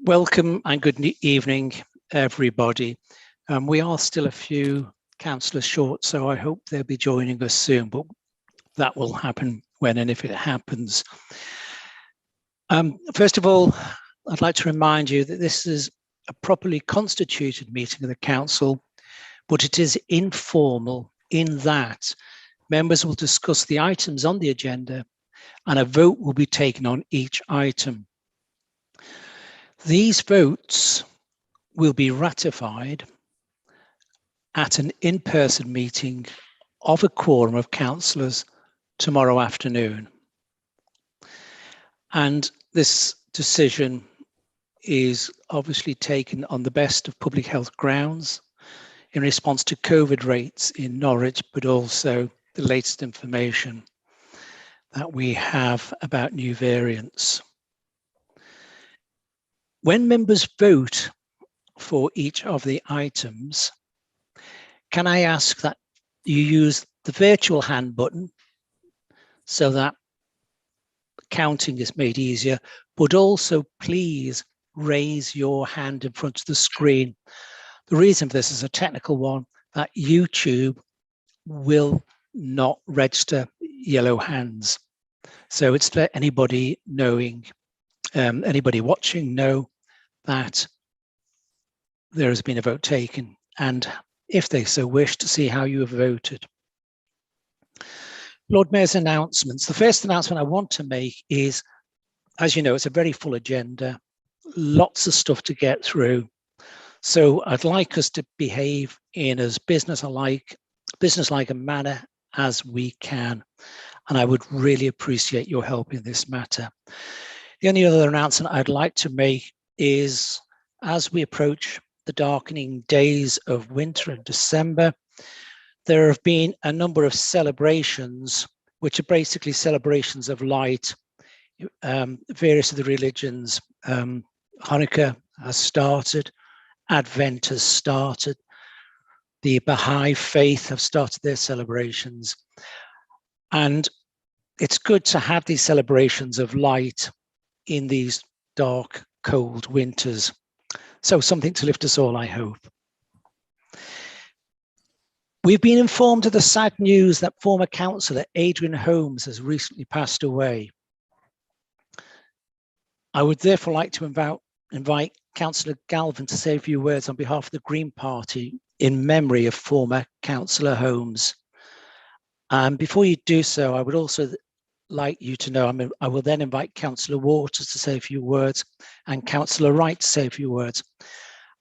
Welcome and good evening, everybody. We are still a few councillors short, so I hope they'll be joining us soon, but that will happen when and if it happens. First of all, I'd like to remind you that this is a properly constituted meeting of the council, but it is informal in that members will discuss the items on the agenda and a vote will be taken on each item. These votes will be ratified at an in-person meeting of a quorum of councillors tomorrow afternoon. And this decision is obviously taken on the best of public health grounds in response to COVID rates in Norwich, but also the latest information that we have about new variants. When members vote for each of the items, can I ask that you use the virtual hand button so that counting is made easier, but also please raise your hand in front of the screen. The reason for this is a technical one, that YouTube will not register yellow hands. So it's to let anybody knowing, anybody watching know that there has been a vote taken, and if they so wish, to see how you have voted. Lord Mayor's announcements. The first announcement I want to make is, as you know, it's a very full agenda, lots of stuff to get through. So I'd like us to behave in as business-like a manner as we can. And I would really appreciate your help in this matter. The only other announcement I'd like to make is, as we approach the darkening days of winter in December, there have been a number of celebrations, which are basically celebrations of light. Various of the religions, Hanukkah has started, Advent has started, the Baha'i faith have started their celebrations. And it's good to have these celebrations of light in these dark, cold winters. So something to lift us all, I hope. We've been informed of the sad news that former councillor Adrian Holmes has recently passed away. I would therefore like to invite Councillor Galvin to say a few words on behalf of the Green Party in memory of former Councillor Holmes. Before you do so, I would also like you to know, I will then invite Councillor Waters to say a few words and Councillor Wright to say a few words.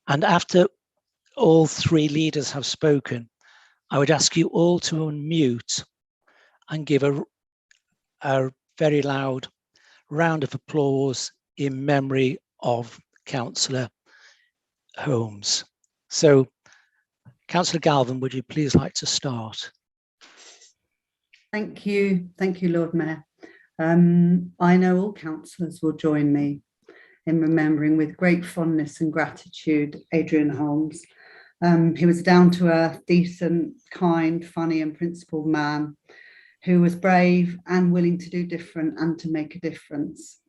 And after all three leaders have spoken, I would ask you all to unmute and give a very loud round of applause in memory of Councillor Holmes. So, Councillor Galvin, would you please like to start? Thank you, Lord Mayor. I know all councillors will join me in remembering with great fondness and gratitude Adrian Holmes. He was a down-to-earth, decent, kind, funny and principled man who was brave and willing to do different and to make a difference.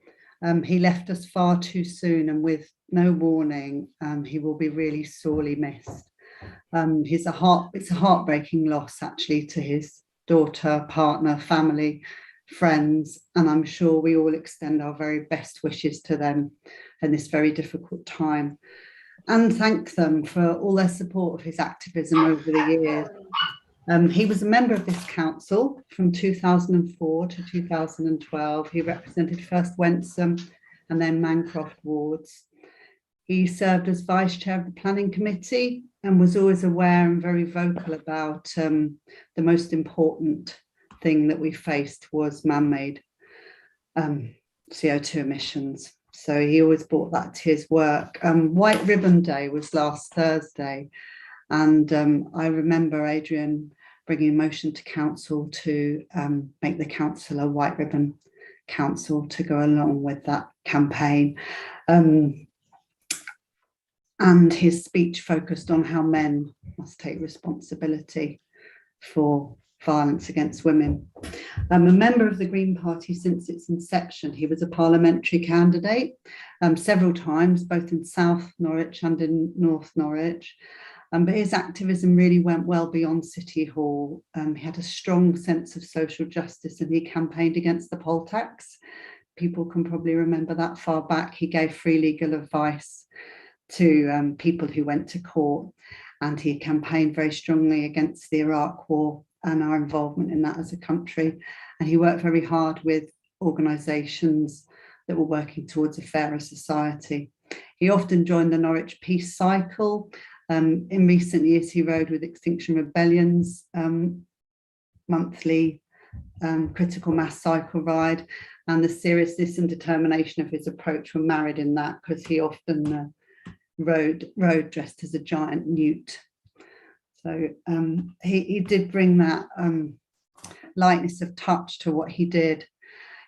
He left us far too soon, and with no warning, he will be really sorely missed. It's a heartbreaking loss actually to his daughter, partner, family, friends, and I'm sure we all extend our very best wishes to them in this very difficult time, and thank them for all their support of his activism over the years. He was a member of this council from 2004 to 2012. He represented first Wentham and then Mancroft wards. He served as vice chair of the planning committee and was always aware and very vocal about the most important thing that we faced was man-made CO2 emissions. So he always brought that to his work. White Ribbon Day was last Thursday, and I remember Adrian bringing a motion to council to make the council a White Ribbon Council to go along with that campaign. And his speech focused on how men must take responsibility for violence against women. A member of the Green Party since its inception, he was a parliamentary candidate several times, both in South Norwich and in North Norwich. But his activism really went well beyond City Hall. He had a strong sense of social justice and he campaigned against the poll tax. People can probably remember that far back. He gave free legal advice to people who went to court, and he campaigned very strongly against the Iraq War and our involvement in that as a country. And he worked very hard with organisations that were working towards a fairer society. He often joined the Norwich Peace Cycle. In recent years, he rode with Extinction Rebellion's monthly critical mass cycle ride, and the seriousness and determination of his approach were married in that, because he often rode dressed as a giant newt. So he did bring that lightness of touch to what he did.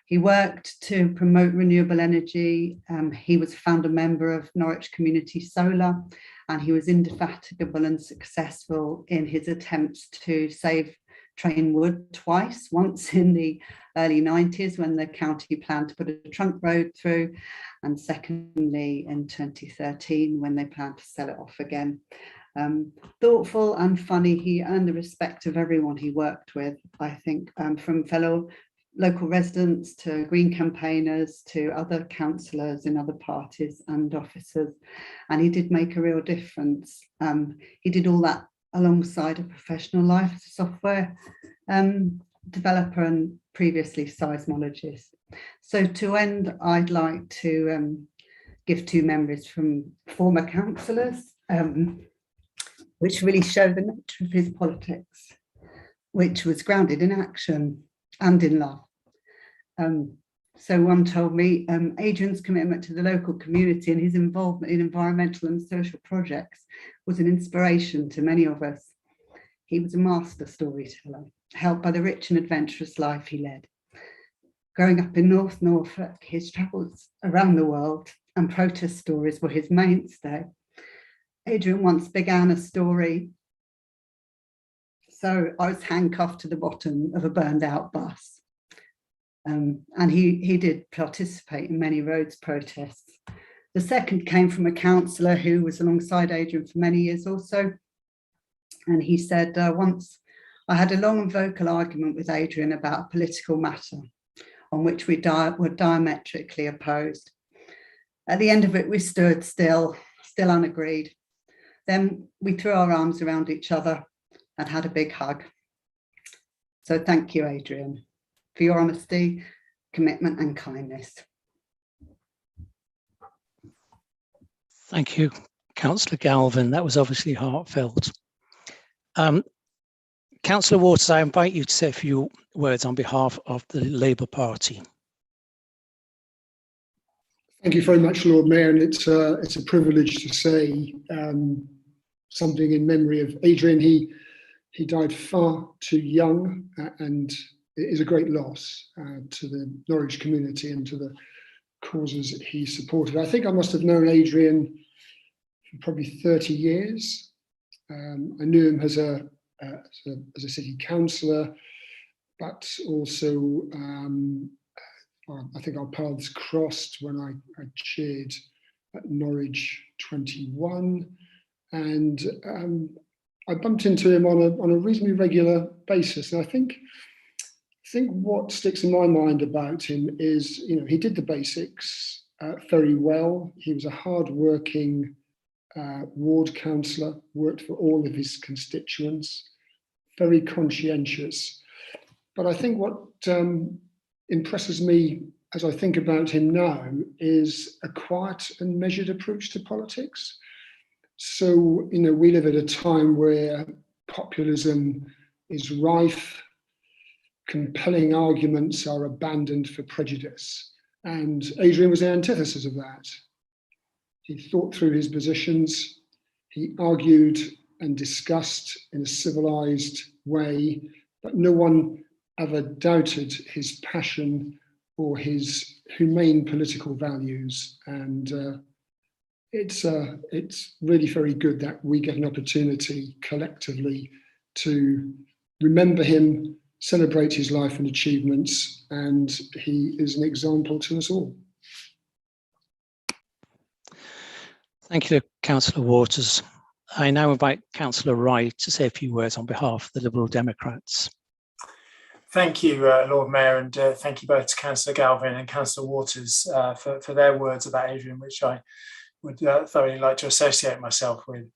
He worked to promote renewable energy. He was founder member of Norwich Community Solar, and he was indefatigable and successful in his attempts to save Train Wood twice, once in the early 90s when the county planned to put a trunk road through, and secondly in 2013 when they planned to sell it off again. Thoughtful and funny, he earned the respect of everyone he worked with, I think, from fellow local residents to Green campaigners to other councillors in other parties and officers, and he did make a real difference. He did all that alongside a professional life as a software developer and previously seismologist. So to end, I'd like to give two memories from former councillors, which really show the nature of his politics, which was grounded in action and in love. So one told me Adrian's commitment to the local community and his involvement in environmental and social projects was an inspiration to many of us. He was a master storyteller, helped by the rich and adventurous life he led. Growing up in North Norfolk, his travels around the world and protest stories were his mainstay. Adrian once began a story. So I was handcuffed to the bottom of a burned out bus. And he did participate in many roads protests. The second came from a councillor who was alongside Adrian for many years also. And he said, once I had a long and vocal argument with Adrian about a political matter on which we were diametrically opposed. At the end of it, we stood still unagreed. Then we threw our arms around each other and had a big hug. So thank you, Adrian, for your honesty, commitment and kindness. Thank you, Councillor Galvin. That was obviously heartfelt. Councillor Waters, I invite you to say a few words on behalf of the Labour Party. Thank you very much, Lord Mayor, and it's a privilege to say something in memory of Adrian. He died far too young, and it is a great loss to the Norwich community and to the causes that he supported. I think I must have known Adrian for probably 30 years. I knew him as a city councillor, but also I think our paths crossed when I chaired at Norwich 21, and I bumped into him on a reasonably regular basis. And I think what sticks in my mind about him is, he did the basics very well. He was a hard-working ward councillor, worked for all of his constituents, very conscientious. But I think what impresses me as I think about him now is a quiet and measured approach to politics. So, we live at a time where populism is rife, compelling arguments are abandoned for prejudice. And Adrian was the antithesis of that. He thought through his positions, he argued and discussed in a civilized way, but no one ever doubted his passion or his humane political values. And it's really very good that we get an opportunity collectively to remember him, celebrate his life and achievements, and he is an example to us all. Thank you, Councillor Waters. I now invite Councillor Wright to say a few words on behalf of the Liberal Democrats. Thank you, Lord Mayor, and thank you both to Councillor Galvin and Councillor Waters for their words about Adrian, which I would thoroughly like to associate myself with.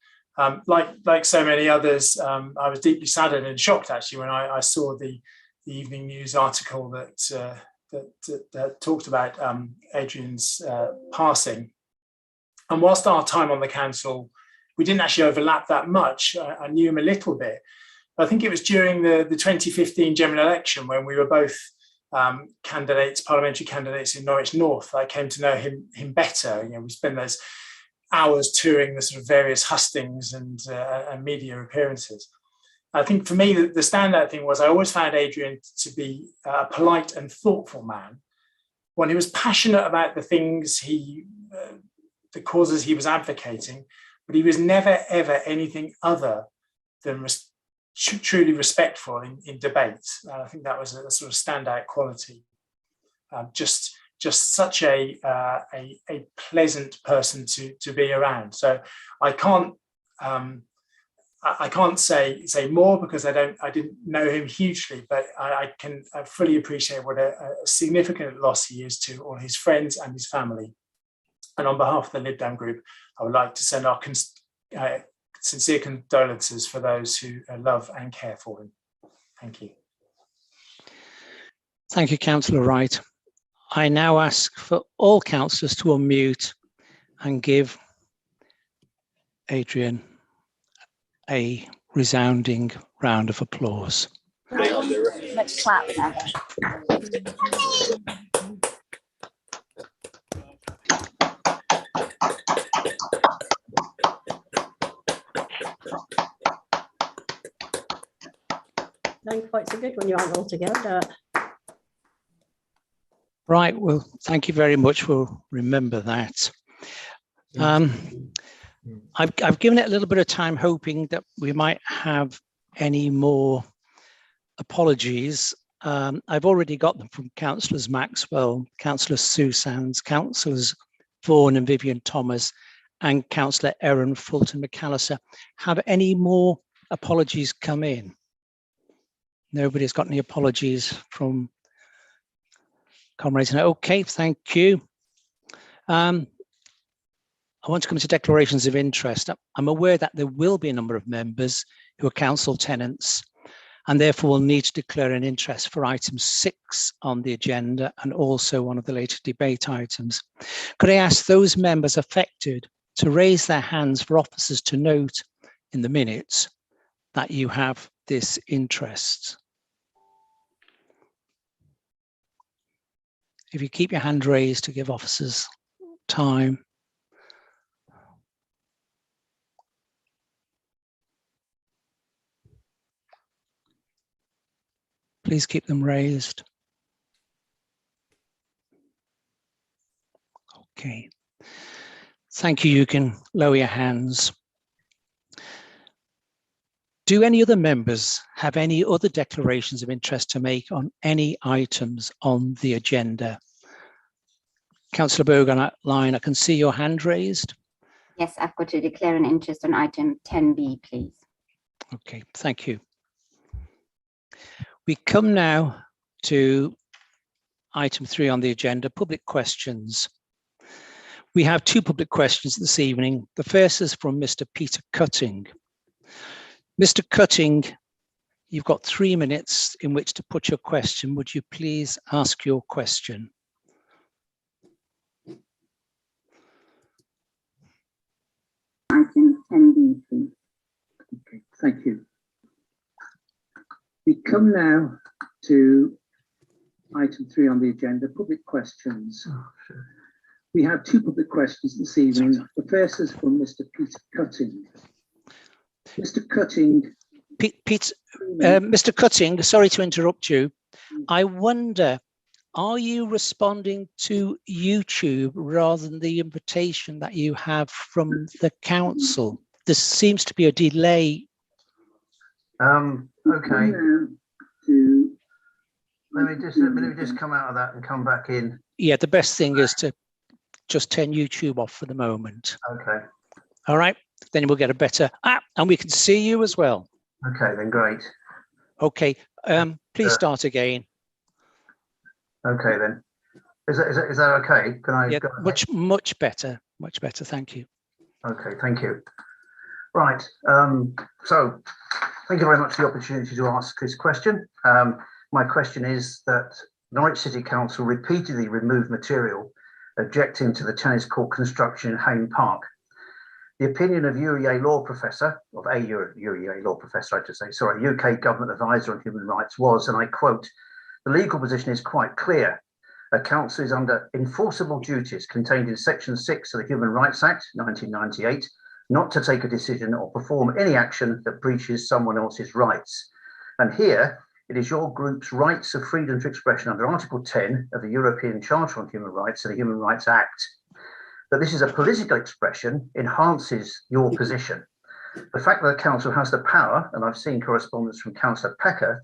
Like so many others, I was deeply saddened and shocked actually when I saw the evening news article that talked about Adrian's passing. And whilst our time on the council, we didn't actually overlap that much. I knew him a little bit. I think it was during the 2015 general election when we were both parliamentary candidates in Norwich North. I came to know him better. We spent those hours touring the sort of various hustings and media appearances. I think for me, the standout thing was I always found Adrian to be a polite and thoughtful man. When he was passionate about the things the causes he was advocating, but he was never, ever anything other than truly respectful in debate. I think that was a sort of standout quality. Just such a pleasant person to be around. So I can't say more because I didn't know him hugely, but I can fully appreciate what a significant loss he is to all his friends and his family. And on behalf of the Lib Dem group, I would like to send our sincere condolences for those who love and care for him. Thank you. Thank you, Councillor Wright. I now ask for all councillors to unmute and give Adrian a resounding round of applause. Let's clap now. Not quite so good when you aren't all together. Right, well, thank you very much. We'll remember that. I've given it a little bit of time hoping that we might have any more apologies. I've already got them from Councillors Maxwell, Councillor Sue Sands, Councillors Vaughan and Vivian Thomas, and Councillor Erin Fulton McAllister. Have any more apologies come in? Nobody's got any apologies from comrades. Okay, thank you. I want to come to declarations of interest. I'm aware that there will be a number of members who are council tenants and therefore will need to declare an interest for item 6 on the agenda and also one of the later debate items. Could I ask those members affected to raise their hands for officers to note in the minutes that you have this interest? If you keep your hand raised to give officers time. Please keep them raised. Okay. Thank you. You can lower your hands. Do any other members have any other declarations of interest to make on any items on the agenda? Councillor Bogan, line, I can see your hand raised. Yes, I've got to declare an interest on item 10B, please. Okay, thank you. We come now to item 3 on the agenda, public questions. We have 2 public questions this evening. The first is from Mr. Peter Cutting. Mr. Cutting, you've got 3 minutes in which to put your question. Would you please ask your question? Item 10B, please. Okay, thank you. We come now to item 3 on the agenda, public questions. We have 2 public questions this evening. The first is from Mr. Peter Cutting. Mr. Cutting. Mr. Cutting, sorry to interrupt you. I wonder, are you responding to YouTube rather than the invitation that you have from the council? There seems to be a delay. Okay. Let me just come out of that and come back in. Yeah, the best thing is to just turn YouTube off for the moment. Okay. All right, then we'll get a better, and we can see you as well. Okay, then great. Okay, please start again. Okay, then. Is that okay? Can I? Yeah, go much better, thank you. Okay, thank you. Right, so thank you very much for the opportunity to ask this question. My question is that Norwich City Council repeatedly removed material objecting to the tennis court construction in Hayne Park. The opinion of UEA law professor, of a UEA law professor, I have to say, sorry, UK government advisor on human rights was, and I quote, "The legal position is quite clear. A council is under enforceable duties contained in Section 6 of the Human Rights Act, 1998, not to take a decision or perform any action that breaches someone else's rights. And here, it is your group's rights of freedom to expression under Article 10 of the European Charter on Human Rights and the Human Rights Act. That this is a political expression enhances your position. The fact that the council has the power, and I've seen correspondence from Councillor Packer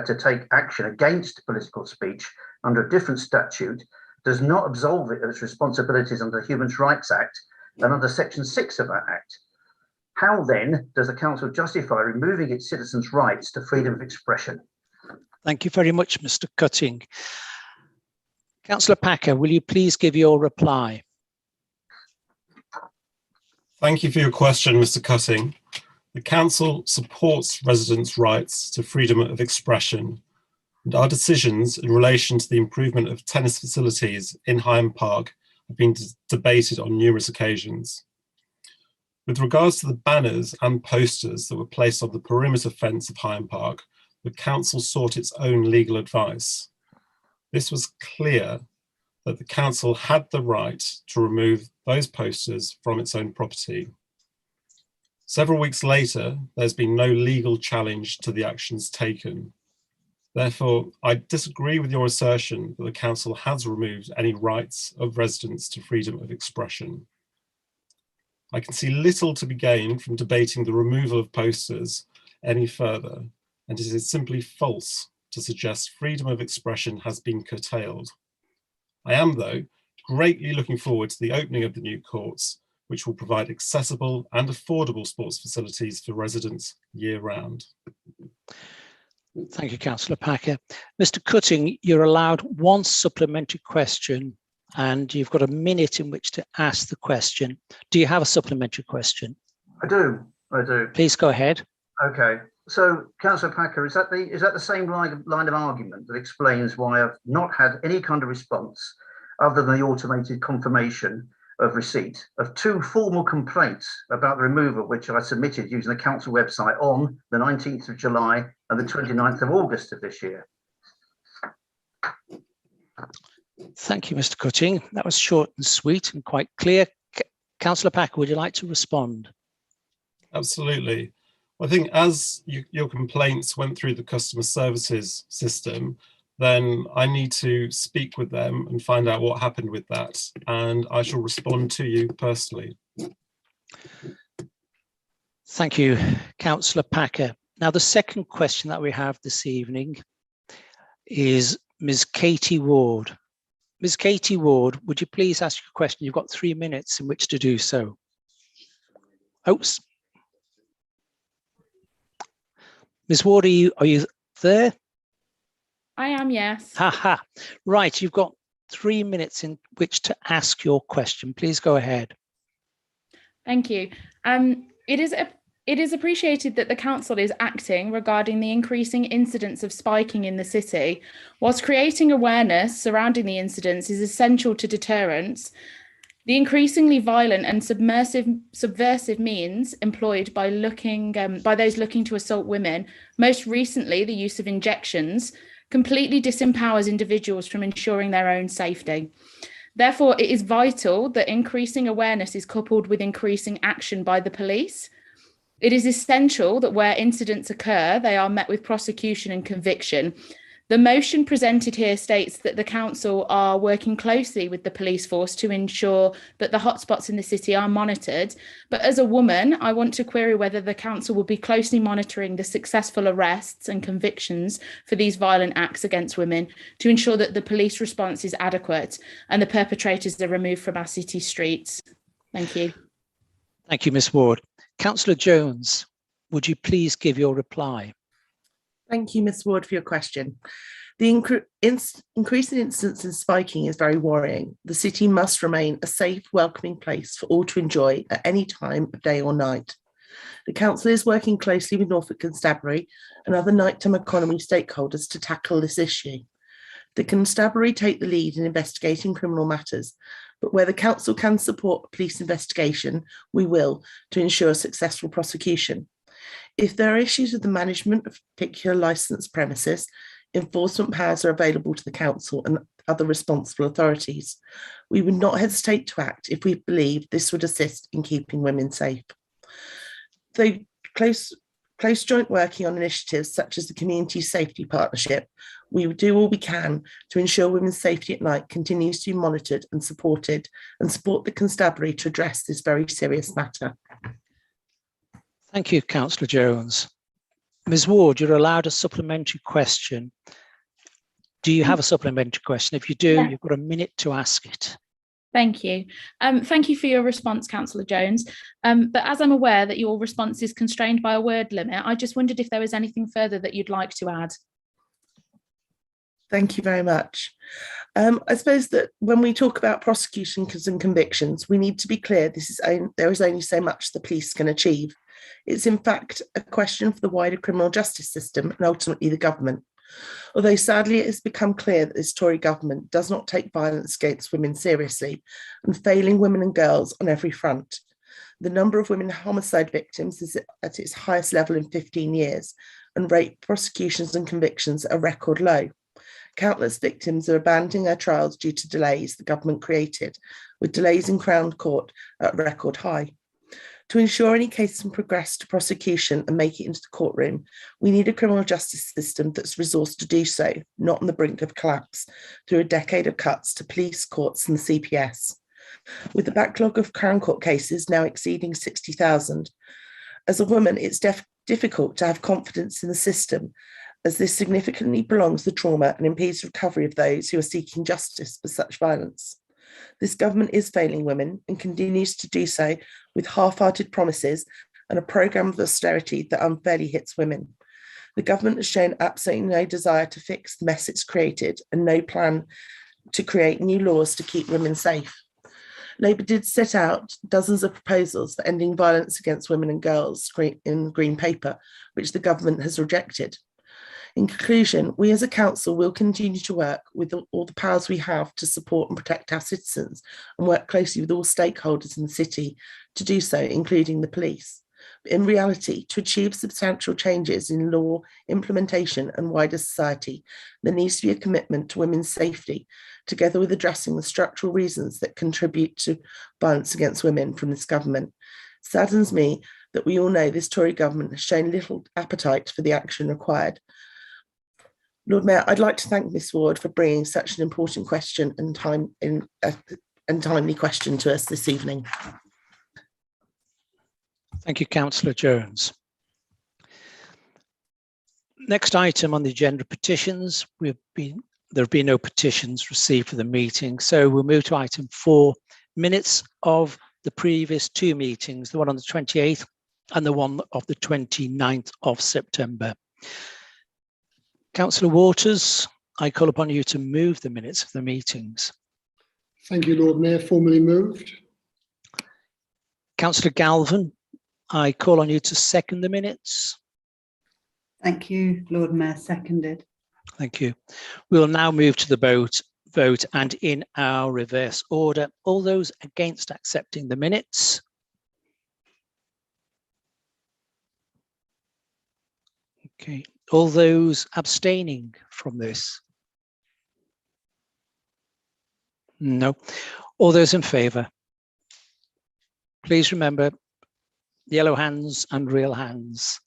to take action against political speech under a different statute, does not absolve it of its responsibilities under the Human Rights Act and under Section 6 of that Act. How then does the council justify removing its citizens' rights to freedom of expression?" Thank you very much, Mr. Cutting. Councillor Packer, will you please give your reply? Thank you for your question, Mr. Cutting. The council supports residents' rights to freedom of expression, and our decisions in relation to the improvement of tennis facilities in Hayne Park have been debated on numerous occasions. With regards to the banners and posters that were placed on the perimeter fence of Hayne Park, the council sought its own legal advice. This was clear that the council had the right to remove those posters from its own property. Several weeks later, there's been no legal challenge to the actions taken. Therefore, I disagree with your assertion that the council has removed any rights of residents to freedom of expression. I can see little to be gained from debating the removal of posters any further, and it is simply false to suggest freedom of expression has been curtailed. I am, though, greatly looking forward to the opening of the new courts, which will provide accessible and affordable sports facilities for residents year-round. Thank you, Councillor Packer. Mr. Cutting, you're allowed one supplementary question and you've got a minute in which to ask the question. Do you have a supplementary question? I do. Please go ahead. Okay. So, Councillor Packer, is that the same line of argument that explains why I've not had any kind of response other than the automated confirmation of receipt of two formal complaints about the removal, which I submitted using the council website on the 19th of July and the 29th of August of this year? Thank you, Mr. Cutting. That was short and sweet and quite clear. Councillor Packer, would you like to respond? Absolutely. I think as your complaints went through the customer services system, then I need to speak with them and find out what happened with that, and I shall respond to you personally. Thank you, Councillor Packer. Now, the second question that we have this evening is Ms. Katie Ward. Ms. Katie Ward, would you please ask your question? You've got 3 minutes in which to do so. Oops. Ms. Ward, are you there? I am, yes. Ha. Right, you've got 3 minutes in which to ask your question. Please go ahead. Thank you. It is appreciated that the council is acting regarding the increasing incidence of spiking in the city. Whilst creating awareness surrounding the incidents is essential to deterrence, the increasingly violent and subversive means employed by those looking to assault women, most recently the use of injections, completely disempowers individuals from ensuring their own safety. Therefore, it is vital that increasing awareness is coupled with increasing action by the police. It is essential that where incidents occur, they are met with prosecution and conviction. The motion presented here states that the council are working closely with the police force to ensure that the hotspots in the city are monitored. But as a woman, I want to query whether the council will be closely monitoring the successful arrests and convictions for these violent acts against women to ensure that the police response is adequate and the perpetrators are removed from our city streets. Thank you. Thank you, Ms Ward. Councillor Jones, would you please give your reply? Thank you, Ms Ward, for your question. The increasing incidence in spiking is very worrying. The city must remain a safe, welcoming place for all to enjoy at any time of day or night. The council is working closely with Norfolk Constabulary and other nighttime economy stakeholders to tackle this issue. The Constabulary take the lead in investigating criminal matters, but where the council can support a police investigation, we will, to ensure a successful prosecution. If there are issues with the management of particular licensed premises, enforcement powers are available to the council and other responsible authorities. We would not hesitate to act if we believe this would assist in keeping women safe. Though close joint working on initiatives such as the Community Safety Partnership, we will do all we can to ensure women's safety at night continues to be monitored and supported, and support the Constabulary to address this very serious matter. Thank you, Councillor Jones. Ms Ward, you're allowed a supplementary question. Do you have a supplementary question? If you do, Yeah. You've got a minute to ask it. Thank you. Thank you for your response, Councillor Jones. But as I'm aware that your response is constrained by a word limit, I just wondered if there was anything further that you'd like to add. Thank you very much. I suppose that when we talk about prosecutions and convictions, we need to be clear there is only so much the police can achieve. It's in fact a question for the wider criminal justice system and ultimately the government. Although sadly it has become clear that this Tory government does not take violence against women seriously and failing women and girls on every front. The number of women homicide victims is at its highest level in 15 years, and rape prosecutions and convictions are record low. Countless victims are abandoning their trials due to delays the government created, with delays in Crown Court at record high. To ensure any cases can progress to prosecution and make it into the courtroom, we need a criminal justice system that's resourced to do so, not on the brink of collapse, through a decade of cuts to police, courts and the CPS. With the backlog of Crown Court cases now exceeding 60,000, as a woman, it's difficult to have confidence in the system, as this significantly prolongs the trauma and impedes recovery of those who are seeking justice for such violence. This government is failing women and continues to do so with half-hearted promises and a programme of austerity that unfairly hits women. The government has shown absolutely no desire to fix the mess it's created and no plan to create new laws to keep women safe. Labour did set out dozens of proposals for ending violence against women and girls in the Green Paper, which the government has rejected. In conclusion, we as a council will continue to work with all the powers we have to support and protect our citizens and work closely with all stakeholders in the city to do so, including the police. But in reality, to achieve substantial changes in law, implementation and wider society, there needs to be a commitment to women's safety, together with addressing the structural reasons that contribute to violence against women from this government. It saddens me that we all know this Tory government has shown little appetite for the action required. Lord Mayor, I'd like to thank Ms Ward for bringing such an important question and timely question to us this evening. Thank you, Councillor Jones. Next item on the agenda, petitions. There have been no petitions received for the meeting, so we'll move to item 4, minutes of the previous 2 meetings, the one on the 28th and the one of the 29th of September. Councillor Waters, I call upon you to move the minutes of the meetings. Thank you, Lord Mayor. Formally moved. Councillor Galvin, I call on you to second the minutes. Thank you, Lord Mayor. Seconded. Thank you. We will now move to the vote and in our reverse order. All those against accepting the minutes? Okay. All those abstaining from this? No. All those in favour? Please remember, yellow hands and real hands.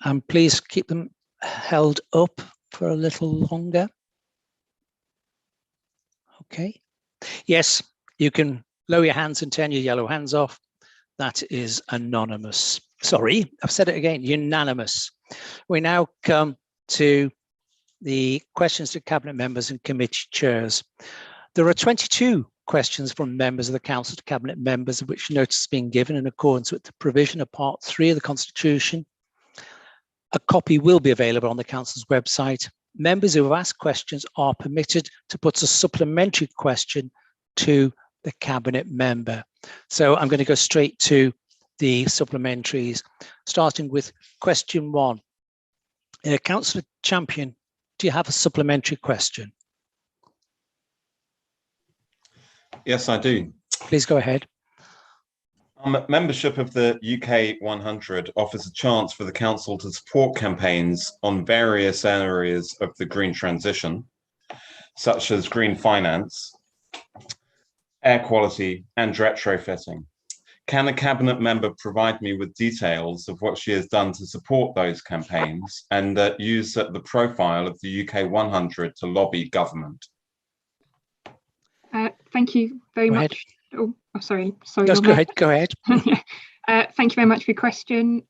And please keep them held up for a little longer. Okay. Yes, you can lower your hands and turn your yellow hands off. That is anonymous. Sorry, I've said it again, unanimous. We now come to the questions to Cabinet members and committee chairs. There are 22 questions from members of the Council to Cabinet members, of which notice is being given in accordance with the provision of Part 3 of the Constitution. A copy will be available on the Council's website. Members who have asked questions are permitted to put a supplementary question to the Cabinet member. So I'm going to go straight to the supplementaries, starting with question 1. Councillor Champion, do you have a supplementary question? Yes, I do. Please go ahead. Membership of the UK 100 offers a chance for the Council to support campaigns on various areas of the green transition, such as green finance, air quality, and retrofitting. Can a Cabinet member provide me with details of what she has done to support those campaigns and use the profile of the UK 100 to lobby government? Thank you very much. Oh, sorry. Just go ahead. Go ahead. Thank you very much for your question.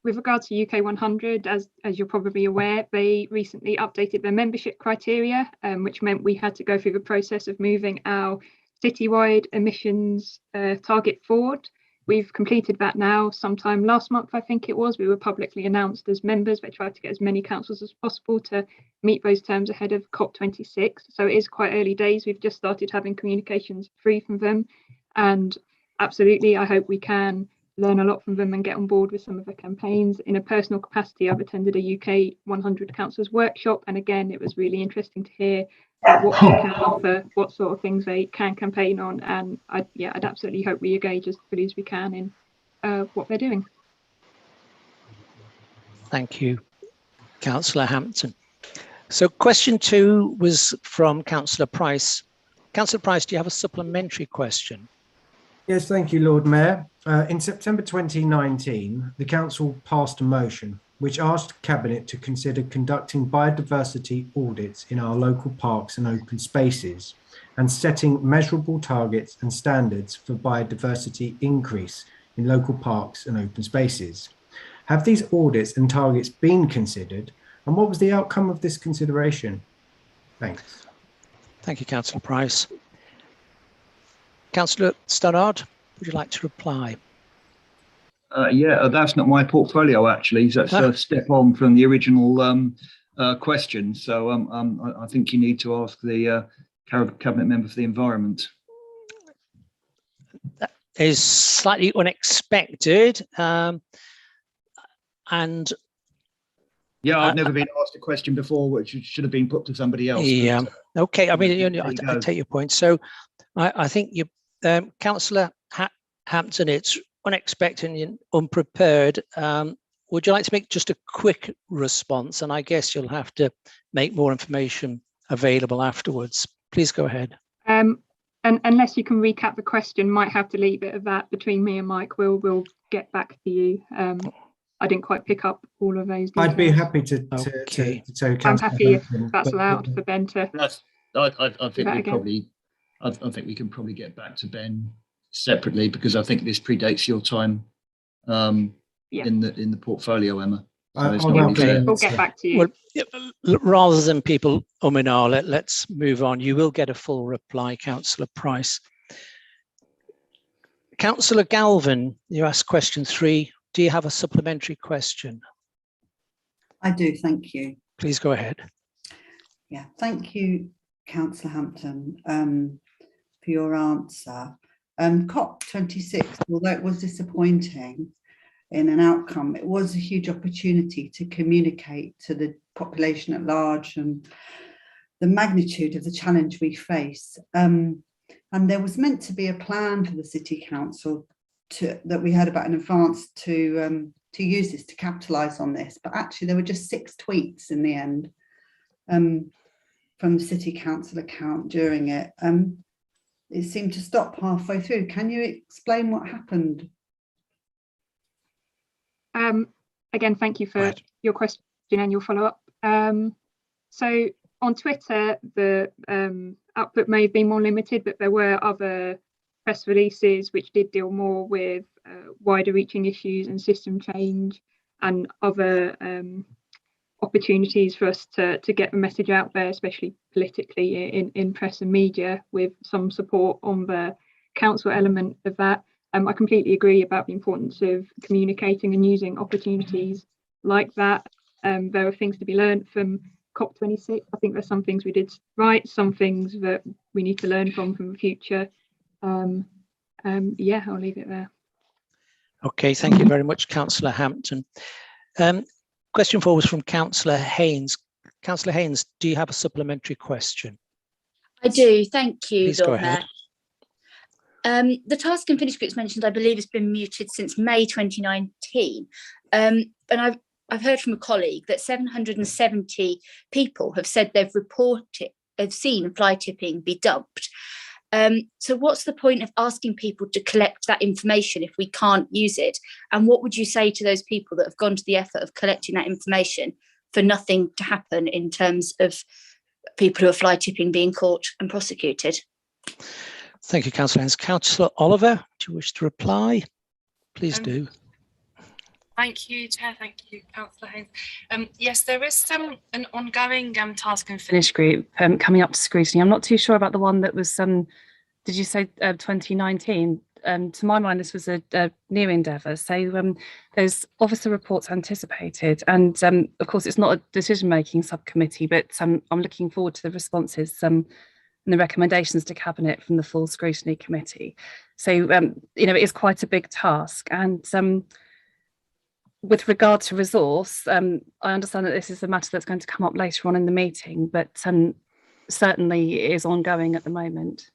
With regard to UK 100, as you're probably aware, they recently updated their membership criteria, which meant we had to go through the process of moving our citywide emissions target forward. We've completed that now sometime last month, I think it was. We were publicly announced as members, but tried to get as many councils as possible to meet those terms ahead of COP26. So it is quite early days. We've just started having communications free from them. And absolutely, I hope we can learn a lot from them and get on board with some of the campaigns. In a personal capacity, I've attended a UK 100 councillors workshop. And again, it was really interesting to hear what they can offer, what sort of things they can campaign on, and I'd absolutely hope we engage as fully as we can in what they're doing. Thank you, Councillor Hampton. So question 2 was from Councillor Price. Councillor Price, do you have a supplementary question? Yes, thank you, Lord Mayor. In September 2019, the Council passed a motion which asked Cabinet to consider conducting biodiversity audits in our local parks and open spaces and setting measurable targets and standards for biodiversity increase in local parks and open spaces. Have these audits and targets been considered, and what was the outcome of this consideration? Thanks. Thank you, Councillor Price. Councillor Stannard, would you like to reply? Yeah, that's not my portfolio, actually. That's a step on from the original question. So I think you need to ask the Cabinet member for the environment. That is slightly unexpected. And yeah, I've never been asked a question before, which should have been put to somebody else. Yeah. But, okay. I mean, I take your point. So I think you, Councillor Hampton, it's unexpected and unprepared. Would you like to make just a quick response? And I guess you'll have to make more information available afterwards. Please go ahead. And unless you can recap the question, might have to leave it at that between me and Mike. We'll get back to you. I didn't quite pick up all of those details. I'd be happy to I'm happy if that's allowed for Ben to. I think we can probably get back to Ben separately, because I think this predates your time in the portfolio, Emma. So we'll get back to you. Well, rather than people and ah, let's move on. You will get a full reply, Councillor Price. Councillor Galvin, you asked question 3. Do you have a supplementary question? I do, thank you. Please go ahead. Yeah, thank you, Councillor Hampton, for your answer. COP26, although it was disappointing in an outcome, it was a huge opportunity to communicate to the population at large and the magnitude of the challenge we face. And there was meant to be a plan for the City Council that we heard about in advance to use this, to capitalise on this. But actually there were just 6 tweets in the end from the City Council account during it. It seemed to stop halfway through. Can you explain what happened? again, thank you for your question and your follow-up. So on Twitter, the output may have been more limited, but there were other press releases which did deal more with wider reaching issues and system change and other opportunities for us to get the message out there, especially politically in press and media, with some support on the council element of that. I completely agree about the importance of communicating and using opportunities like that. There are things to be learned from COP26. I think there's some things we did right, some things that we need to learn from the future. Yeah, I'll leave it there. Okay, thank you very much, Councillor Hampton. Question 4 was from Councillor Haynes. Councillor Haynes, do you have a supplementary question? I do, thank you, Please go Lord ahead. Mayor. The task and finish groups mentioned, I believe, has been muted since May 2019. And I've heard from a colleague that 770 people have said they've seen fly tipping be dumped. So what's the point of asking people to collect that information if we can't use it? And what would you say to those people that have gone to the effort of collecting that information for nothing to happen in terms of people who are fly tipping being caught and prosecuted? Thank you, Councillor Haynes. Councillor Oliver, do you wish to reply? Please do. Thank you, Chair. Thank you, Councillor Haynes. Yes, there is an ongoing task and finish group coming up to scrutiny. I'm not too sure about the one that was, did you say 2019? To my mind, this was a new endeavour. So there's officer reports anticipated. And of course, it's not a decision-making subcommittee, but I'm looking forward to the responses and the recommendations to Cabinet from the full scrutiny committee. So, you know, it is quite a big task. And with regard to resource, I understand that this is a matter that's going to come up later on in the meeting, but certainly it is ongoing at the moment.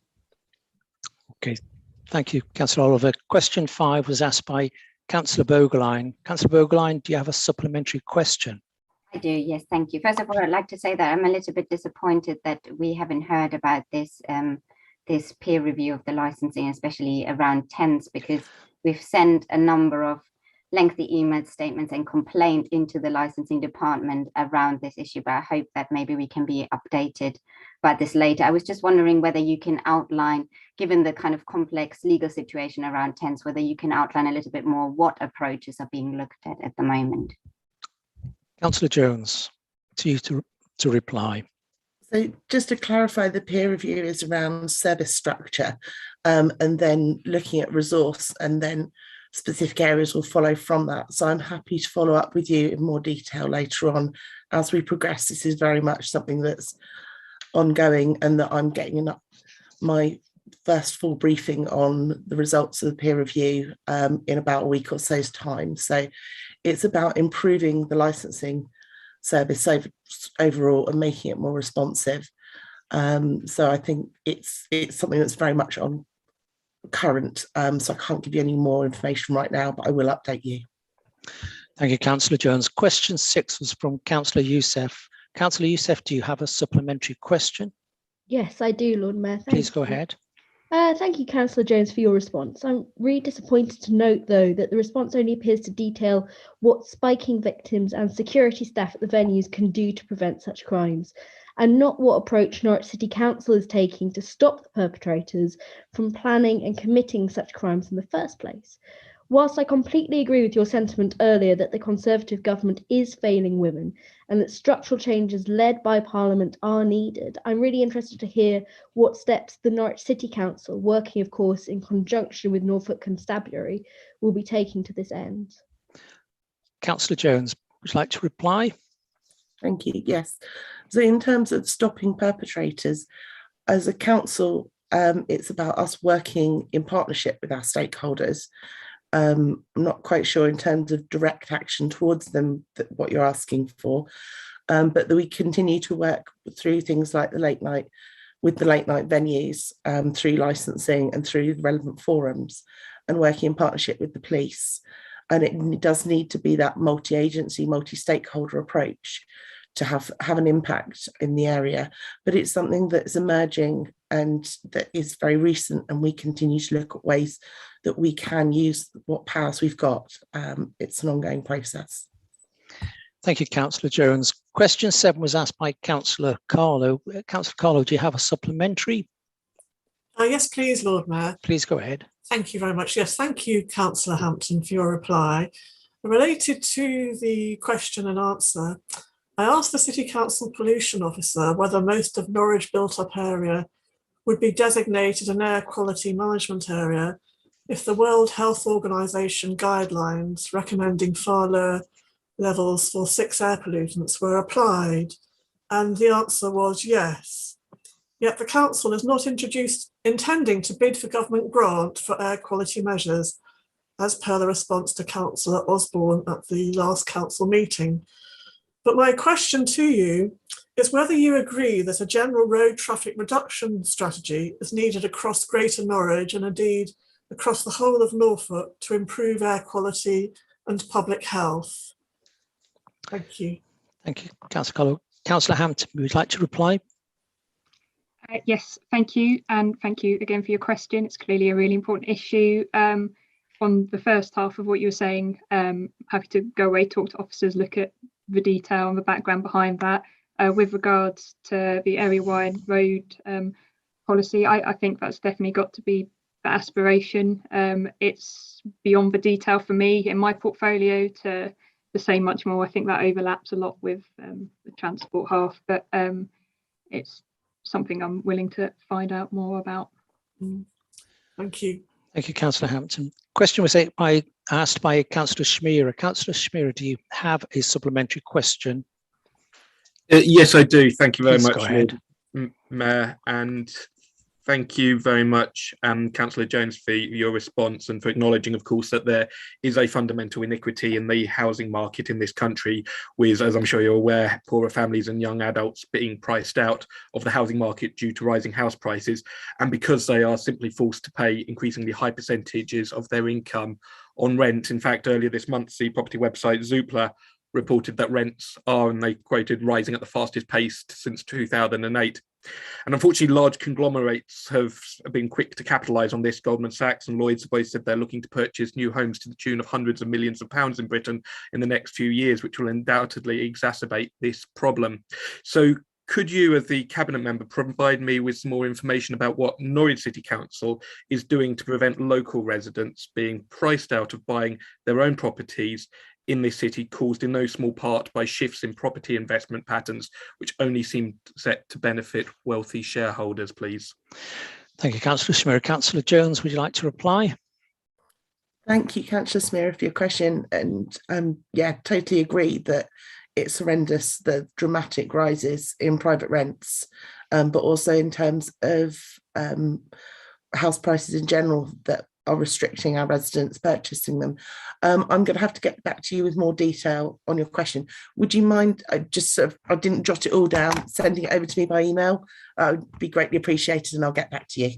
Okay, thank you, Councillor Oliver. Question 5 was asked by Councillor Bogerline. Councillor Bogerline, do you have a supplementary question? I do, yes, thank you. First of all, I'd like to say that I'm a little bit disappointed that we haven't heard about this this peer review of the licensing, especially around tents, because we've sent a number of lengthy email statements and complaint into the licensing department around this issue, but I hope that maybe we can be updated about this later. I was just wondering whether you can outline, given the kind of complex legal situation around tents, whether you can outline a little bit more what approaches are being looked at the moment. Councillor Jones, to you to reply. So just to clarify, the peer review is around service structure, and then looking at resource, and then specific areas will follow from that. So I'm happy to follow up with you in more detail later on as we progress. This is very much something that's ongoing, and that I'm getting my first full briefing on the results of the peer review in about a week or so's time. So it's about improving the licensing service overall and making it more responsive. So I think it's something that's very much on current, so I can't give you any more information right now, but I will update you. Thank you, Councillor Jones. Question 6 was from Councillor Youssef. Councillor Youssef, do you have a supplementary question? Yes, I do, Lord Mayor. Please go ahead. Thank you, Councillor Jones, for your response. I'm really disappointed to note, though, that the response only appears to detail what spiking victims and security staff at the venues can do to prevent such crimes, and not what approach Norwich City Council is taking to stop the perpetrators from planning and committing such crimes in the first place. Whilst I completely agree with your sentiment earlier that the Conservative government is failing women and that structural changes led by Parliament are needed, I'm really interested to hear what steps the Norwich City Council, working of course in conjunction with Norfolk Constabulary, will be taking to this end. Councillor Jones, would you like to reply? Thank you, yes. So in terms of stopping perpetrators, as a council, it's about us working in partnership with our stakeholders. I'm not quite sure in terms of direct action towards them, what you're asking for, but that we continue to work through things like the late night, with the late night venues, through licensing and through relevant forums, and working in partnership with the police. And it does need to be that multi-agency, multi-stakeholder approach to have an impact in the area. But it's something that's emerging and that is very recent, and we continue to look at ways that we can use what powers we've got. It's an ongoing process. Thank you, Councillor Jones. Question 7 was asked by Councillor Carlow. Councillor Carlow, do you have a supplementary? Yes, please, Lord Mayor. Please go ahead. Thank you very much. Yes, thank you, Councillor Hampton, for your reply. Related to the question and answer, I asked the City Council Pollution Officer whether most of Norwich built-up area would be designated an air quality management area if the World Health Organization guidelines recommending far lower levels for 6 air pollutants were applied, and the answer was yes. Yet the council is not intending to bid for government grant for air quality measures, as per the response to Councillor Osborne at the last council meeting. But my question to you is whether you agree that a general road traffic reduction strategy is needed across Greater Norwich and indeed across the whole of Norfolk to improve air quality and public health. Thank you. Thank you, Councillor Carlow. Councillor Hampton, would you like to reply? Yes, thank you. And thank you again for your question. It's clearly a really important issue. On the first half of what you were saying, happy to go away, talk to officers, look at the detail and the background behind that. With regards to the area-wide road policy, I think that's definitely got to be the aspiration. It's beyond the detail for me in my portfolio to say much more. I think that overlaps a lot with the transport half, but it's something I'm willing to find out more about. Thank you. Thank you, Councillor Hampton. Question was asked by Councillor Schmierer. Councillor Schmierer, do you have a supplementary question? Yes, I do. Thank you very Please much, go ahead. Lord Mayor, and thank you very much, Councillor Jones, for your response and for acknowledging, of course, that there is a fundamental inequity in the housing market in this country with, as I'm sure you're aware, poorer families and young adults being priced out of the housing market due to rising house prices, and because they are simply forced to pay increasingly high percentages of their income on rent. In fact, earlier this month, the property website Zoopla reported that rents are, and they quoted, rising at the fastest pace since 2008. And unfortunately, large conglomerates have been quick to capitalise on this. Goldman Sachs and Lloyds have both said they're looking to purchase new homes to the tune of hundreds of millions of pounds in Britain in the next few years, which will undoubtedly exacerbate this problem. So could you, as the Cabinet member, provide me with some more information about what Norwich City Council is doing to prevent local residents being priced out of buying their own properties in this city, caused in no small part by shifts in property investment patterns, which only seem set to benefit wealthy shareholders, please? Thank you, Councillor Schmierer. Councillor Jones, would you like to reply? Thank you, Councillor Schmierer, for your question. And yeah, totally agree that it's horrendous, the dramatic rises in private rents, but also in terms of house prices in general that are restricting our residents purchasing them. I'm going to have to get back to you with more detail on your question. Would you mind, I didn't jot it all down, sending it over to me by email? Would be greatly appreciated, and I'll get back to you.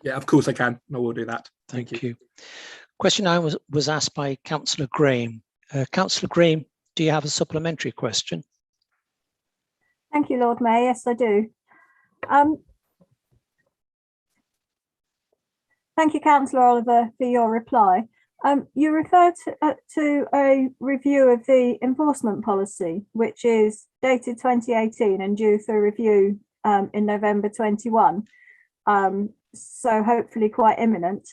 Yeah, of course I can. I will do that. Thank you. Question 9 was asked by Councillor Graham. Councillor Graham, do you have a supplementary question? Thank you, Lord Mayor. Yes, I do. Thank you, Councillor Oliver, for your reply. You refer to a review of the enforcement policy, which is dated 2018 and due for review in November 21. So hopefully quite imminent.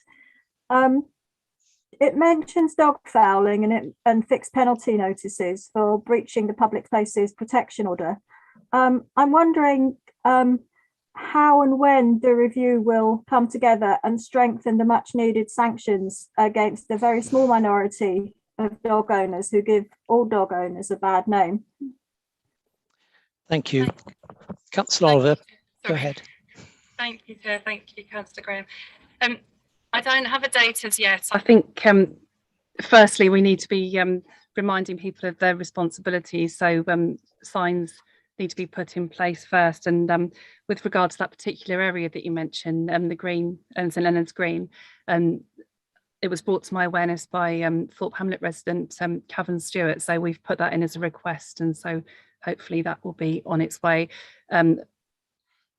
It mentions dog fouling and fixed penalty notices for breaching the Public Places Protection Order. I'm wondering how and when the review will come together and strengthen the much needed sanctions against the very small minority of dog owners who give all dog owners a bad name. Thank you. Councillor Oliver, go ahead. Thank you, Chair. Thank you, Councillor Graham. I don't have a date as yet. I think, firstly, we need to be reminding people of their responsibilities. So signs need to be put in place first. And with regard to that particular area that you mentioned, the Green and St Leonard's Green, it was brought to my awareness by Thorpe Hamlet resident Cavan Stewart. So we've put that in as a request, and so hopefully that will be on its way.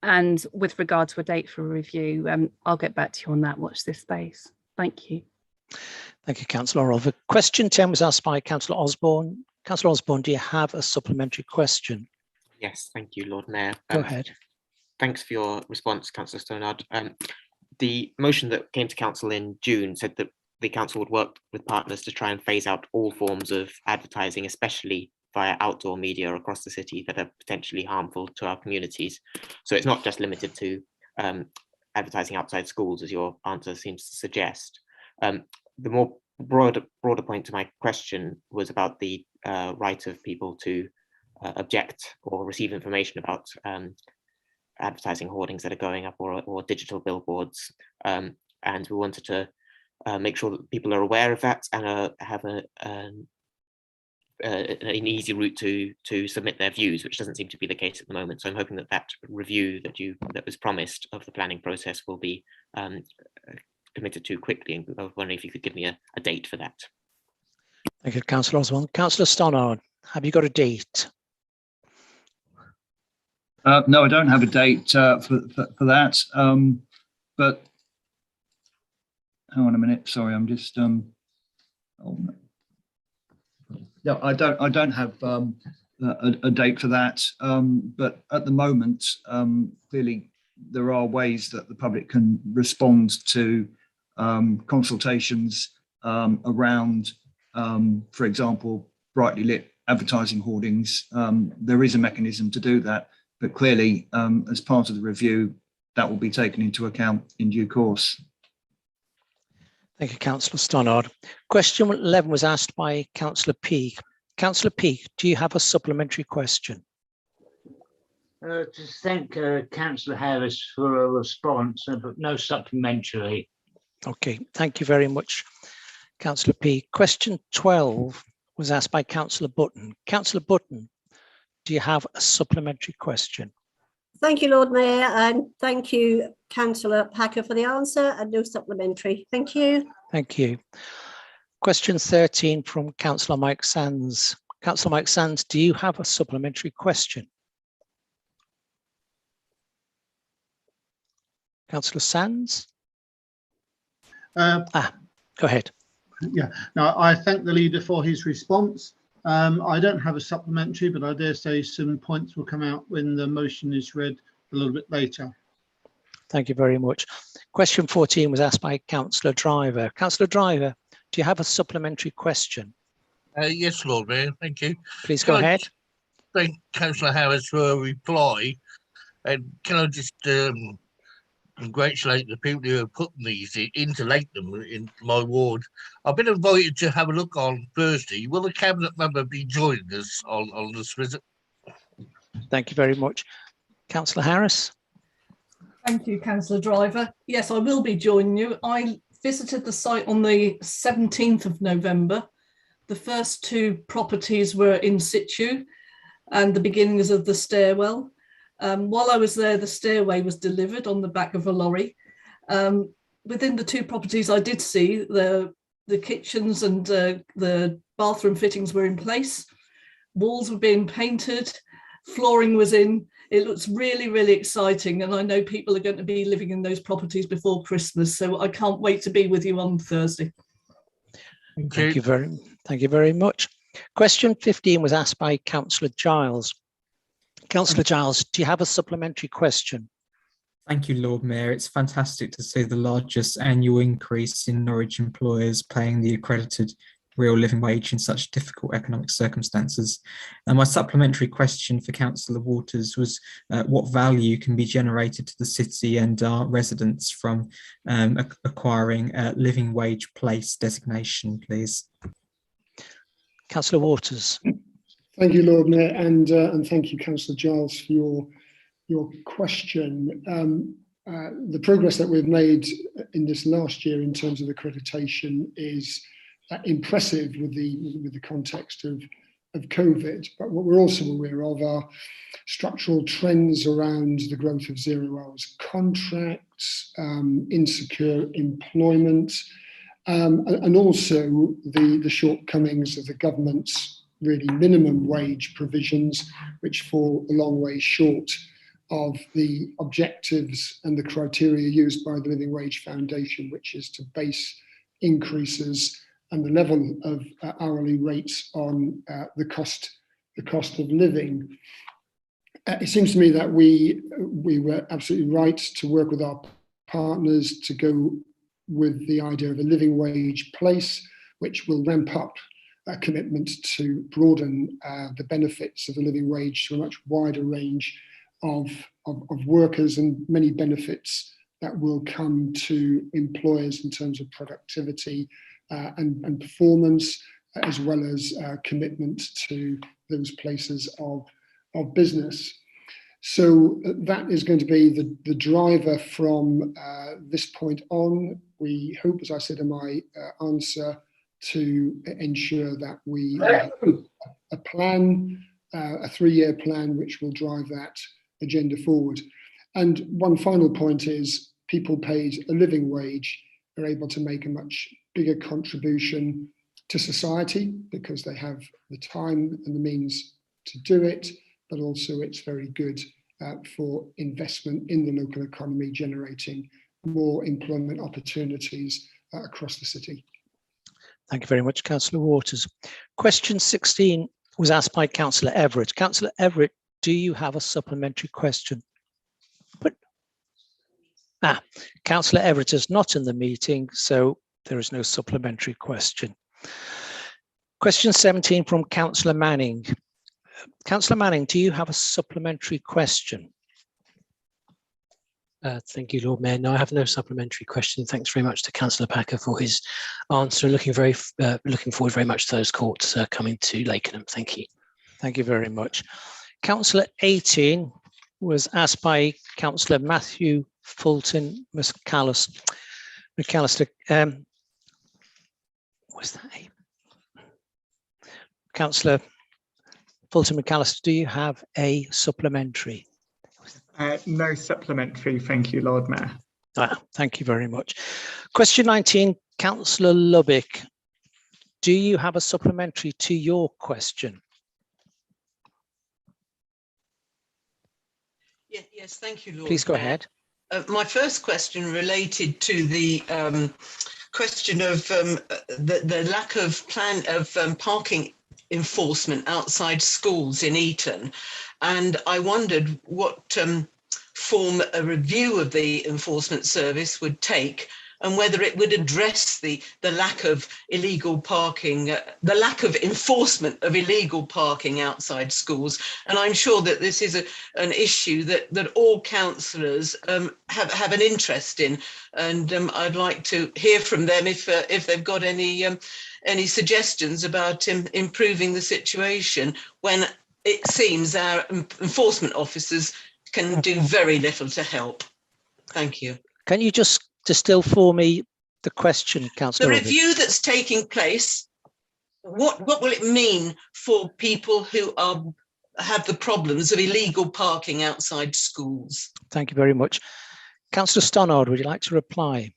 And with regard to a date for a review, I'll get back to you on that. Watch this space. Thank you. Thank you, Councillor Oliver. Question 10 was asked by Councillor Osborne. Councillor Osborne, do you have a supplementary question? Yes, thank you, Lord Mayor. Go ahead. Thanks for your response, Councillor Stonard. The motion that came to Council in June said that the Council would work with partners to try and phase out all forms of advertising, especially via outdoor media across the city that are potentially harmful to our communities. So it's not just limited to advertising outside schools, as your answer seems to suggest. The more broader point to my question was about the right of people to object or receive information about advertising hoardings that are going up or digital billboards. And we wanted to make sure that people are aware of that and have an easy route to submit their views, which doesn't seem to be the case at the moment. So I'm hoping that that review that was promised of the planning process will be committed to quickly. And I was wondering if you could give me a date for that. Thank you, Councillor Osborne. Councillor Stonard, have you got a date? No, I don't have a date for that. But hang on a minute. Sorry, I'm just. Oh, no, I don't have a date for that. But at the moment, clearly there are ways that the public can respond to consultations around, for example, brightly lit advertising hoardings. There is a mechanism to do that. But clearly, as part of the review, that will be taken into account in due course. Thank you, Councillor Stonard. Question 11 was asked by Councillor Peake. Councillor Peake, do you have a supplementary question? To thank Councillor Harris for a response, but no supplementary. Okay, thank you very much, Councillor Peake. Question 12 was asked by Councillor Button. Councillor Button, do you have a supplementary question? Thank you, Lord Mayor, and thank you, Councillor Packer, for the answer, and no supplementary. Thank you. Thank you. Question 13 from Councillor Mike Sands. Councillor Mike Sands, do you have a supplementary question? Councillor Sands? Go ahead. Yeah, no, I thank the leader for his response. I don't have a supplementary, but I dare say some points will come out when the motion is read a little bit later. Thank you very much. Question 14 was asked by Councillor Driver. Councillor Driver, do you have a supplementary question? Yes, Lord Mayor, thank you. Please go ahead. Thank Councillor Harris for a reply. And can I just congratulate the people who have put these into Lakenham in my ward. I've been invited to have a look on Thursday. Will the Cabinet member be joining us on this visit? Thank you very much. Councillor Harris? Thank you, Councillor Driver. Yes, I will be joining you. I visited the site on the 17th of November. The first two properties were in situ and the beginnings of the stairwell. While I was there, the stairway was delivered on the back of a lorry. Within the two properties, I did see the kitchens and the bathroom fittings were in place. Walls were being painted, flooring was in. It looks really, really exciting. And I know people are going to be living in those properties before Christmas. So I can't wait to be with you on Thursday. Thank you very much. Question 15 was asked by Councillor Giles. Councillor Giles, do you have a supplementary question? Thank you, Lord Mayor. It's fantastic to see the largest annual increase in Norwich employers paying the accredited real living wage in such difficult economic circumstances. And my supplementary question for Councillor Waters was what value can be generated to the city and our residents from acquiring a living wage place designation, please? Councillor Waters. Thank you, Lord Mayor, and thank you, Councillor Giles, for your question. The progress that we've made in this last year in terms of accreditation is impressive with the context of COVID. But what we're also aware of are structural trends around the growth of zero hours contracts, insecure employment, and also the shortcomings of the government's really minimum wage provisions, which fall a long way short of the objectives and the criteria used by the Living Wage Foundation, which is to base increases and the level of hourly rates on the cost of living. It seems to me that we were absolutely right to work with our partners to go with the idea of a living wage place, which will ramp up a commitment to broaden the benefits of the living wage to a much wider range of workers, and many benefits that will come to employers in terms of productivity and performance, as well as commitment to those places of business. So that is going to be the driver from this point on. We hope, as I said in my answer, to ensure that we have a plan, a 3-year plan, which will drive that agenda forward. And one final point is people paid a living wage are able to make a much bigger contribution to society because they have the time and the means to do it, but also it's very good for investment in the local economy, generating more employment opportunities across the city. Thank you very much, Councillor Waters. Question 16 was asked by Councillor Everett. Councillor Everett, do you have a supplementary question? Councillor Everett is not in the meeting, so there is no supplementary question. Question 17 from Councillor Manning. Councillor Manning, do you have a supplementary question? Thank you, Lord Mayor. No, I have no supplementary question. Thanks very much to Councillor Packer for his answer. Looking forward very much to those courts coming to Lakenham. Thank you. Thank you very much. Councillor 18 was asked by Councillor Matthew Fulton McAllister. Was that Councillor Fulton McAllister, do you have a supplementary? No supplementary, thank you, Lord Mayor. Thank you very much. Question 19, Councillor Lubbock, do you have a supplementary to your question? Yes, thank you, Lord Please go Mayor. ahead. My first question related to the question of the lack of parking enforcement outside schools in Eton, and I wondered what form a review of the enforcement service would take, and whether it would address the lack of illegal parking, the lack of enforcement of illegal parking outside schools. And I'm sure that this is an issue that all councillors have an interest in, and I'd like to hear from them if they've got any suggestions about improving the situation when it seems our enforcement officers can do very little to help. Thank you. Can you just distill for me the question, Councillor? The review that's taking place, what will it mean for people who have the problems of illegal parking outside schools? Thank you very much. Councillor Stannard, would you like to reply?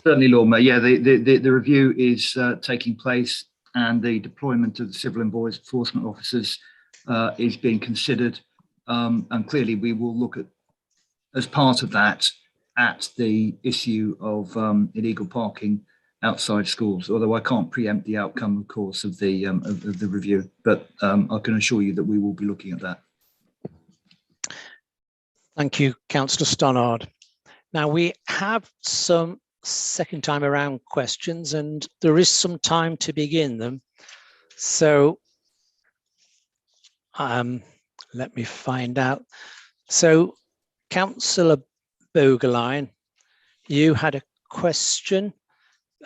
Certainly, Lord Mayor. Yeah, the review is taking place, and the deployment of the civil enforcement officers is being considered, and clearly we will look at, as part of that, at the issue of illegal parking outside schools. Although I can't preempt the outcome, of course, of the review, but I can assure you that we will be looking at that. Thank you, Councillor Stannard. Now we have some second time around questions, and there is some time to begin them. So let me find out. So Councillor Bogerline, you had a question,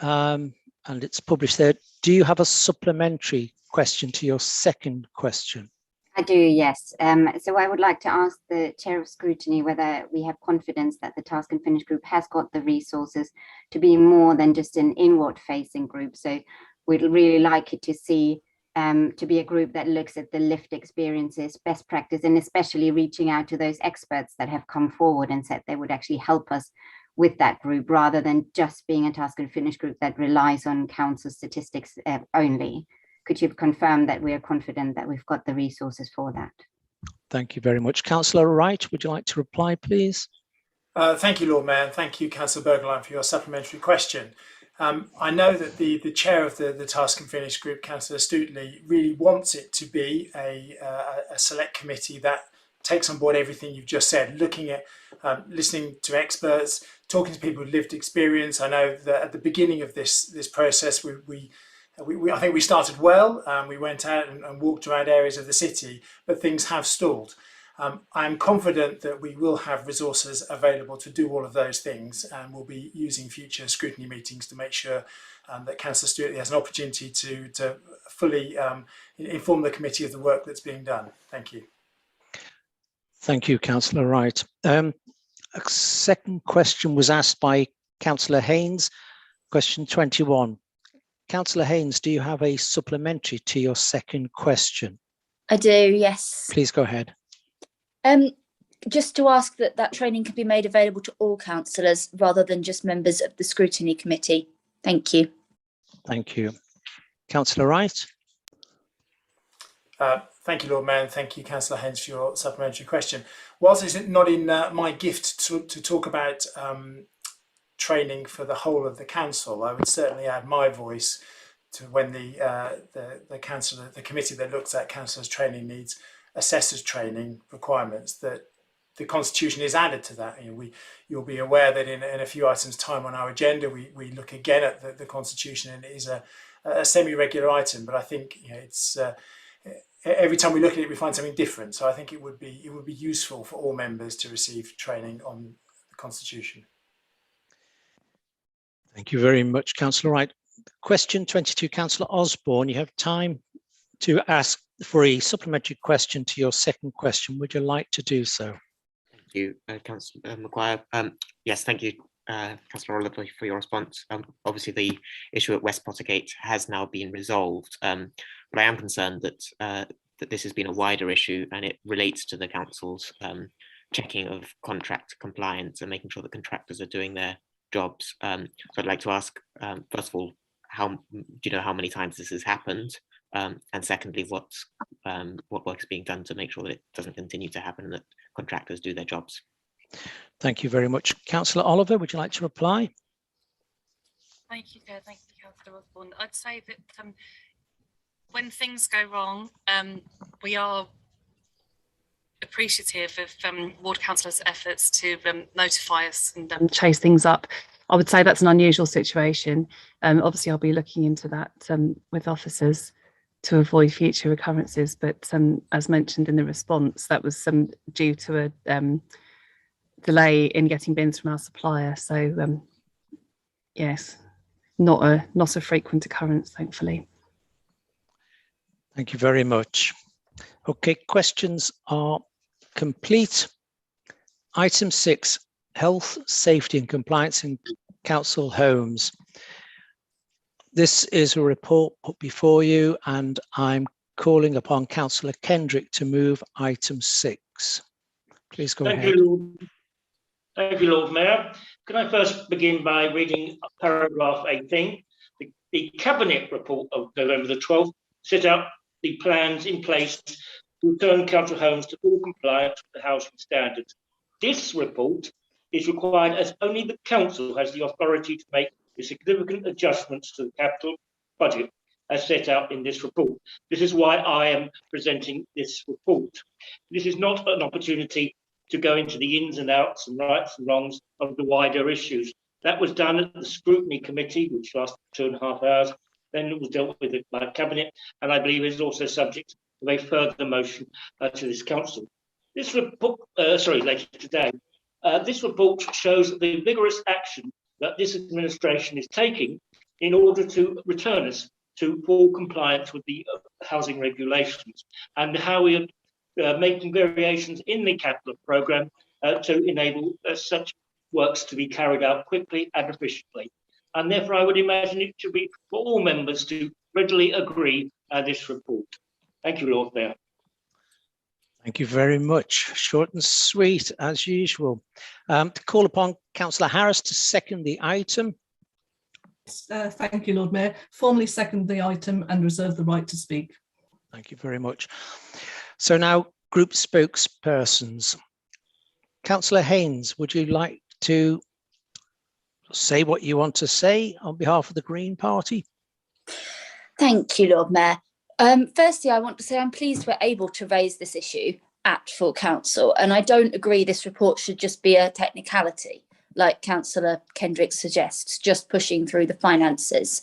and it's published there. Do you have a supplementary question to your second question? I do, yes. So I would like to ask the Chair of Scrutiny whether we have confidence that the Task and Finish group has got the resources to be more than just an inward-facing group. So we'd really like it to see to be a group that looks at the lived experiences, best practice, and especially reaching out to those experts that have come forward and said they would actually help us with that group, rather than just being a Task and Finish group that relies on council statistics only. Could you confirm that we are confident that we've got the resources for that? Thank you very much. Councillor Wright, would you like to reply, please? Thank you, Lord Mayor, and thank you, Councillor Bergelein, for your supplementary question. I know that the chair of the Task and Finish group, Councillor Stuteley, really wants it to be a select committee that takes on board everything you've just said, looking at listening to experts, talking to people with lived experience. I know that at the beginning of this process, I think we started well. We went out and walked around areas of the city, but things have stalled. I'm confident that we will have resources available to do all of those things, and we'll be using future scrutiny meetings to make sure that Councillor Stuteley has an opportunity to fully inform the committee of the work that's being done. Thank you. Thank you, Councillor Wright. A second question was asked by Councillor Haynes, question 21. Councillor Haynes, do you have a supplementary to your second question? I do, yes. Please go ahead. Just to ask that training can be made available to all councillors rather than just members of the scrutiny committee. Thank you. Thank you. Councillor Wright. Thank you, Lord Mayor, and thank you, Councillor Haynes, for your supplementary question. Whilst it's not in my gift to talk about training for the whole of the council, I would certainly add my voice to when the committee that looks at councillors' training needs assessors training requirements, that the Constitution is added to that. You'll be aware that in a few items time on our agenda, we look again at the Constitution, and it is a semi-regular item. But I think it's every time we look at it, we find something different. So I think it would be useful for all members to receive training on the Constitution. Thank you very much, Councillor Wright. Question 22, Councillor Osborne. You have time to ask for a supplementary question to your second question. Would you like to do so? Thank you, Councillor Maguire. Yes, thank you, Councillor Oliver, for your response. Obviously, the issue at West Pottergate has now been resolved, but I am concerned that this has been a wider issue, and it relates to the council's checking of contract compliance and making sure that contractors are doing their jobs. So I'd like to ask, first of all, do you know how many times this has happened? And secondly, what work is being done to make sure that it doesn't continue to happen and that contractors do their jobs? Thank you very much. Councillor Oliver, would you like to reply? Thank you, Chair. Thank you, Councillor Osborne. I'd say that when things go wrong, we are appreciative of ward councillors' efforts to notify us and chase things up. I would say that's an unusual situation. Obviously, I'll be looking into that with officers to avoid future occurrences, but as mentioned in the response, that was due to a delay in getting bins from our supplier. So yes, not a frequent occurrence, thankfully. Thank you very much. Okay, questions are complete. Item 6, health, safety and compliance in council homes. This is a report put before you, and I'm calling upon Councillor Kendrick to move item 6. Please go ahead. Thank you, Lord Mayor. Can I first begin by reading paragraph 18? The Cabinet report of November the 12th set out the plans in place to return council homes to full compliance with the housing standards. This report is required as only the council has the authority to make the significant adjustments to the capital budget as set out in this report. This is why I am presenting this report. This is not an opportunity to go into the ins and outs and rights and wrongs of the wider issues. That was done at the Scrutiny Committee, which lasted 2.5 hours. Then it was dealt with by Cabinet, and I believe is also subject to a further motion to this council. This report, later today, this report shows the vigorous action that this administration is taking in order to return us to full compliance with the housing regulations, and how we are making variations in the capital programme to enable such works to be carried out quickly and efficiently. And therefore, I would imagine it should be for all members to readily agree this report. Thank you, Lord Mayor. Thank you very much. Short and sweet, as usual. To call upon Councillor Harris to second the item. Thank you, Lord Mayor. Formally second the item and reserve the right to speak. Thank you very much. So now, group spokespersons. Councillor Haynes, would you like to say what you want to say on behalf of the Green Party? Thank you, Lord Mayor. Firstly, I want to say I'm pleased we're able to raise this issue at full council, and I don't agree this report should just be a technicality, like Councillor Kendrick suggests, just pushing through the finances.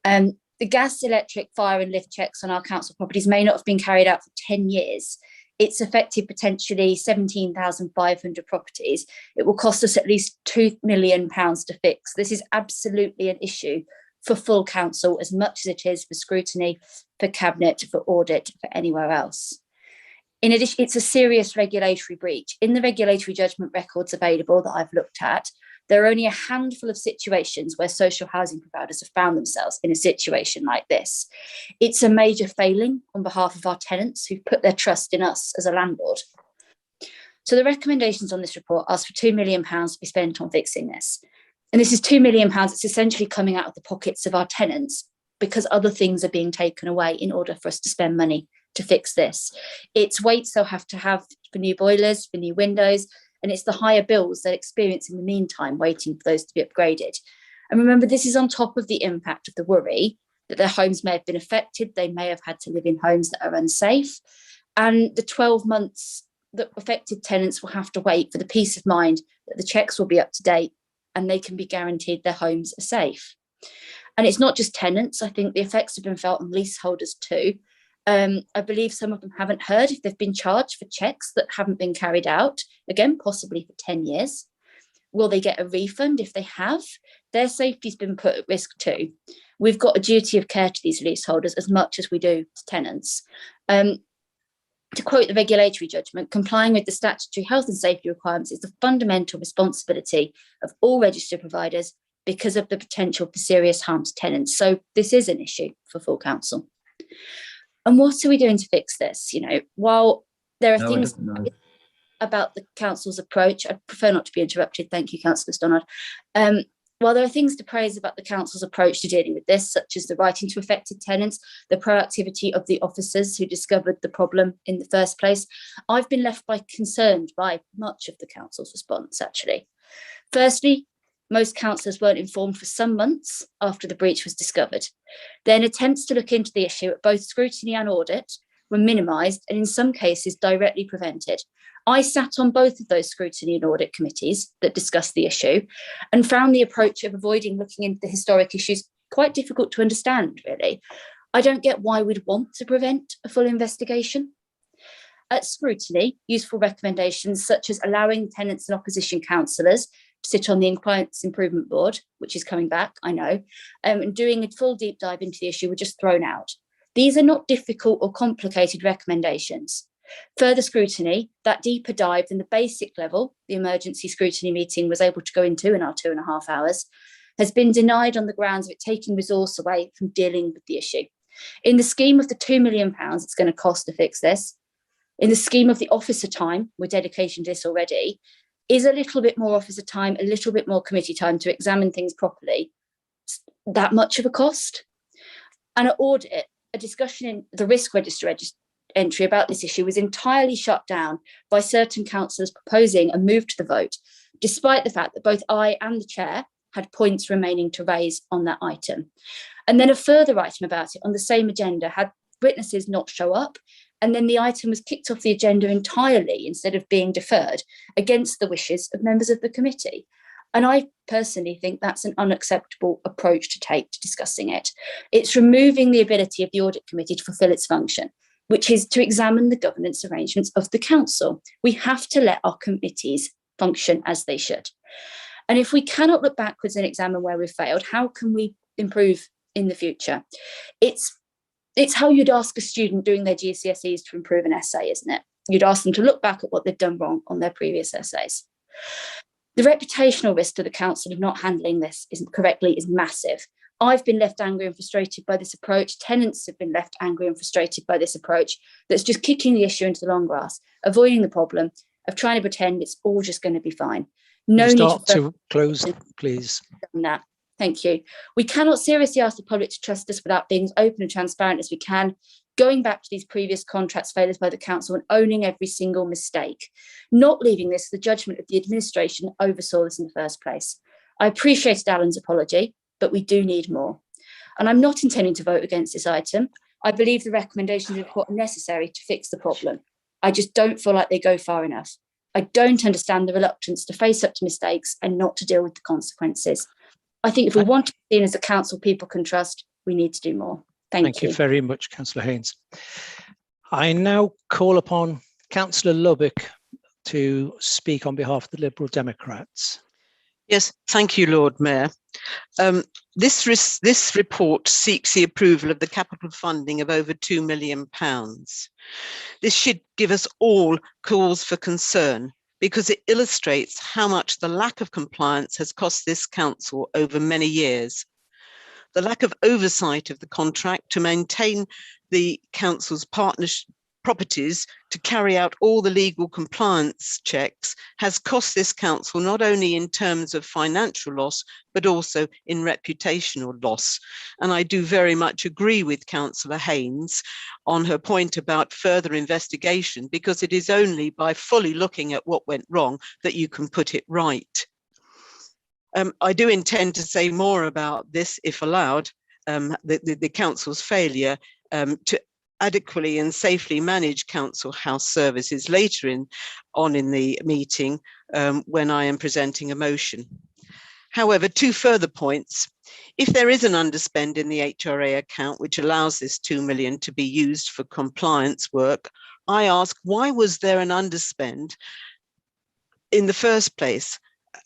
The gas, electric, fire and lift checks on our council properties may not have been carried out for 10 years. It's affected potentially 17,500 properties. It will cost us at least £2 million to fix. This is absolutely an issue for full council as much as it is for scrutiny, for cabinet, for audit, for anywhere else. In addition, it's a serious regulatory breach. In the regulatory judgment records available that I've looked at, there are only a handful of situations where social housing providers have found themselves in a situation like this. It's a major failing on behalf of our tenants who've put their trust in us as a landlord. So the recommendations on this report ask for £2 million to be spent on fixing this. And this is £2 million, it's essentially coming out of the pockets of our tenants because other things are being taken away in order for us to spend money to fix this. It's weights they'll have to have for new boilers, for new windows, and it's the higher bills they'll experience in the meantime waiting for those to be upgraded. And remember, this is on top of the impact of the worry that their homes may have been affected, they may have had to live in homes that are unsafe, and the 12 months that affected tenants will have to wait for the peace of mind that the checks will be up to date and they can be guaranteed their homes are safe. And it's not just tenants, I think the effects have been felt on leaseholders too. I believe some of them haven't heard if they've been charged for checks that haven't been carried out, again, possibly for 10 years. Will they get a refund if they have? Their safety's been put at risk too. We've got a duty of care to these leaseholders as much as we do to tenants. To quote the regulatory judgment, complying with the statutory health and safety requirements is the fundamental responsibility of all registered providers because of the potential for serious harm to tenants. So this is an issue for full council. And what are we doing to fix this? You know, while there are things about the council's approach, I prefer not to be interrupted. Thank you, Councillor Stannard. While there are things to praise about the council's approach to dealing with this, such as the writing to affected tenants, the proactivity of the officers who discovered the problem in the first place, I've been left concerned by much of the council's response, actually. Firstly, most councillors weren't informed for some months after the breach was discovered. Then attempts to look into the issue at both scrutiny and audit were minimised and in some cases directly prevented. I sat on both of those scrutiny and audit committees that discussed the issue and found the approach of avoiding looking into the historic issues quite difficult to understand, really. I don't get why we'd want to prevent a full investigation. At scrutiny, useful recommendations such as allowing tenants and opposition councillors to sit on the Compliance Improvement Board, which is coming back, I know, and doing a full deep dive into the issue were just thrown out. These are not difficult or complicated recommendations. Further scrutiny, that deeper dive than the basic level the emergency scrutiny meeting was able to go into in our 2.5 hours, has been denied on the grounds of it taking resource away from dealing with the issue. In the scheme of the £2 million it's going to cost to fix this, in the scheme of the officer time, we're dedicating to this already, is a little bit more officer time, a little bit more committee time to examine things properly, that much of a cost? And at audit, a discussion in the risk register entry about this issue was entirely shut down by certain councillors proposing a move to the vote, despite the fact that both I and the chair had points remaining to raise on that item. And then a further item about it on the same agenda had witnesses not show up, and then the item was kicked off the agenda entirely instead of being deferred against the wishes of members of the committee. And I personally think that's an unacceptable approach to take to discussing it. It's removing the ability of the Audit Committee to fulfil its function, which is to examine the governance arrangements of the council. We have to let our committees function as they should. And if we cannot look backwards and examine where we've failed, how can we improve in the future? It's how you'd ask a student doing their GCSEs to improve an essay, isn't it? You'd ask them to look back at what they've done wrong on their previous essays. The reputational risk to the council of not handling this correctly is massive. I've been left angry and frustrated by this approach. Tenants have been left angry and frustrated by this approach that's just kicking the issue into the long grass, avoiding the problem of trying to pretend it's all just going to be fine. No need to close, please. Thank you. We cannot seriously ask the public to trust us without being as open and transparent as we can. going back to these previous contracts failures by the council and owning every single mistake, not leaving this to the judgment of the administration that oversaw this in the first place. I appreciated Alan's apology, but we do need more. And I'm not intending to vote against this item. I believe the recommendations of the report are necessary to fix the problem. I just don't feel like they go far enough. I don't understand the reluctance to face up to mistakes and not to deal with the consequences. I think if we want to be seen as a council people can trust, we need to do more. Thank you. You very much, Councillor Haynes. I now call upon Councillor Lubbock to speak on behalf of the Liberal Democrats. Yes, thank you, Lord Mayor. This report seeks the approval of the capital funding of over £2 million. This should give us all cause for concern because it illustrates how much the lack of compliance has cost this council over many years. The lack of oversight of the contract to maintain the council's properties to carry out all the legal compliance checks has cost this council not only in terms of financial loss, but also in reputational loss. And I do very much agree with Councillor Haynes on her point about further investigation, because it is only by fully looking at what went wrong that you can put it right. I do intend to say more about this, if allowed, the council's failure to adequately and safely manage council house services later on in the meeting when I am presenting a motion. However, two further points. If there is an underspend in the HRA account, which allows this £2 million to be used for compliance work, I ask, why was there an underspend in the first place?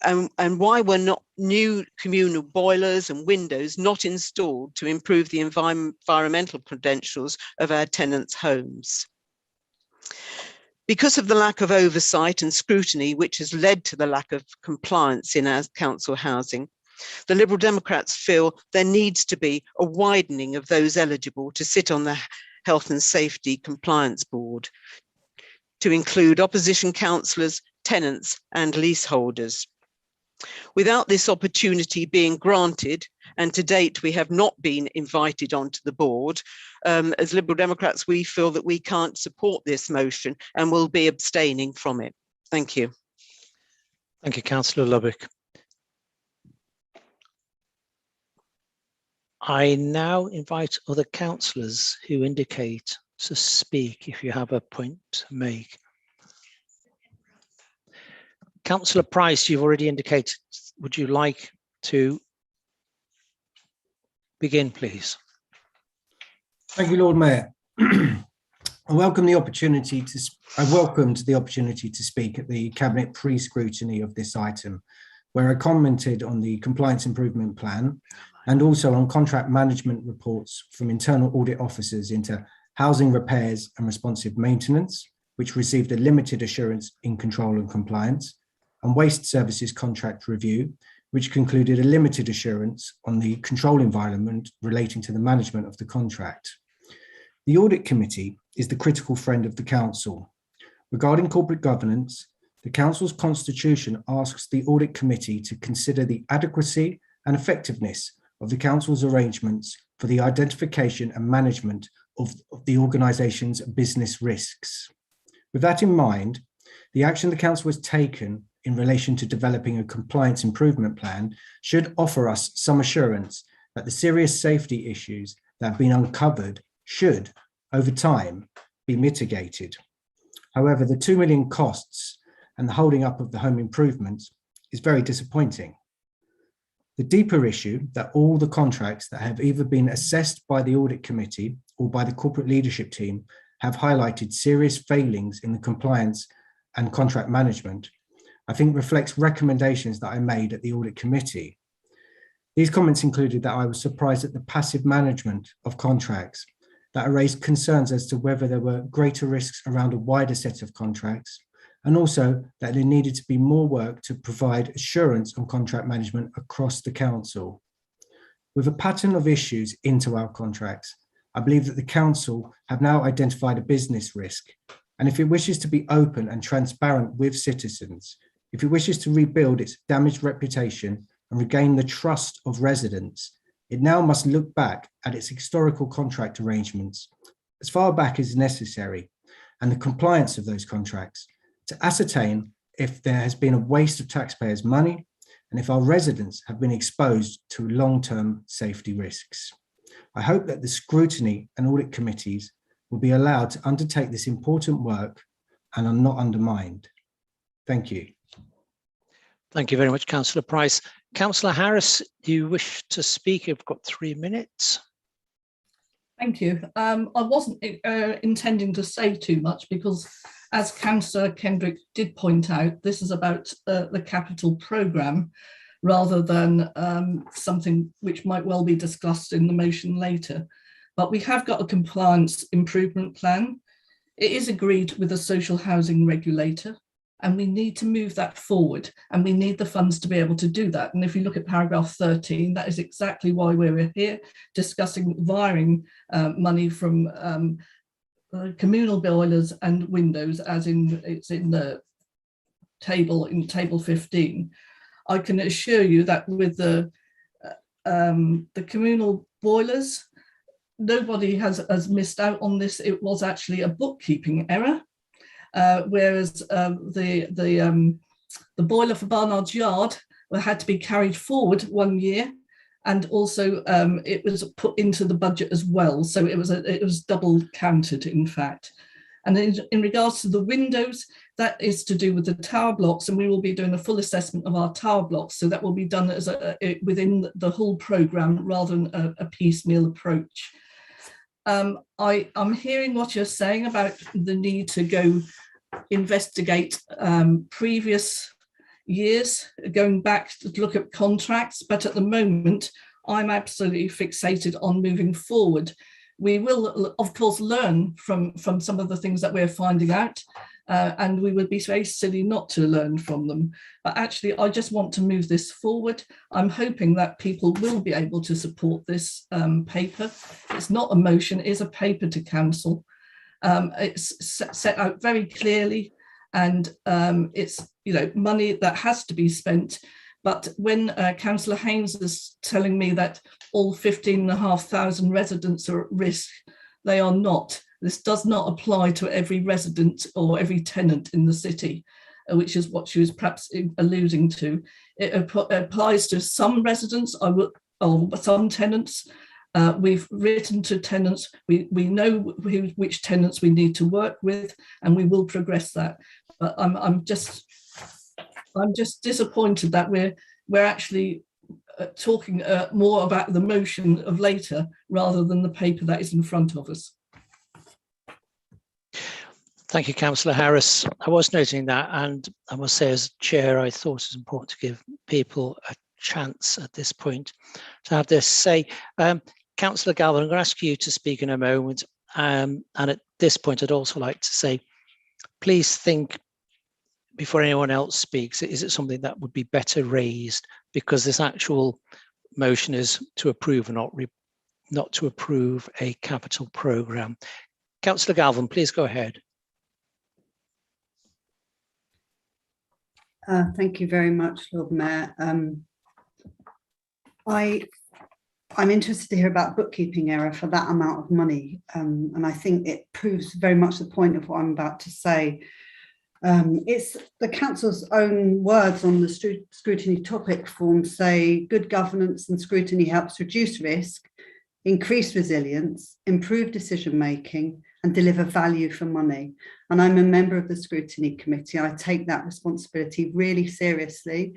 And why were not new communal boilers and windows not installed to improve the environmental credentials of our tenants' homes? Because of the lack of oversight and scrutiny, which has led to the lack of compliance in our council housing, the Liberal Democrats feel there needs to be a widening of those eligible to sit on the Health and Safety Compliance Board, to include opposition councillors, tenants and leaseholders. Without this opportunity being granted, and to date we have not been invited onto the board, as Liberal Democrats we feel that we can't support this motion and will be abstaining from it. Thank you. Thank you, Councillor Lubbock. I now invite other councillors who indicate to speak if you have a point to make. Councillor Price, you've already indicated, would you like to begin, please? Thank you, Lord Mayor. I welcomed the opportunity to speak at the Cabinet pre-scrutiny of this item, where I commented on the compliance improvement plan and also on contract management reports from internal audit officers into housing repairs and responsive maintenance, which received a limited assurance in control and compliance, and waste services contract review, which concluded a limited assurance on the control environment relating to the management of the contract. The Audit Committee is the critical friend of the Council. Regarding corporate governance, the Council's constitution asks the Audit Committee to consider the adequacy and effectiveness of the Council's arrangements for the identification and management of the organisation's business risks. With that in mind, the action the Council has taken in relation to developing a compliance improvement plan should offer us some assurance that the serious safety issues that have been uncovered should, over time, be mitigated. However, the £2 million costs and the holding up of the home improvements is very disappointing. The deeper issue that all the contracts that have either been assessed by the Audit Committee or by the corporate leadership team have highlighted serious failings in the compliance and contract management, I think reflects recommendations that I made at the Audit Committee. These comments included that I was surprised at the passive management of contracts, that I raised concerns as to whether there were greater risks around a wider set of contracts, and also that there needed to be more work to provide assurance on contract management across the Council. With a pattern of issues into our contracts, I believe that the Council have now identified a business risk, and if it wishes to be open and transparent with citizens, if it wishes to rebuild its damaged reputation and regain the trust of residents, it now must look back at its historical contract arrangements as far back as necessary and the compliance of those contracts to ascertain if there has been a waste of taxpayers' money and if our residents have been exposed to long-term safety risks. I hope that the scrutiny and audit committees will be allowed to undertake this important work and are not undermined. Thank you. Thank you very much, Councillor Price. Councillor Harris, do you wish to speak? You've got 3 minutes. Thank you. I wasn't intending to say too much because, as Councillor Kendrick did point out, this is about the capital programme rather than something which might well be discussed in the motion later. But we have got a compliance improvement plan. It is agreed with the social housing regulator, and we need to move that forward, and we need the funds to be able to do that. And if you look at paragraph 13, that is exactly why we're here discussing wiring money from communal boilers and windows, as it's in the table, in table 15. I can assure you that with the communal boilers, nobody has missed out on this. It was actually a bookkeeping error. Whereas the boiler for Barnard's Yard had to be carried forward 1 year, and also it was put into the budget as well, so it was double counted, in fact. And in regards to the windows, that is to do with the tower blocks, and we will be doing a full assessment of our tower blocks, so that will be done as within the whole programme rather than a piecemeal approach. I'm hearing what you're saying about the need to go investigate previous years, going back to look at contracts, but at the moment I'm absolutely fixated on moving forward. We will, of course, learn from some of the things that we're finding out, and we would be very silly not to learn from them. But actually, I just want to move this forward. I'm hoping that people will be able to support this paper. It's not a motion, it is a paper to council. It's set out very clearly, and it's money that has to be spent. But when Councillor Haynes is telling me that all 15,500 residents are at risk, they are not. This does not apply to every resident or every tenant in the city, which is what she was perhaps alluding to. It applies to some residents, or some tenants. We've written to tenants. We know which tenants we need to work with, and we will progress that. But I'm just disappointed that we're actually talking more about the motion of later rather than the paper that is in front of us. Thank you, Councillor Harris. I was noting that, and I must say, as chair, I thought it was important to give people a chance at this point to have their say. Councillor Galvin, I'm going to ask you to speak in a moment. And at this point, I'd also like to say, please think before anyone else speaks, is it something that would be better raised? Because this actual motion is to approve or not to approve a capital programme. Councillor Galvin, please go ahead. Thank you very much, Lord Mayor. I'm interested to hear about bookkeeping error for that amount of money, and I think it proves very much the point of what I'm about to say. It's the council's own words on the scrutiny topic form say good governance and scrutiny helps reduce risk, increase resilience, improve decision making, and deliver value for money. And I'm a member of the Scrutiny Committee. I take that responsibility really seriously.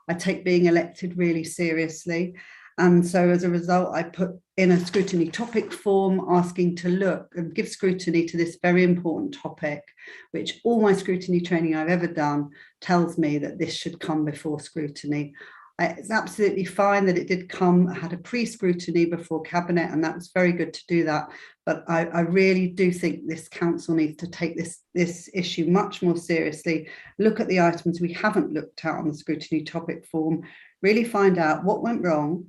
I take being elected really seriously. And so as a result, I put in a scrutiny topic form asking to look and give scrutiny to this very important topic, which all my scrutiny training I've ever done tells me that this should come before scrutiny. It's absolutely fine that it did come, had a pre-scrutiny before Cabinet, and that was very good to do that. But I really do think this council needs to take this issue much more seriously, look at the items we haven't looked at on the scrutiny topic form, really find out what went wrong,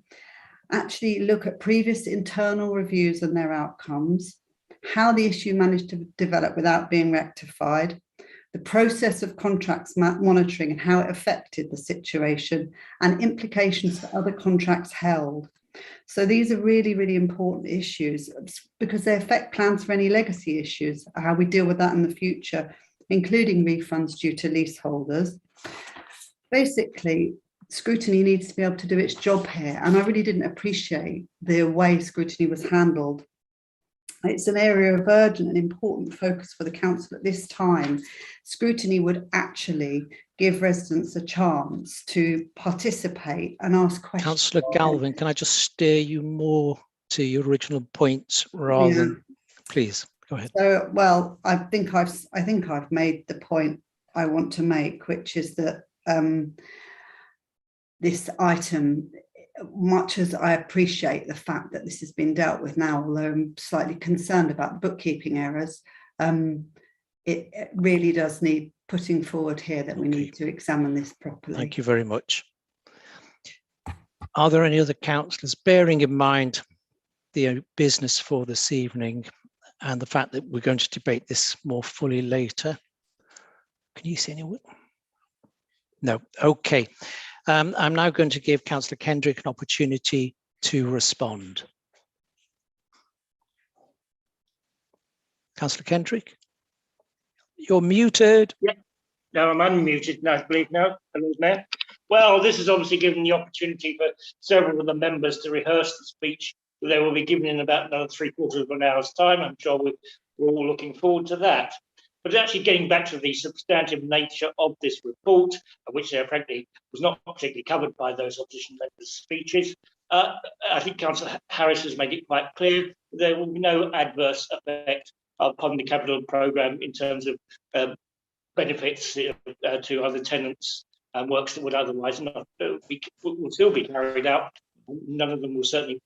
actually look at previous internal reviews and their outcomes, how the issue managed to develop without being rectified, the process of contracts monitoring and how it affected the situation, and implications for other contracts held. So these are really, really important issues because they affect plans for any legacy issues, how we deal with that in the future, including refunds due to leaseholders. Basically, scrutiny needs to be able to do its job here, and I really didn't appreciate the way scrutiny was handled. It's an area of urgent and important focus for the council at this time. Scrutiny would actually give residents a chance to participate and ask questions. Councillor Galvin, can I just steer you more to your original points rather than, please go ahead. So, well, I think I've made the point I want to make, which is that this item, much as I appreciate the fact that this has been dealt with now, although I'm slightly concerned about the bookkeeping errors, it really does need putting forward here that we need to examine this properly. Thank you very much. Are there any other councillors, bearing in mind the business for this evening and the fact that we're going to debate this more fully later? Can you see anyone? No, okay. I'm now going to give Councillor Kendrick an opportunity to respond. Councillor Kendrick, you're muted. Yeah. No, I'm unmuted now, I believe now, Lord Mayor. Well, this has obviously given the opportunity for several of the members to rehearse the speech that they will be given in about another 3/4 of an hour's time. I'm sure we're all looking forward to that. But actually getting back to the substantive nature of this report, which frankly was not particularly covered by those opposition members' speeches, I think Councillor Harris has made it quite clear there will be no adverse effect upon the capital programme in terms of benefits to other tenants and works that would otherwise not will still be carried out. None of them will certainly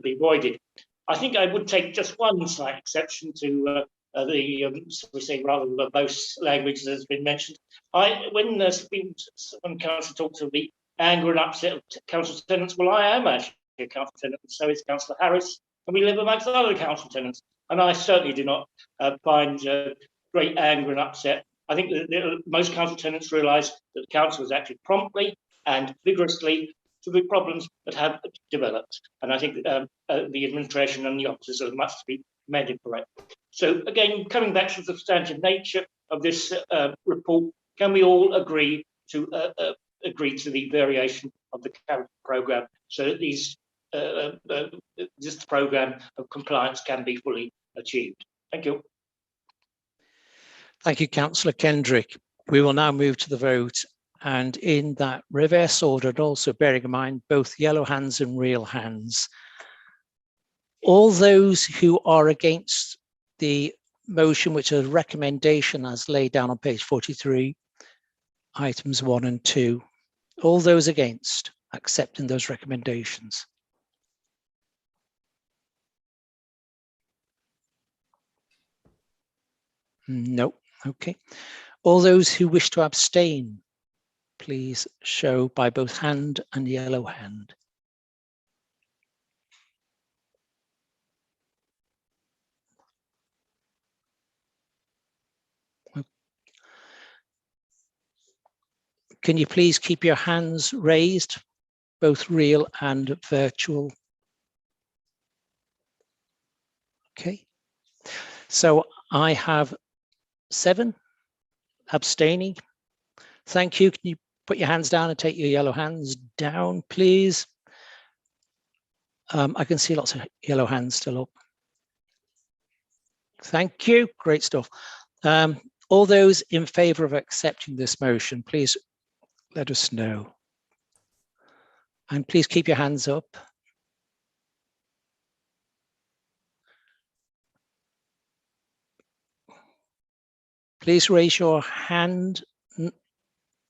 be voided. I think I would take just one slight exception to we say rather verbose language that has been mentioned. When council talks of the anger and upset of council tenants, well, I am actually a council tenant, and so is Councillor Harris, and we live amongst other council tenants, and I certainly do not find great anger and upset. I think that most council tenants realise that the council has acted promptly and vigorously to the problems that have developed, and I think that the administration and the officers are much to be commended for it. So again, coming back to the substantive nature of this report, can we all agree to the variation of the capital programme so that this programme of compliance can be fully achieved? Thank you. Thank you, Councillor Kendrick. We will now move to the vote, and in that reverse order, and also bearing in mind both yellow hands and real hands. All those who are against the motion, which is a recommendation as laid down on page 43, items 1 and 2, all those against accepting those recommendations? No. Okay. All those who wish to abstain, please show by both hand and yellow hand. Can you please keep your hands raised, both real and virtual? Okay. So I have 7 abstaining. Thank you. Can you put your hands down and take your yellow hands down, please? I can see lots of yellow hands still up. Thank you. Great stuff. All those in favour of accepting this motion, please let us know. And please keep your hands up. Please raise your hand.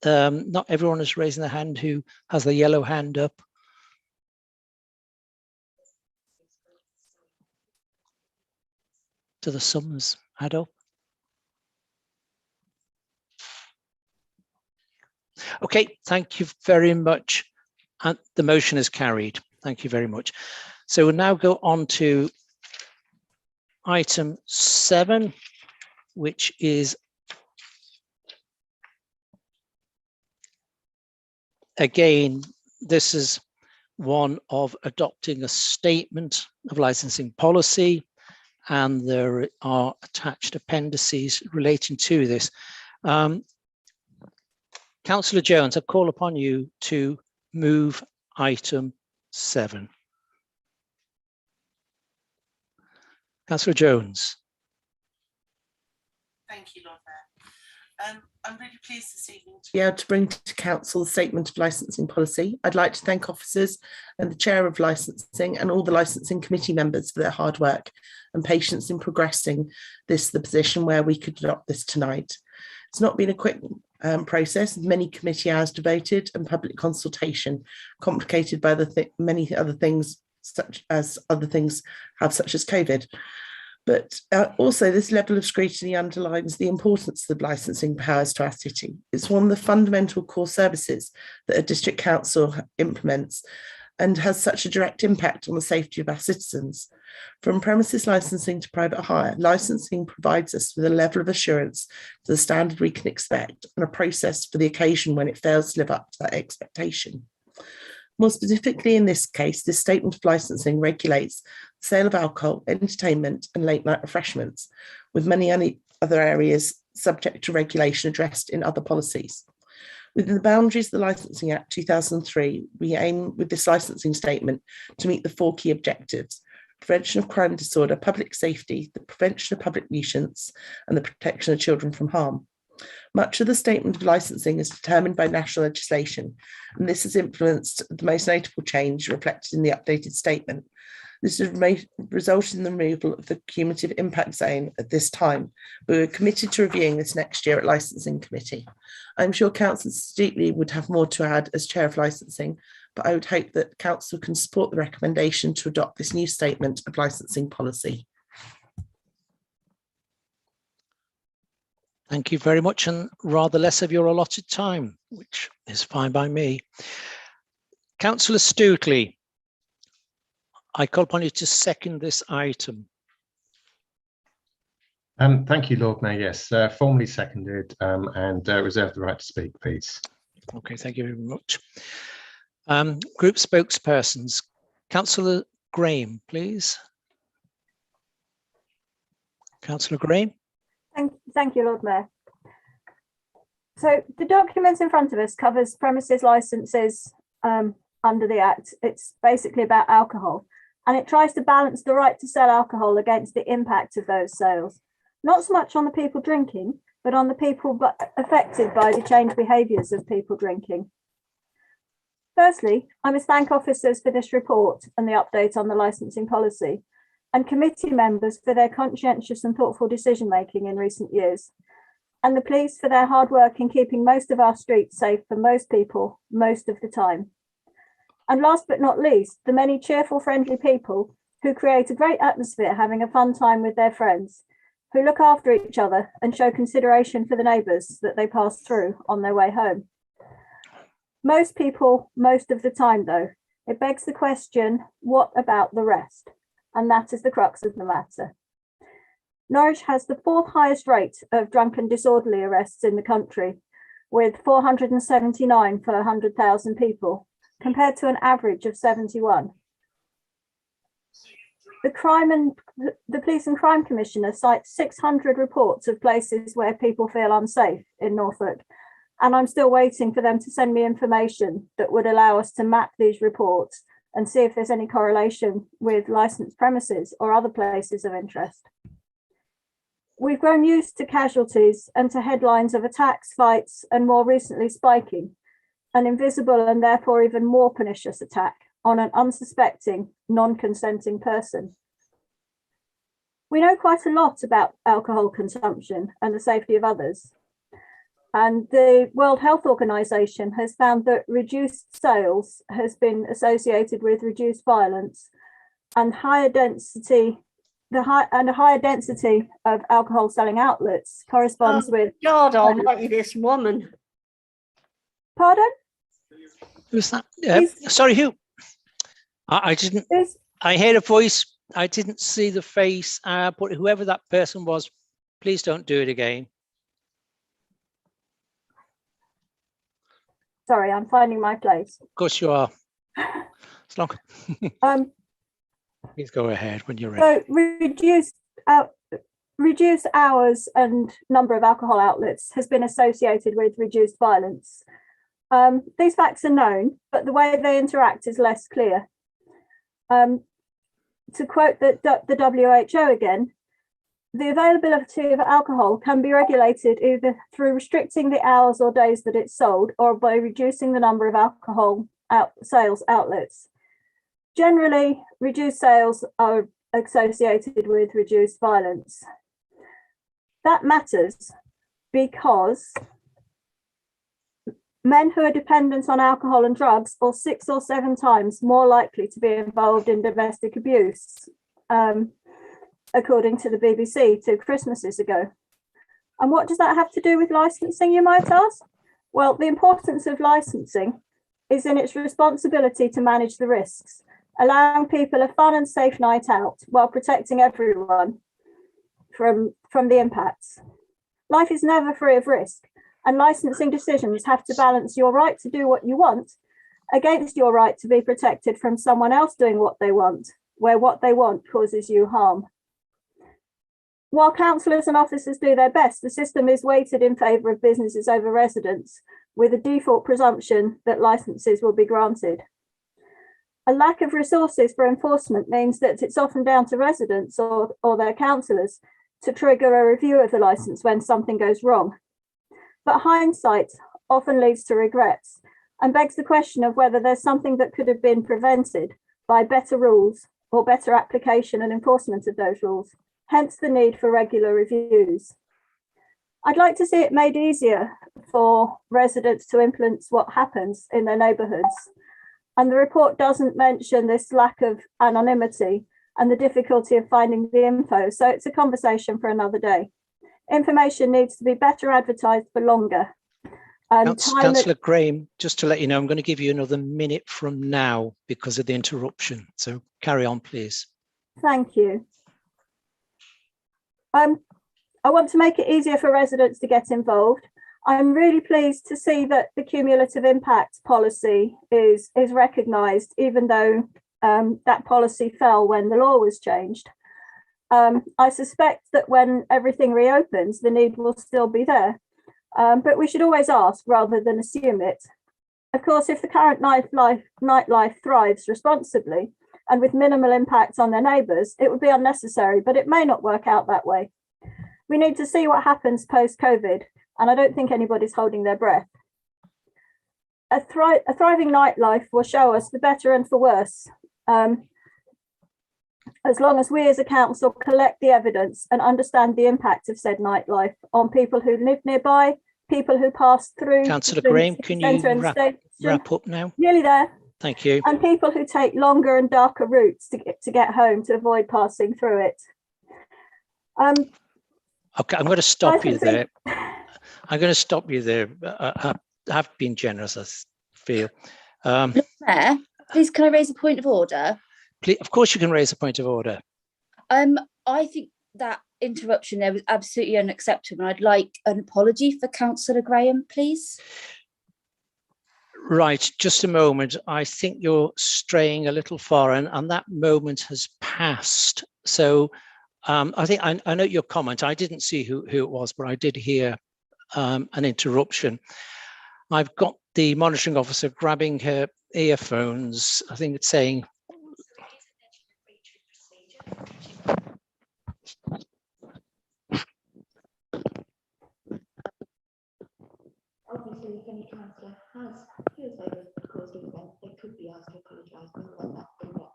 Not everyone is raising their hand who has the yellow hand up. Do the sums add up? Okay, thank you very much. And the motion is carried. Thank you very much. So we'll now go on to item 7, which is again, this is one of adopting a statement of licensing policy, and there are attached appendices relating to this. Councillor Jones, I call upon you to move item 7. Councillor Jones. Thank you, Lord Mayor. I'm really pleased this evening to be able to bring to Council the Statement of Licensing Policy. I'd like to thank officers and the Chair of Licensing and all the Licensing Committee members for their hard work and patience in progressing this to the position where we could adopt this tonight. It's not been a quick process, many committee hours devoted and public consultation, complicated by many other things such as COVID. But also this level of scrutiny underlines the importance of the licensing powers to our city. It's one of the fundamental core services that a district council implements and has such a direct impact on the safety of our citizens. From premises licensing to private hire, licensing provides us with a level of assurance to the standard we can expect and a process for the occasion when it fails to live up to that expectation. More specifically, in this case, this statement of licensing regulates the sale of alcohol, entertainment, and late night refreshments, with many other areas subject to regulation addressed in other policies. Within the boundaries of the Licensing Act 2003, we aim with this licensing statement to meet the 4 key objectives: prevention of crime and disorder, public safety, the prevention of public nuisance, and the protection of children from harm. Much of the statement of licensing is determined by national legislation, and this has influenced the most notable change reflected in the updated statement. This has resulted in the removal of the cumulative impact zone at this time, but we're committed to reviewing this next year at Licensing Committee. I'm sure Councillor Stuteley would have more to add as Chair of Licensing, but I would hope that Council can support the recommendation to adopt this new statement of licensing policy. Thank you very much, and rather less of your allotted time, which is fine by me. Councillor Stuteley, I call upon you to second this item. Thank you, Lord Mayor. Yes, formally seconded and reserve the right to speak, please. Okay, thank you very much. Group spokespersons, Councillor Graham, please. Councillor Graham. Thank you, Lord Mayor. So the document in front of us covers premises licenses under the Act. It's basically about alcohol, and it tries to balance the right to sell alcohol against the impact of those sales. Not so much on the people drinking, but on the people affected by the changed behaviours of people drinking. Firstly, I must thank officers for this report and the update on the licensing policy, and committee members for their conscientious and thoughtful decision making in recent years, and the police for their hard work in keeping most of our streets safe for most people most of the time. And last but not least, the many cheerful, friendly people who create a great atmosphere having a fun time with their friends, who look after each other and show consideration for the neighbours that they pass through on their way home. Most people, most of the time though, it begs the question, what about the rest? And that is the crux of the matter. Norwich has the 4th highest rate of drunken disorderly arrests in the country, with 479 per 100,000 people, compared to an average of 71. The Police and Crime Commissioner cites 600 reports of places where people feel unsafe in Norfolk, and I'm still waiting for them to send me information that would allow us to map these reports and see if there's any correlation with licensed premises or other places of interest. We've grown used to casualties and to headlines of attacks, fights, and more recently spiking, an invisible and therefore even more pernicious attack on an unsuspecting, non-consenting person. We know quite a lot about alcohol consumption and the safety of others. And the World Health Organization has found that reduced sales has been associated with reduced violence and a higher density of alcohol selling outlets corresponds with. God almighty, this woman. Pardon? Who's that? Sorry, who? I didn't. I heard a voice. I didn't see the face. But whoever that person was, please don't do it again. Sorry, I'm finding my place. Of course you are. As long. Please go ahead when you're ready. So reduced hours and number of alcohol outlets has been associated with reduced violence. These facts are known, but the way they interact is less clear. To quote the WHO again, the availability of alcohol can be regulated either through restricting the hours or days that it's sold, or by reducing the number of alcohol sales outlets. Generally, reduced sales are associated with reduced violence. That matters because men who are dependent on alcohol and drugs are 6 or 7 times more likely to be involved in domestic abuse, according to the BBC 2 Christmases ago. And what does that have to do with licensing, you might ask? Well, the importance of licensing is in its responsibility to manage the risks, allowing people a fun and safe night out while protecting everyone from the impacts. Life is never free of risk, and licensing decisions have to balance your right to do what you want against your right to be protected from someone else doing what they want, where what they want causes you harm. While councillors and officers do their best, the system is weighted in favour of businesses over residents, with a default presumption that licences will be granted. A lack of resources for enforcement means that it's often down to residents or their councillors to trigger a review of the licence when something goes wrong. But hindsight often leads to regrets and begs the question of whether there's something that could have been prevented by better rules or better application and enforcement of those rules, hence the need for regular reviews. I'd like to see it made easier for residents to influence what happens in their neighbourhoods. And the report doesn't mention this lack of anonymity and the difficulty of finding the info, so it's a conversation for another day. Information needs to be better advertised for longer. Councillor Graham, just to let you know, I'm going to give you another minute from now because of the interruption. So carry on, please. Thank you. I want to make it easier for residents to get involved. I'm really pleased to see that the cumulative impact policy is recognised, even though that policy fell when the law was changed. I suspect that when everything reopens, the need will still be there. But we should always ask rather than assume it. Of course, if the current nightlife thrives responsibly and with minimal impact on their neighbours, it would be unnecessary, but it may not work out that way. We need to see what happens post-COVID, and I don't think anybody's holding their breath. A thriving nightlife will show us for better and for worse, as long as we as a council collect the evidence and understand the impact of said nightlife on people who live nearby, people who pass through. Councillor Graham, can you wrap up now? Nearly there. Thank you. And people who take longer and darker routes to get home to avoid passing through it. Okay, I'm going to stop you there. I'm going to stop you there. I have been generous, I feel. Mayor, please, can I raise a point of order? Please, of course you can raise a point of order. I think that interruption there was absolutely unacceptable. I'd like an apology for Councillor Graham, please. Right, just a moment. I think you're straying a little far, and that moment has passed. So I think I note your comment. I didn't see who it was, but I did hear an interruption. I've got the monitoring officer grabbing her earphones. I think it's saying. Obviously, if any councillor feels they were caused an event, they could be asked to apologise, but not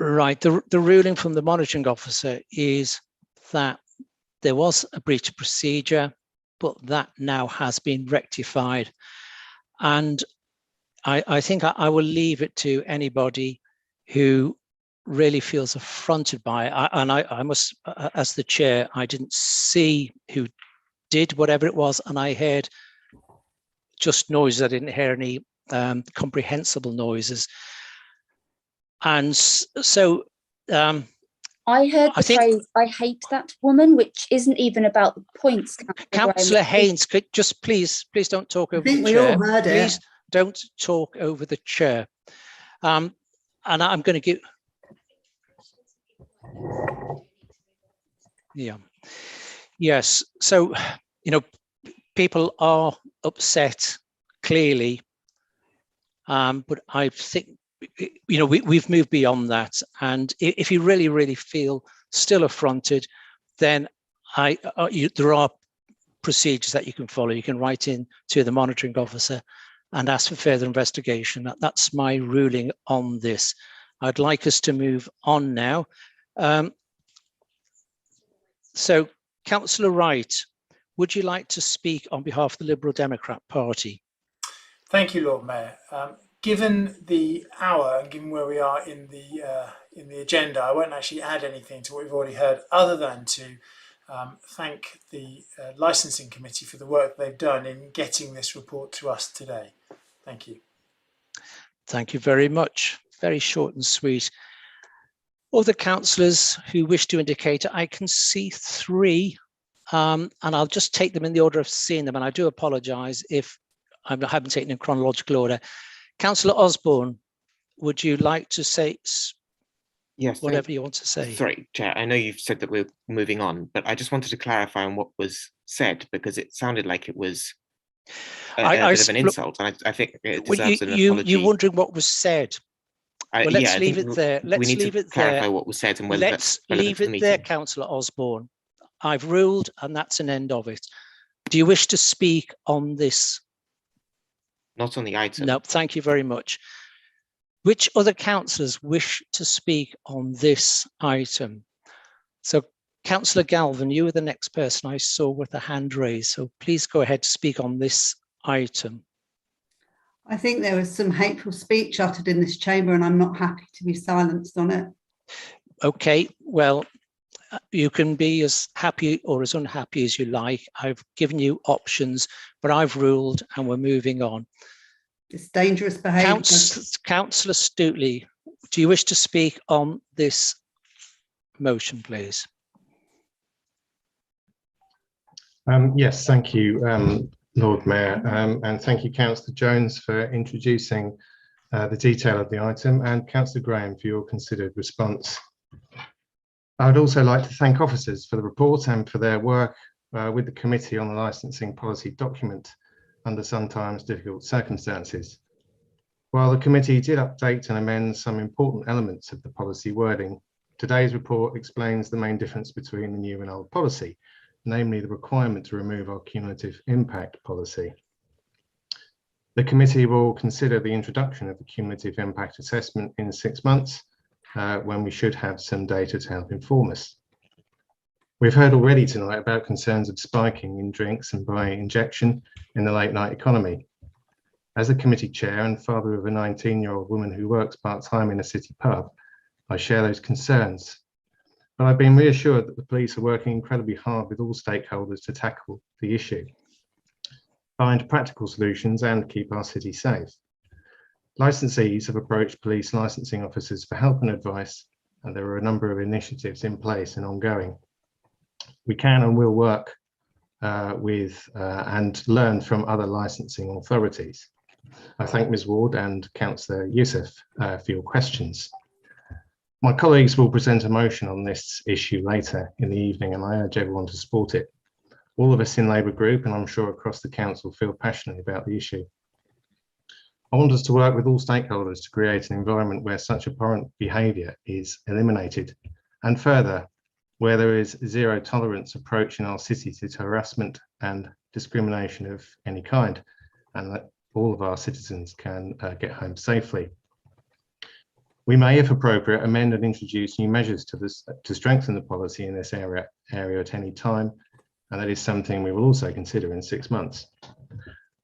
Right. The ruling from the monitoring officer is that there was a breach of procedure, but that now has been rectified. And I think I will leave it to anybody who really feels affronted by it. I must, as the chair, I didn't see who did whatever it was, and I heard just noises. I didn't hear any comprehensible noises. And so I heard the phrase, I hate that woman, which isn't even about the points. Councillor Haynes, just please don't talk over the we chair. all heard it. Please don't talk over the chair. And I'm going to give... Yeah. Yes. So, people are upset, clearly. But I think, we've moved beyond that. And if you really, really feel still affronted, then there are procedures that you can follow. You can write in to the monitoring officer and ask for further investigation. That's my ruling on this. I'd like us to move on now. So, Councillor Wright, would you like to speak on behalf of the Liberal Democrat Party? Thank you, Lord Mayor. Given the hour and given where we are in the agenda, I won't actually add anything to what we've already heard, other than to thank the Licensing Committee for the work they've done in getting this report to us today. Thank you. Thank you very much. Very short and sweet. Other councillors who wish to indicate, I can see 3, and I'll just take them in the order of seeing them, and I do apologise if I haven't taken in chronological order. Councillor Osborne, would you like to say whatever you want to say? Sorry, Chair, I know you've said that we're moving on, but I just wanted to clarify on what was said, because it sounded like it was a bit of an insult, and I think it deserves an apology. You're wondering what was said? Well, let's leave it there. We need to clarify what was said and whether let's leave it there, Councillor Osborne. I've ruled, and that's an end of it. Do you wish to speak on this? Not on the item. No, thank you very much. Which other councillors wish to speak on this item? So, Councillor Galvin, you were the next person I saw with a hand raised. So please go ahead to speak on this item. I think there was some hateful speech uttered in this chamber, and I'm not happy to be silenced on it. Okay, well, you can be as happy or as unhappy as you like. I've given you options, but I've ruled and we're moving on. It's dangerous behaviour. Councillor Stuteley, do you wish to speak on this motion, please? Yes, thank you, Lord Mayor, and thank you, Councillor Jones, for introducing the detail of the item, and Councillor Graham for your considered response. I would also like to thank officers for the report and for their work with the committee on the licensing policy document under sometimes difficult circumstances. While the committee did update and amend some important elements of the policy wording, today's report explains the main difference between the new and old policy, namely the requirement to remove our cumulative impact policy. The committee will consider the introduction of the cumulative impact assessment in 6 months, when we should have some data to help inform us. We've heard already tonight about concerns of spiking in drinks and by injection in the late night economy. As the committee chair and father of a 19-year-old woman who works part-time in a city pub, I share those concerns. But I've been reassured that the police are working incredibly hard with all stakeholders to tackle the issue, find practical solutions and keep our city safe. Licensees have approached police licensing officers for help and advice, and there are a number of initiatives in place and ongoing. We can and will work with and learn from other licensing authorities. I thank Ms Ward and Councillor Youssef for your questions. My colleagues will present a motion on this issue later in the evening, and I urge everyone to support it. All of us in Labour Group, and I'm sure across the council, feel passionately about the issue. I want us to work with all stakeholders to create an environment where such abhorrent behaviour is eliminated, and further, where there is zero tolerance approach in our city to harassment and discrimination of any kind, and that all of our citizens can get home safely. We may, if appropriate, amend and introduce new measures to strengthen the policy in this area at any time, and that is something we will also consider in 6 months.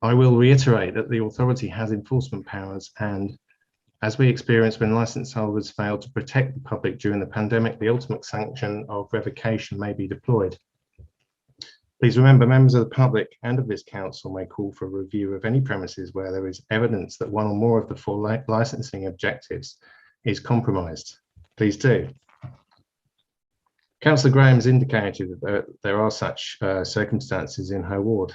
I will reiterate that the authority has enforcement powers, and as we experienced when licence holders failed to protect the public during the pandemic, the ultimate sanction of revocation may be deployed. Please remember, members of the public and of this council may call for a review of any premises where there is evidence that one or more of the 4 licensing objectives is compromised. Please do. Councillor Graham's indicated that there are such circumstances in her ward.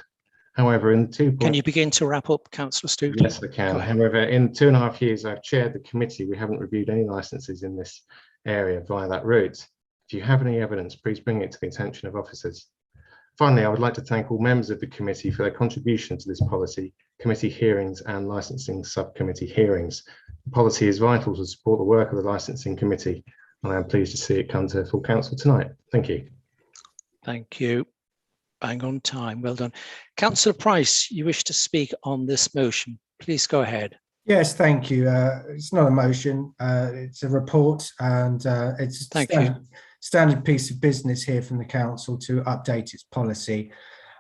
However, in Can you begin to wrap up, Councillor Stuart? Yes, I can. However, in 2.5 years I've chaired the committee, we haven't reviewed any licences in this area via that route. If you have any evidence, please bring it to the attention of officers. Finally, I would like to thank all members of the committee for their contribution to this policy, committee hearings and licensing subcommittee hearings. The policy is vital to support the work of the licensing committee, and I am pleased to see it come to full council tonight. Thank you. Thank you. Bang on time. Well done. Councillor Price, you wish to speak on this motion. Please go ahead. Yes, thank you. It's not a motion, it's a report, and it's a standard piece of business here from the council to update its policy.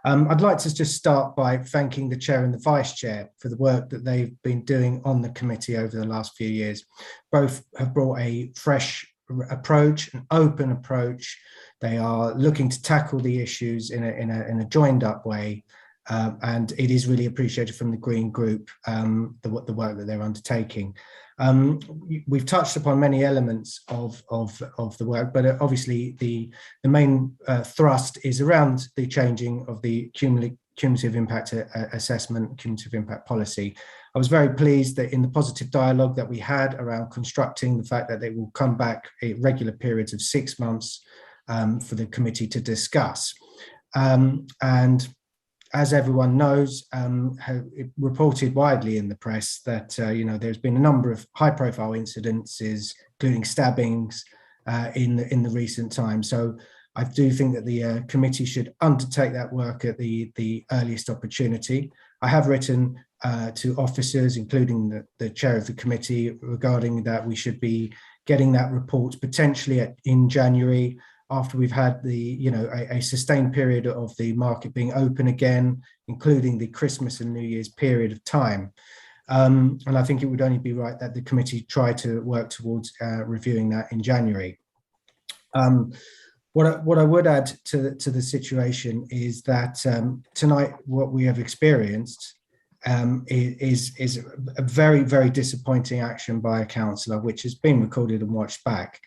I'd like to just start by thanking the chair and the vice chair for the work that they've been doing on the committee over the last few years. Both have brought a fresh approach, an open approach. They are looking to tackle the issues in a joined up way, and it is really appreciated from the Green Group, the work that they're undertaking. We've touched upon many elements of the work, but obviously the main thrust is around the changing of the cumulative impact assessment, cumulative impact policy. I was very pleased that in the positive dialogue that we had around constructing the fact that they will come back at regular periods of 6 months for the committee to discuss. And as everyone knows, it reported widely in the press that there's been a number of high-profile incidences, including stabbings, in the recent time. So I do think that the committee should undertake that work at the earliest opportunity. I have written to officers, including the chair of the committee, regarding that we should be getting that report potentially in January, after we've had a sustained period of the market being open again, including the Christmas and New Year's period of time. And I think it would only be right that the committee try to work towards reviewing that in January. What I would add to the situation is that tonight what we have experienced is a very, very disappointing action by a councillor, which has been recorded and watched back.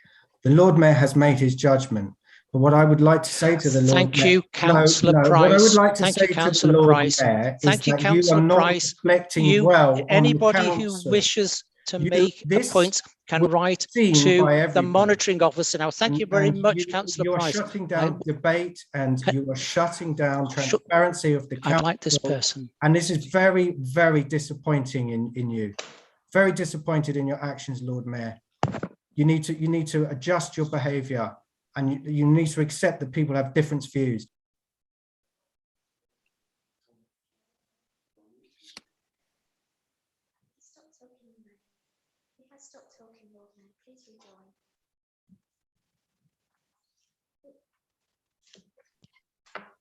The Lord Mayor has made his judgment, but what I would like to say to the Lord Mayor... Thank you, Councillor Price. What I would like to say to the Lord Mayor is that you are not reflecting well on the council. Anybody who wishes to make a point can write to the monitoring officer. Now, thank you very much, Councillor Price. You are shutting down debate, and you are shutting down transparency of the council. I like this person. And this is very, very disappointing in you. Very disappointed in your actions, Lord Mayor. You need to adjust your behaviour, and you need to accept that people have different views. Stop talking, Lord Mayor. Please rejoin.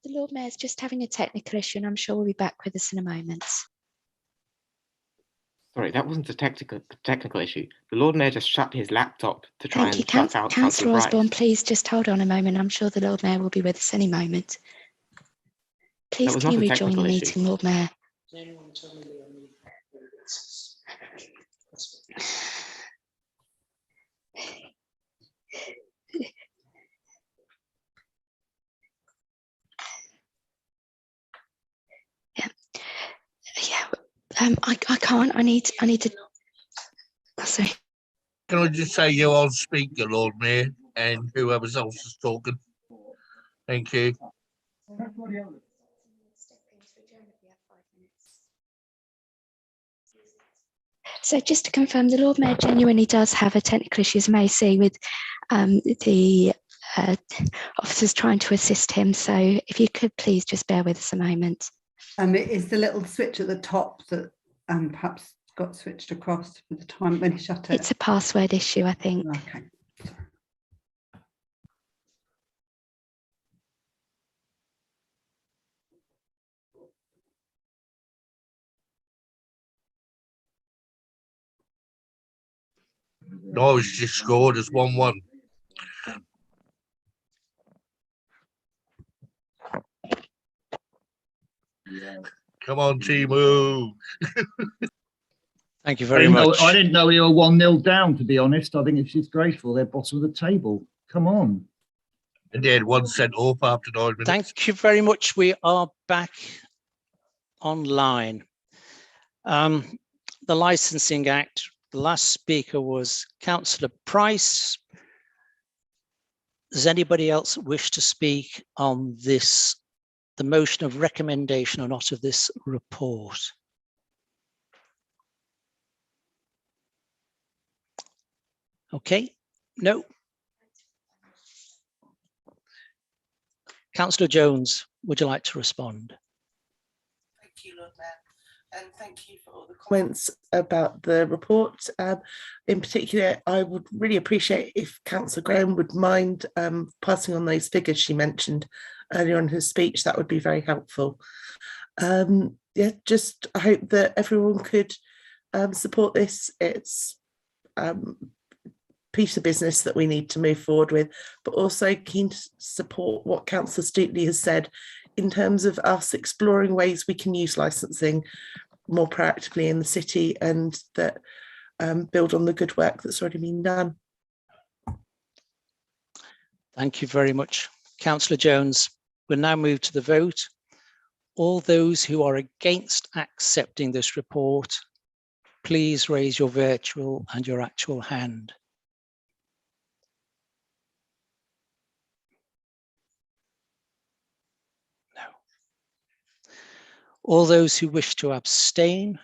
The Lord Mayor's just having a technical issue, and I'm sure we'll be back with us in a moment. Sorry, that wasn't a technical issue. The Lord Mayor just shut his laptop to try and shut out Councillor Price. Osborne, please just hold on a moment. I'm sure the Lord Mayor will be with us any moment. Please can you rejoin the meeting, Lord Mayor? I can't. I need to. Oh, sorry. Can I just say you're on speaker, Lord Mayor, and whoever else is talking? Thank you. So just to confirm, the Lord Mayor genuinely does have a technical issue, as you may see, with the officers trying to assist him. So if you could please just bear with us a moment. It is the little switch at the top that perhaps got switched across for the time when he shut it. It's a password issue, I think. Okay. Norwich just scored as 1-1. Come on, Timu. Thank you very much. I didn't know we were 1-0 down, to be honest. I think it's disgraceful. They're bottom of the table. Come on. and they had one sent off after 9 minutes. Thank you very much. We are back online. The Licensing Act, the last speaker was Councillor Price. Does anybody else wish to speak on this, the motion of recommendation or not of this report? Okay, no. Councillor Jones, would you like to respond? Thank you, Lord Mayor, and thank you for all the comments about the report. In particular, I would really appreciate if Councillor Graham would mind passing on those figures she mentioned earlier on her speech. That would be very helpful. Yeah, just I hope that everyone could support this. It's piece of business that we need to move forward with, but also keen to support what Councillor Stuteley has said in terms of us exploring ways we can use licensing more proactively in the city and that build on the good work that's already been done. Thank you very much, Councillor Jones. We'll now move to the vote. All those who are against accepting this report, please raise your virtual and your actual hand. All those who wish to abstain.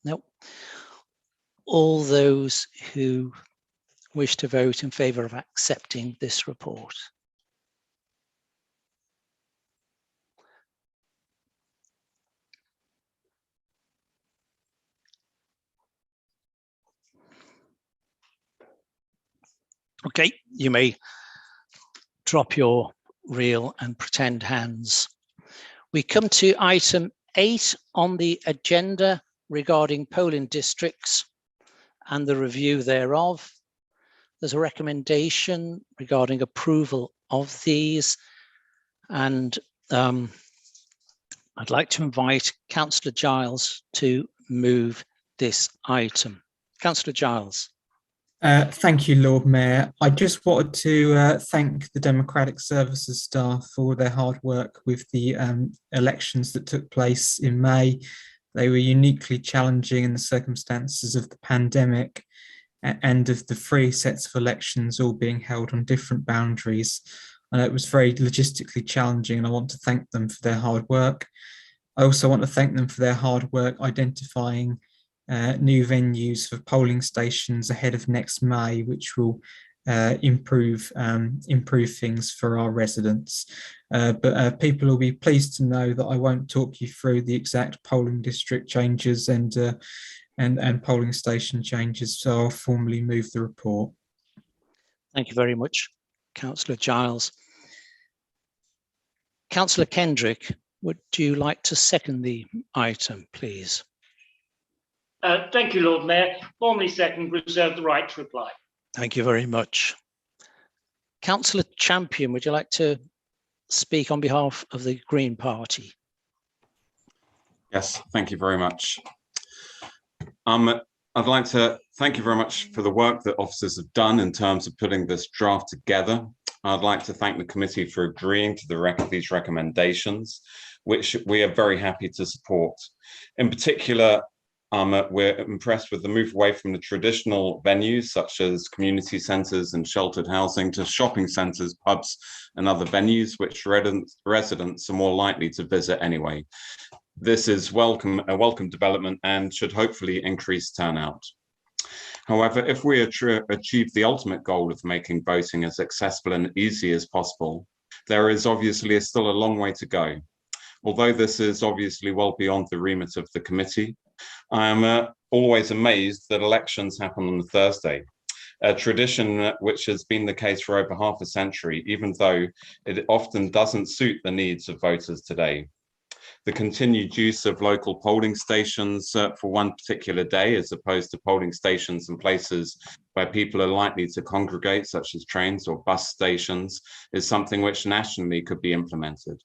No. All those who wish to vote in favour of accepting this report. Okay, you may drop your real and pretend hands. We come to item 8 on the agenda regarding polling districts and the review thereof. There's a recommendation regarding approval of these, and I'd like to invite Councillor Giles to move this item. Councillor Giles. Thank you, Lord Mayor. I just wanted to thank the Democratic Services staff for their hard work with the elections that took place in May. They were uniquely challenging in the circumstances of the pandemic and of the 3 sets of elections all being held on different boundaries. And it was very logistically challenging, and I want to thank them for their hard work. I also want to thank them for their hard work identifying new venues for polling stations ahead of next May, which will improve things for our residents. But people will be pleased to know that I won't talk you through the exact polling district changes and polling station changes, so I'll formally move the report. Thank you very much, Councillor Giles. Councillor Kendrick, would you like to second the item, please? Thank you, Lord Mayor. Formally second, reserve the right to reply. Thank you very much. Councillor Champion, would you like to speak on behalf of the Green Party? Yes, thank you very much. I'd like to thank you very much for the work that officers have done in terms of putting this draft together. I'd like to thank the committee for agreeing to these recommendations, which we are very happy to support. In particular, we're impressed with the move away from the traditional venues such as community centres and sheltered housing to shopping centres, pubs and other venues which residents are more likely to visit anyway. This is a welcome development and should hopefully increase turnout. However, if we achieve the ultimate goal of making voting as accessible and easy as possible, there is obviously still a long way to go. Although this is obviously well beyond the remit of the committee, I am always amazed that elections happen on a Thursday, a tradition which has been the case for over half a century, even though it often doesn't suit the needs of voters today. The continued use of local polling stations for one particular day, as opposed to polling stations in places where people are likely to congregate, such as trains or bus stations, is something which nationally could be implemented.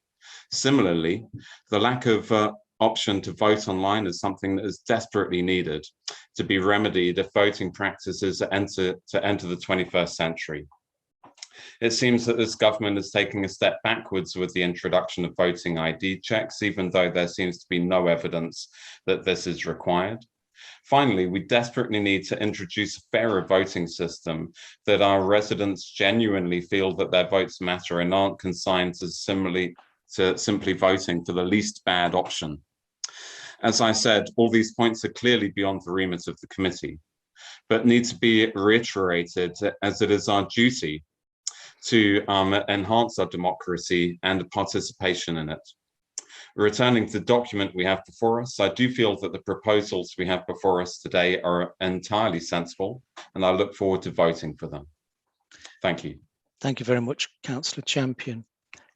Similarly, the lack of option to vote online is something that is desperately needed to be remedied if voting practices enter the 21st century. It seems that this government is taking a step backwards with the introduction of voting ID checks, even though there seems to be no evidence that this is required. Finally, we desperately need to introduce a fairer voting system that our residents genuinely feel that their votes matter and aren't consigned to simply voting for the least bad option. As I said, all these points are clearly beyond the remit of the committee, but need to be reiterated as it is our duty to enhance our democracy and participation in it. Returning to the document we have before us, I do feel that the proposals we have before us today are entirely sensible, and I look forward to voting for them. Thank you. Thank you very much, Councillor Champion.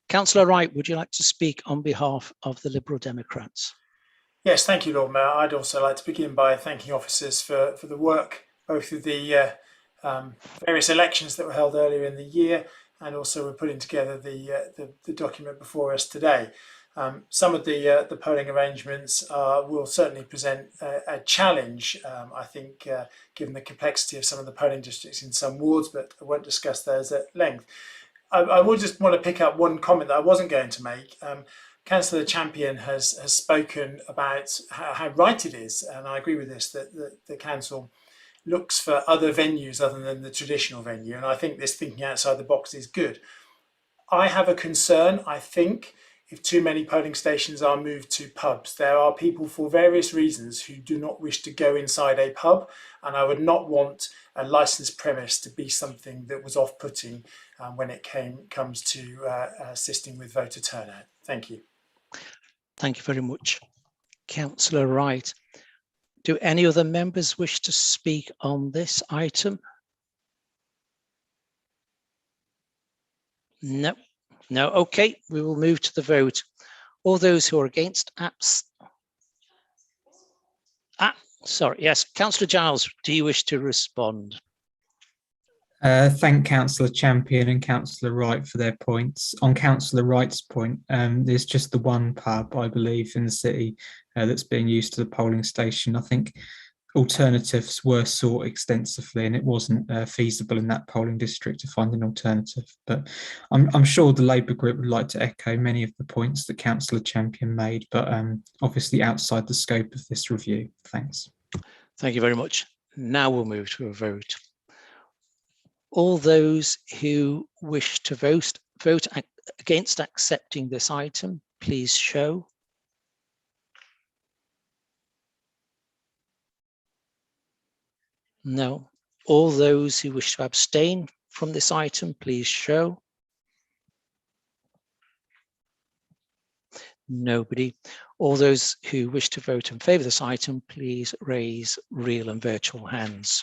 Councillor Wright, would you like to speak on behalf of the Liberal Democrats? Yes, thank you, Lord Mayor. I'd also like to begin by thanking officers for the work, both of the various elections that were held earlier in the year, and also we're putting together the document before us today. Some of the polling arrangements will certainly present a challenge, I think, given the complexity of some of the polling districts in some wards, but I won't discuss those at length. I would just want to pick up one comment that I wasn't going to make. Councillor Champion has spoken about how right it is, and I agree with this, that the council looks for other venues other than the traditional venue, and I think this thinking outside the box is good. I have a concern, I think, if too many polling stations are moved to pubs. There are people for various reasons who do not wish to go inside a pub, and I would not want a licensed premise to be something that was off-putting when it comes to assisting with voter turnout. Thank you. Thank you very much, Councillor Wright. Do any other members wish to speak on this item? No. No, okay, we will move to the vote. All those who are against yes, Councillor Giles, do you wish to respond? Thank Councillor Champion and Councillor Wright for their points. On Councillor Wright's point, there's just the one pub, I believe, in the city that's being used to the polling station. I think alternatives were sought extensively, and it wasn't feasible in that polling district to find an alternative. But I'm sure the Labour group would like to echo many of the points that Councillor Champion made, but obviously outside the scope of this review. Thanks. Thank you very much. Now we'll move to a vote. All those who wish to vote against accepting this item, please show. No. All those who wish to abstain from this item, please show. Nobody. All those who wish to vote in favour of this item, please raise real and virtual hands.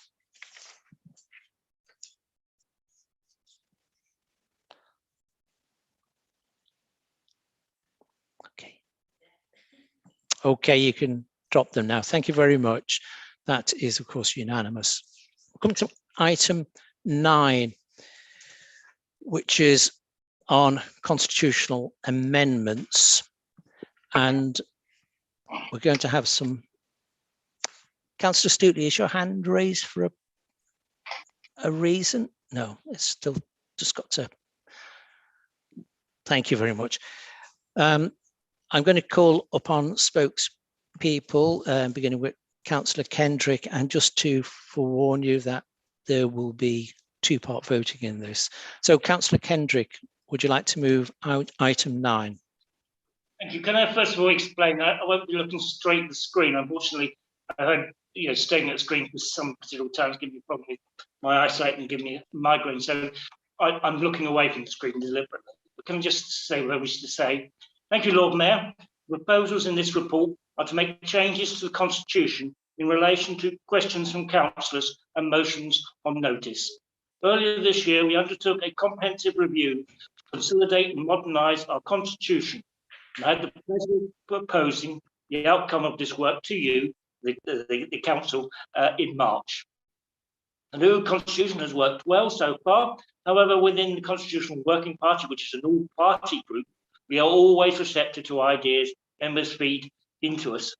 Okay, you can drop them now. Thank you very much. That is, of course, unanimous. We're coming to item 9, which is on constitutional amendments. And we're going to have some. Councillor Stuteley, is your hand raised for a reason? No, it's still just got to. Thank you very much. I'm going to call upon spokespeople, beginning with Councillor Kendrick, and just to forewarn you that there will be two-part voting in this. So, Councillor Kendrick, would you like to move out item 9? Thank you. Can I first of all explain that I won't be looking straight at the screen? Unfortunately, I heard staring at the screen for some particular times give me a problem with my eyesight and give me a migraine. So I'm looking away from the screen deliberately. But can I just say what I wish to say? Thank you, Lord Mayor. The proposals in this report are to make changes to the Constitution in relation to questions from councillors and motions on notice. Earlier this year, we undertook a comprehensive review to consolidate and modernise our Constitution. And I had the pleasure of proposing the outcome of this work to you, the Council, in March. The new Constitution has worked well so far. However, within the Constitutional Working Party, which is an all-party group, we are always receptive to ideas members feed into us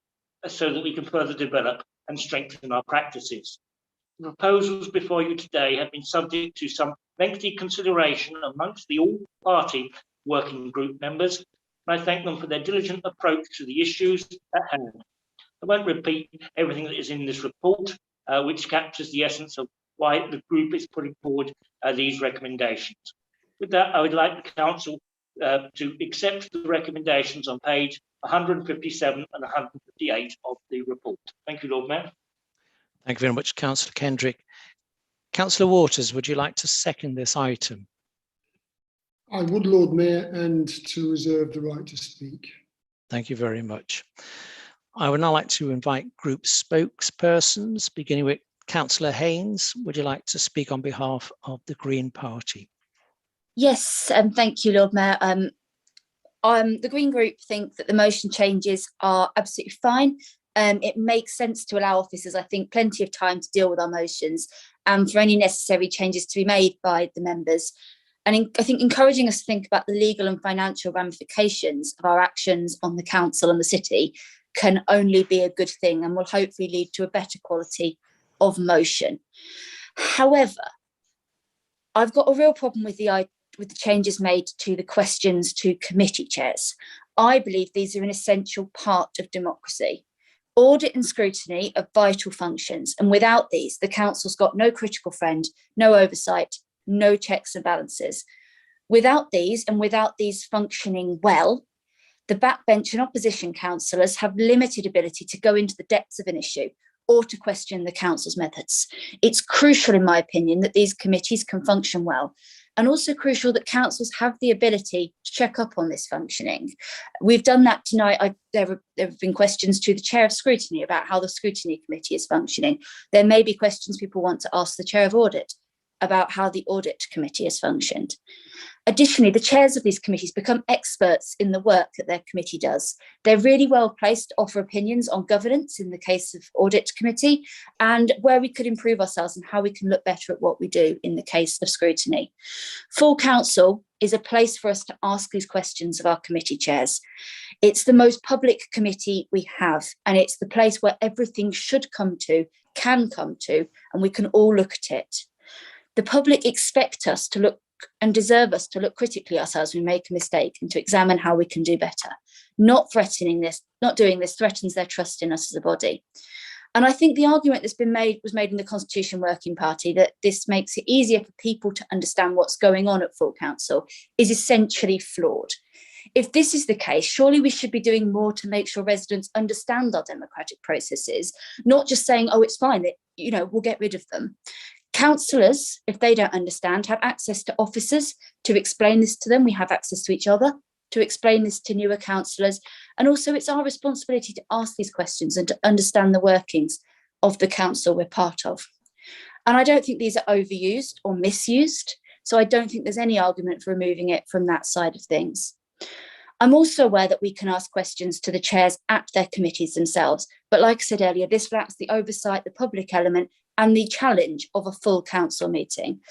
so that we can further develop and strengthen our practices. The proposals before you today have been subject to some lengthy consideration amongst the all-party working group members, and I thank them for their diligent approach to the issues at hand. I won't repeat everything that is in this report, which captures the essence of why the group is putting forward these recommendations. With that, I would like the Council to accept the recommendations on page 157 and 158 of the report. Thank you, Lord Mayor. Thank you very much, Councillor Kendrick. Councillor Waters, would you like to second this item? I would, Lord Mayor, and to reserve the right to speak. Thank you very much. I would now like to invite group spokespersons, beginning with Councillor Haynes. Would you like to speak on behalf of the Green Party? Yes, thank you, Lord Mayor. The Green Group think that the motion changes are absolutely fine. It makes sense to allow officers, I think, plenty of time to deal with our motions and for any necessary changes to be made by the members. And I think encouraging us to think about the legal and financial ramifications of our actions on the council and the city can only be a good thing and will hopefully lead to a better quality of motion. However, I've got a real problem with the changes made to the questions to committee chairs. I believe these are an essential part of democracy. Audit and scrutiny are vital functions, and without these, the council's got no critical friend, no oversight, no checks and balances. Without these, and without these functioning well, the backbench and opposition councillors have limited ability to go into the depths of an issue or to question the council's methods. It's crucial, in my opinion, that these committees can function well, and also crucial that councils have the ability to check up on this functioning. We've done that tonight. There have been questions to the Chair of Scrutiny about how the Scrutiny Committee is functioning. There may be questions people want to ask the Chair of Audit about how the Audit Committee has functioned. Additionally, the chairs of these committees become experts in the work that their committee does. They're really well placed to offer opinions on governance in the case of Audit Committee and where we could improve ourselves and how we can look better at what we do in the case of scrutiny. Full council is a place for us to ask these questions of our committee chairs. It's the most public committee we have, and it's the place where everything should come to, can come to, and we can all look at it. The public expect us to look and deserve us to look critically at ourselves when we make a mistake and to examine how we can do better. Not doing this threatens their trust in us as a body. And I think the argument that's been made was made in the Constitution Working Party that this makes it easier for people to understand what's going on at full council is essentially flawed. If this is the case, surely we should be doing more to make sure residents understand our democratic processes, not just saying, oh, it's fine, we'll get rid of them. Councillors, if they don't understand, have access to officers to explain this to them. We have access to each other to explain this to newer councillors. And also it's our responsibility to ask these questions and to understand the workings of the council we're part of. And I don't think these are overused or misused. So I don't think there's any argument for removing it from that side of things. I'm also aware that we can ask questions to the chairs at their committees themselves. But like I said earlier, this lacks the oversight, the public element, and the challenge of a full council meeting.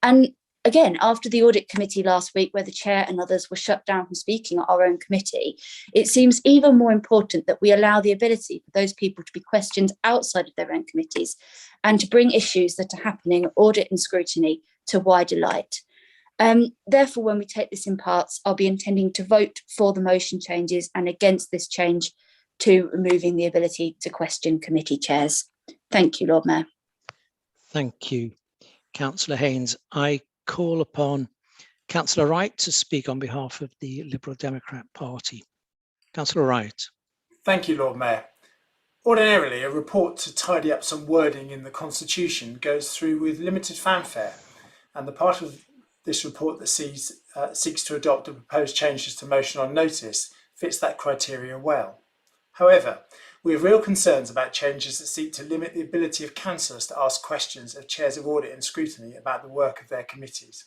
And again, after the Audit Committee last week, where the chair and others were shut down from speaking at our own committee, it seems even more important that we allow the ability for those people to be questioned outside of their own committees and to bring issues that are happening at audit and scrutiny to wider light. Therefore, when we take this in parts, I'll be intending to vote for the motion changes and against this change to removing the ability to question committee chairs. Thank you, Lord Mayor. Thank you, Councillor Haynes. I call upon Councillor Wright to speak on behalf of the Liberal Democrat Party. Councillor Wright. Thank you, Lord Mayor. Ordinarily, a report to tidy up some wording in the Constitution goes through with limited fanfare, and the part of this report that seeks to adopt the proposed changes to motion on notice fits that criteria well. However, we have real concerns about changes that seek to limit the ability of councillors to ask questions of chairs of audit and scrutiny about the work of their committees.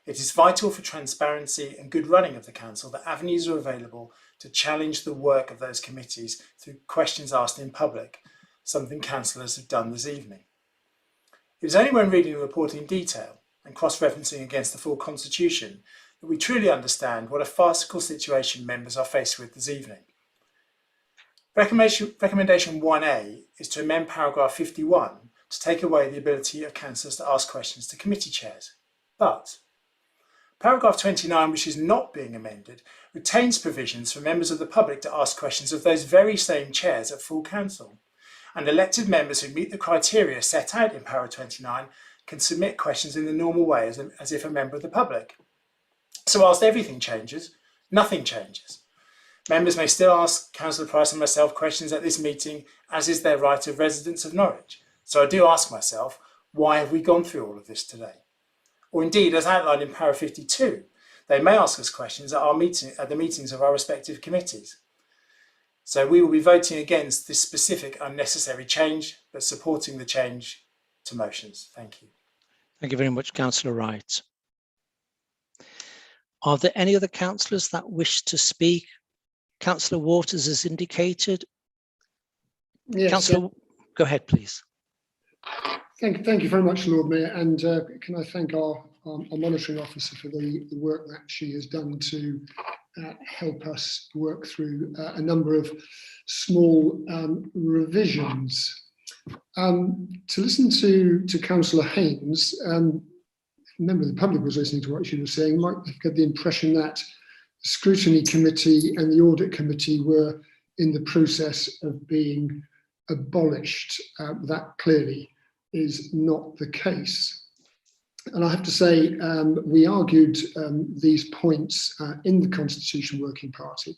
It is vital for transparency and good running of the council that avenues are available to challenge the work of those committees through questions asked in public, something councillors have done this evening. It is only when reading the report in detail and cross-referencing against the full Constitution that we truly understand what a farcical situation members are faced with this evening. Recommendation 1A is to amend paragraph 51 to take away the ability of councillors to ask questions to committee chairs. But paragraph 29, which is not being amended, retains provisions for members of the public to ask questions of those very same chairs at full council. And elected members who meet the criteria set out in paragraph 29 can submit questions in the normal way as if a member of the public. So whilst everything changes, nothing changes. Members may still ask Councillor Price and myself questions at this meeting, as is their right of residents of Norwich. So I do ask myself, why have we gone through all of this today? Or indeed, as outlined in paragraph 52, they may ask us questions at the meetings of our respective committees. So we will be voting against this specific unnecessary change, but supporting the change to motions. Thank you. Thank you very much, Councillor Wright. Are there any other councillors that wish to speak? Councillor Waters has indicated. Yes, Councillor, go ahead, please. Thank you very much, Lord Mayor, and can I thank our monitoring officer for the work that she has done to help us work through a number of small revisions. To listen to Councillor Haynes, a member of the public was listening to what she was saying, might get the impression that the Scrutiny Committee and the Audit Committee were in the process of being abolished. That clearly is not the case. And I have to say, we argued these points in the Constitution Working Party.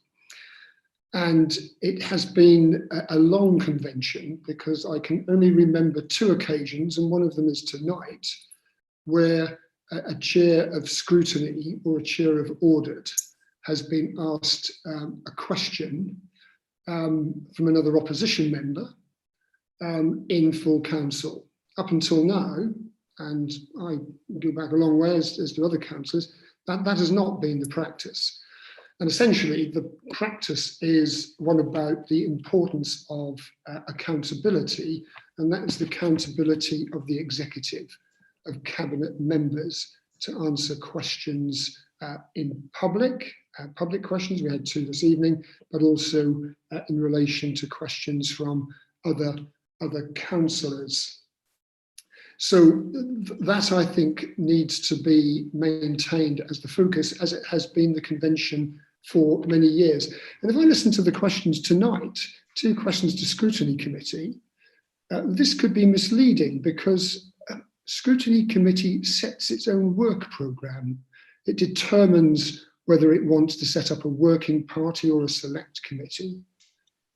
And it has been a long convention, because I can only remember 2 occasions, and one of them is tonight, where a chair of scrutiny or a chair of audit has been asked a question from another opposition member in full council. Up until now, and I go back a long way as do other councillors, that has not been the practice. And essentially, the practice is one about the importance of accountability, and that is the accountability of the executive, of cabinet members, to answer questions in public questions. We had 2 this evening, but also in relation to questions from other councillors. So that, I think, needs to be maintained as the focus, as it has been the convention for many years. And if I listen to the questions tonight, 2 questions to Scrutiny Committee, this could be misleading, because Scrutiny Committee sets its own work programme. It determines whether it wants to set up a working party or a select committee.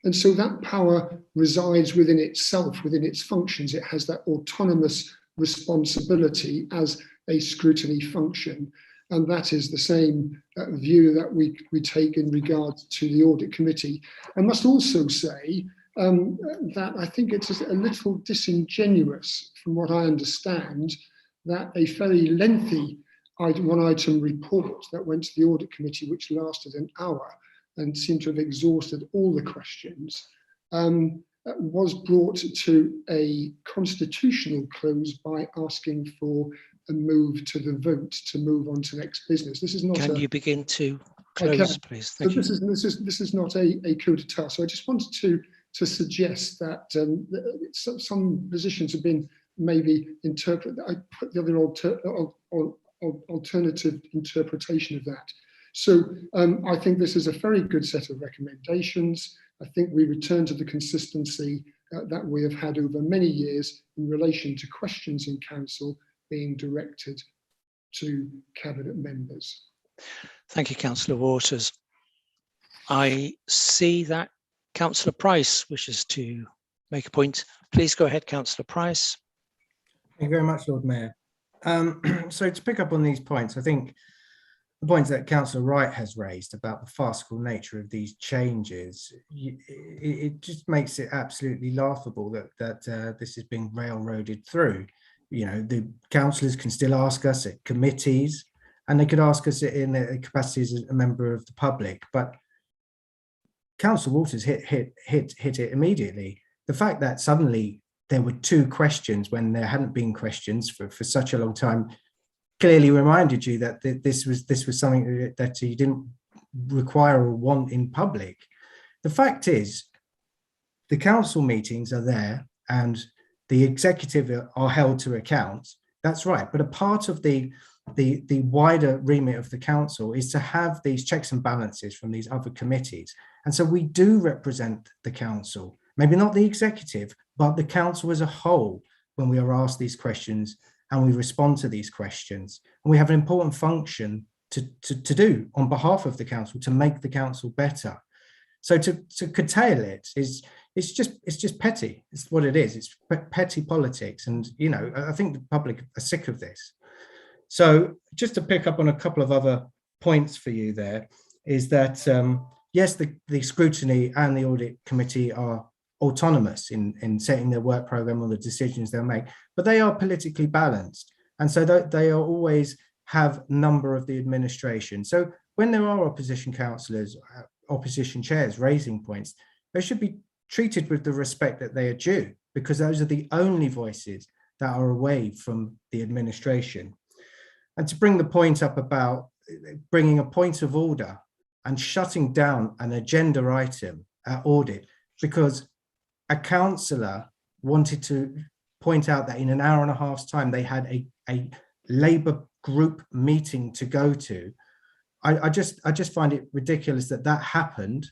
And so that power resides within itself, within its functions. It has that autonomous responsibility as a scrutiny function. And that is the same view that we take in regard to the Audit Committee. I must also say that I think it's a little disingenuous, from what I understand, that a fairly lengthy one-item report that went to the Audit Committee, which lasted an hour and seemed to have exhausted all the questions, was brought to a constitutional close by asking for a move to the vote to move on to next business. This is not. Can you begin to close, please? Thank you. This is not a coup d'etat. So I just wanted to suggest that some positions have been maybe interpreted. I put the other alternative interpretation of that. So I think this is a very good set of recommendations. I think we return to the consistency that we have had over many years in relation to questions in council being directed to cabinet members. Thank you, Councillor Waters. I see that Councillor Price wishes to make a point. Please go ahead, Councillor Price. Thank you very much, Lord Mayor. So to pick up on these points, I think the points that Councillor Wright has raised about the farcical nature of these changes, it just makes it absolutely laughable that this is being railroaded through. You know, the councillors can still ask us at committees, and they could ask us in a capacity as a member of the public, but Councillor Waters hit it immediately. The fact that suddenly there were 2 questions when there hadn't been questions for such a long time clearly reminded you that this was something that you didn't require or want in public. The fact is, the council meetings are there and the executive are held to account. That's right. But a part of the wider remit of the council is to have these checks and balances from these other committees. And so we do represent the council, maybe not the executive, but the council as a whole when we are asked these questions and we respond to these questions. And we have an important function to do on behalf of the council to make the council better. So to curtail it it's just petty. It's what it is. It's petty politics. And, you know, I think the public are sick of this. So just to pick up on a couple of other points for you there is that, yes, the scrutiny and the audit committee are autonomous in setting their work program or the decisions they'll make, but they are politically balanced. And so they are always have number of the administration. So when there are opposition councillors, opposition chairs raising points, they should be treated with the respect that they are due, because those are the only voices that are away from the administration. And to bring the point up about bringing a point of order and shutting down an agenda item at audit because a councillor wanted to point out that in an hour and a half's time they had a Labour group meeting to go to. I just find it ridiculous that that happened,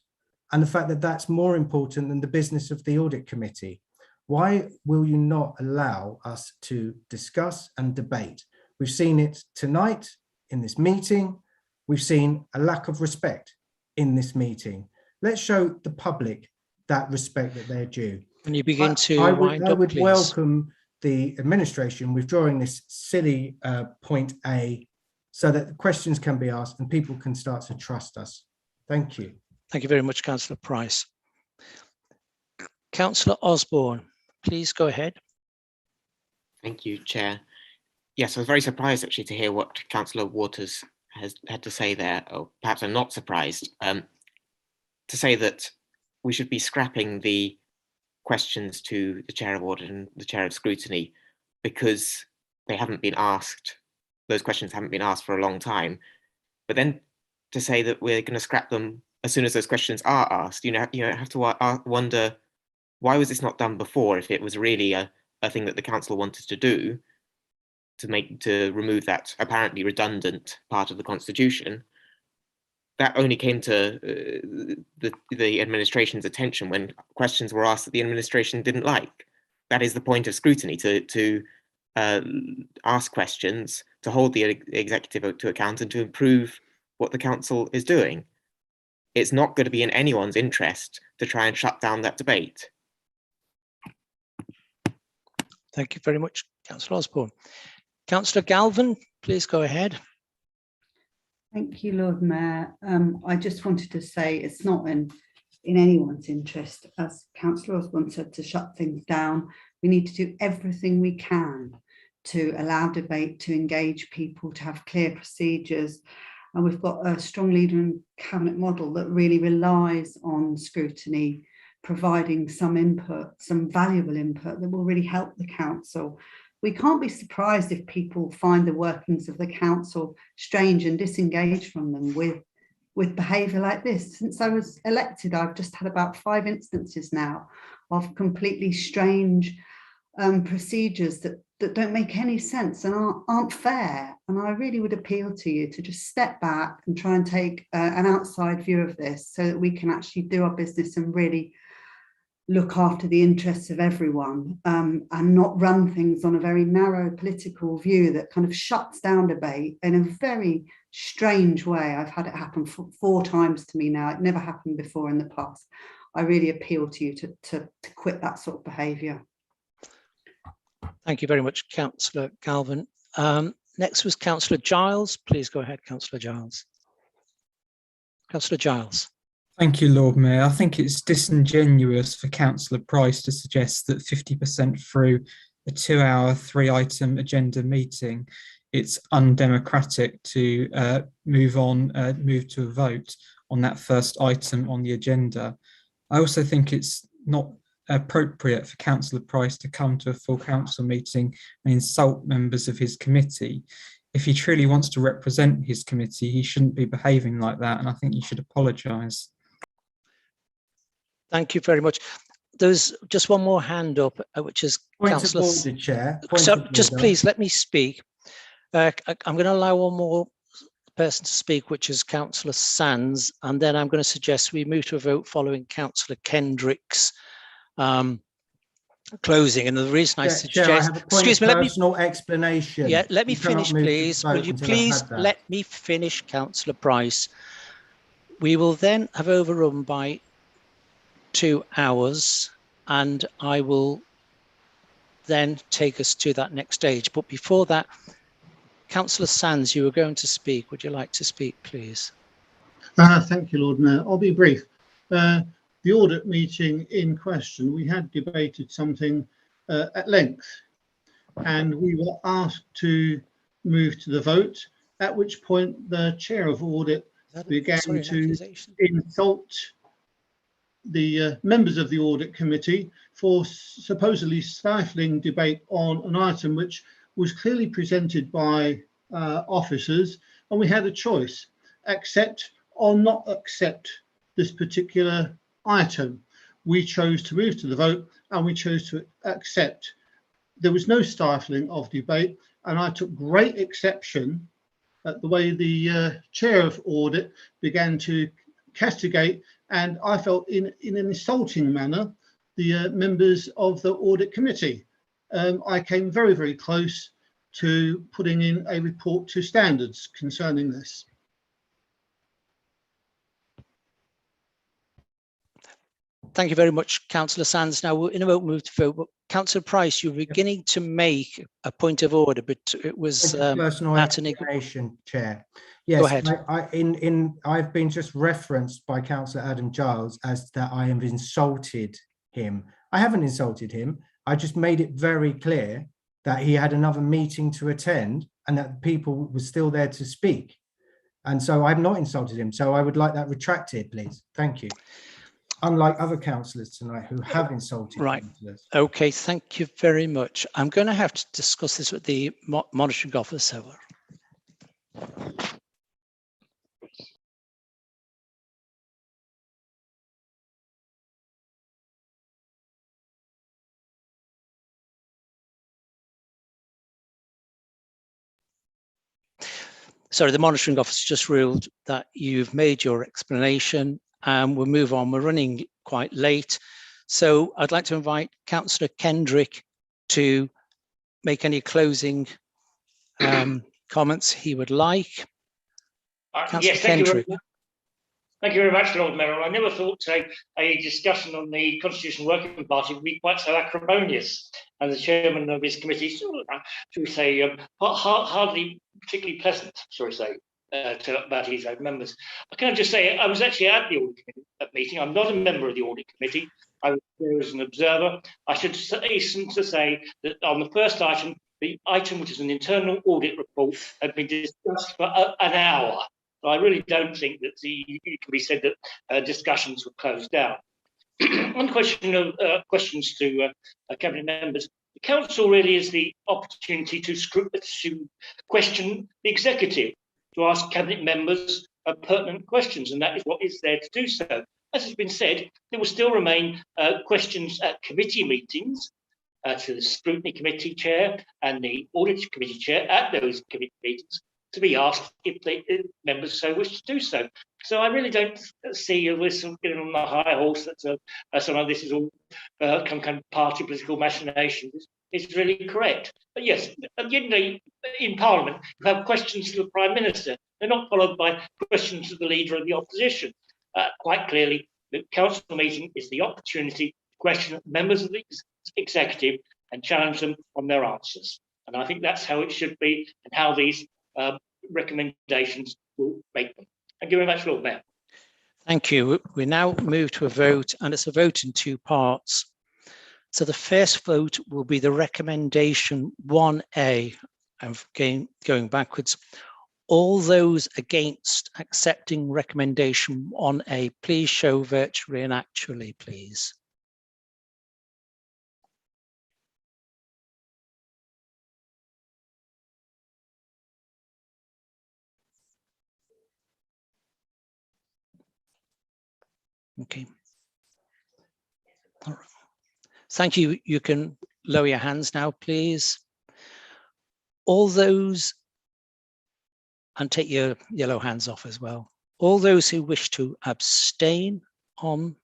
and the fact that that's more important than the business of the audit committee. Why will you not allow us to discuss and debate? We've seen it tonight in this meeting. We've seen a lack of respect in this meeting. Let's show the public that respect that they're due. When you begin to I wind up, would please. welcome the administration withdrawing this silly point A so that the questions can be asked and people can start to trust us. Thank you. Thank you very much, Councillor Price. Councillor Osborne, please go ahead. Thank you, Chair. Yes, I was very surprised actually to hear what Councillor Waters has had to say there, or perhaps I'm not surprised, to say that we should be scrapping the questions to the Chair of Audit and the Chair of Scrutiny because they haven't been asked, those questions haven't been asked for a long time. But then to say that we're going to scrap them as soon as those questions are asked, you have to wonder, why was this not done before if it was really a thing that the council wanted to do to remove that apparently redundant part of the constitution? That only came to the administration's attention when questions were asked that the administration didn't like. That is the point of scrutiny, to ask questions, to hold the executive to account and to improve what the council is doing. It's not going to be in anyone's interest to try and shut down that debate. Thank you very much, Councillor Osborne. Councillor Galvin, please go ahead. Thank you, Lord Mayor. I just wanted to say it's not in anyone's interest, as Councillor Osborne said, to shut things down. We need to do everything we can to allow debate, to engage people, to have clear procedures. And we've got a strong leader and cabinet model that really relies on scrutiny, providing some input, some valuable input that will really help the council. We can't be surprised if people find the workings of the council strange and disengage from them with behaviour like this. Since I was elected, I've just had about 5 instances now of completely strange procedures that don't make any sense and aren't fair. And I really would appeal to you to just step back and try and take an outside view of this so that we can actually do our business and really look after the interests of everyone, and not run things on a very narrow political view that kind of shuts down debate in a very strange way. I've had it happen 4 times to me now. It never happened before in the past. I really appeal to you to quit that sort of behaviour. Thank you very much, Councillor Galvin. Next was Councillor Giles. Please go ahead, Councillor Giles. Councillor Giles. Thank you, Lord Mayor. I think it's disingenuous for Councillor Price to suggest that 50% through a 2-hour, 3-item agenda meeting, it's undemocratic to move to a vote on that first item on the agenda. I also think it's not appropriate for Councillor Price to come to a full council meeting and insult members of his committee. If he truly wants to represent his committee, he shouldn't be behaving like that, and I think he should apologise. Thank you very much. there's just one more hand up, which is Point Councillor. of order, Chair. So just please let me speak. I'm going to allow one more person to speak, which is Councillor Sands, and then I'm going to suggest we move to a vote following Councillor Kendrick's closing. And the reason I suggest, Chair, I have a point excuse me, of personal explanation. Yeah, let me You cannot finish, move to please. vote Will you until I've please had that. let me finish, Councillor Price? We will then have overrun by 2 hours, and I will then take us to that next stage. But before that, Councillor Sands, you were going to speak. Would you like to speak, please? Thank you, Lord Mayor. I'll be brief. The audit meeting in question, we had debated something at length, and we were asked to move to the vote, at which point the chair of audit began to insult the members of the audit committee for supposedly stifling debate on an item which was clearly presented by officers, and we had a choice: accept or not accept this particular item. We chose to move to the vote, and we chose to accept. There was no stifling of debate, and I took great exception at the way the chair of audit began to castigate, and I felt in an insulting manner, the members of the audit committee. I came very, very close to putting in a report to standards concerning this. Thank you very much, Councillor Sands. Now, we're in a moment move to vote, but Councillor Price, you were beginning to make a point of order, but it was personal explanation, Chair. Yes, go ahead. I've been just referenced by Councillor Adam Giles as that I have insulted him. I haven't insulted him. I just made it very clear that he had another meeting to attend and that people were still there to speak. And so I've not insulted him. So I would like that retracted, please. Thank you. Unlike other councillors tonight who have insulted councillors. Okay, thank you very much. I'm going to have to discuss this with the monitoring officer. Sorry, the monitoring officer just ruled that you've made your explanation, and we'll move on. We're running quite late. So I'd like to invite Councillor Kendrick to make any closing comments he would like. Yes, Kendrick. Thank you very much, Lord Mayor. I never thought a discussion on the Constitutional Working Party would be quite so acrimonious. And the chairman of his committee, should we say, hardly particularly pleasant, shall we say, about his own members. Can I just say, I was actually at the audit meeting. I'm not a member of the audit committee. I was there as an observer. I should hasten to say that on the first item, the item which is an internal audit report had been discussed for an hour. So I really don't think that it can be said that discussions were closed down. On question of questions to cabinet members, the council really is the opportunity to question the executive, to ask cabinet members pertinent questions, and that is what is there to do so. As has been said, there will still remain questions at committee meetings, to the scrutiny committee chair and the audit committee chair at those committee meetings, to be asked if members so wish to do so. So I really don't see we're sort of getting on the high horse that somehow this is all some kind of party political machination. It's really correct. But yes, at the end of the day, in Parliament, you have questions to the Prime Minister. They're not followed by questions to the Leader of the Opposition. Quite clearly, the council meeting is the opportunity to question members of the executive and challenge them on their answers. And I think that's how it should be and how these recommendations will make them. Thank you very much, Lord Mayor. Thank you. We now move to a vote, and it's a vote in 2 parts. So the first vote will be the recommendation 1A. I'm going backwards. All those against accepting recommendation 1A, please show virtually and actually, please. Okay. All right. Thank you. You can lower your hands now, please. All those, and take your yellow hands off as well. All those who wish to abstain on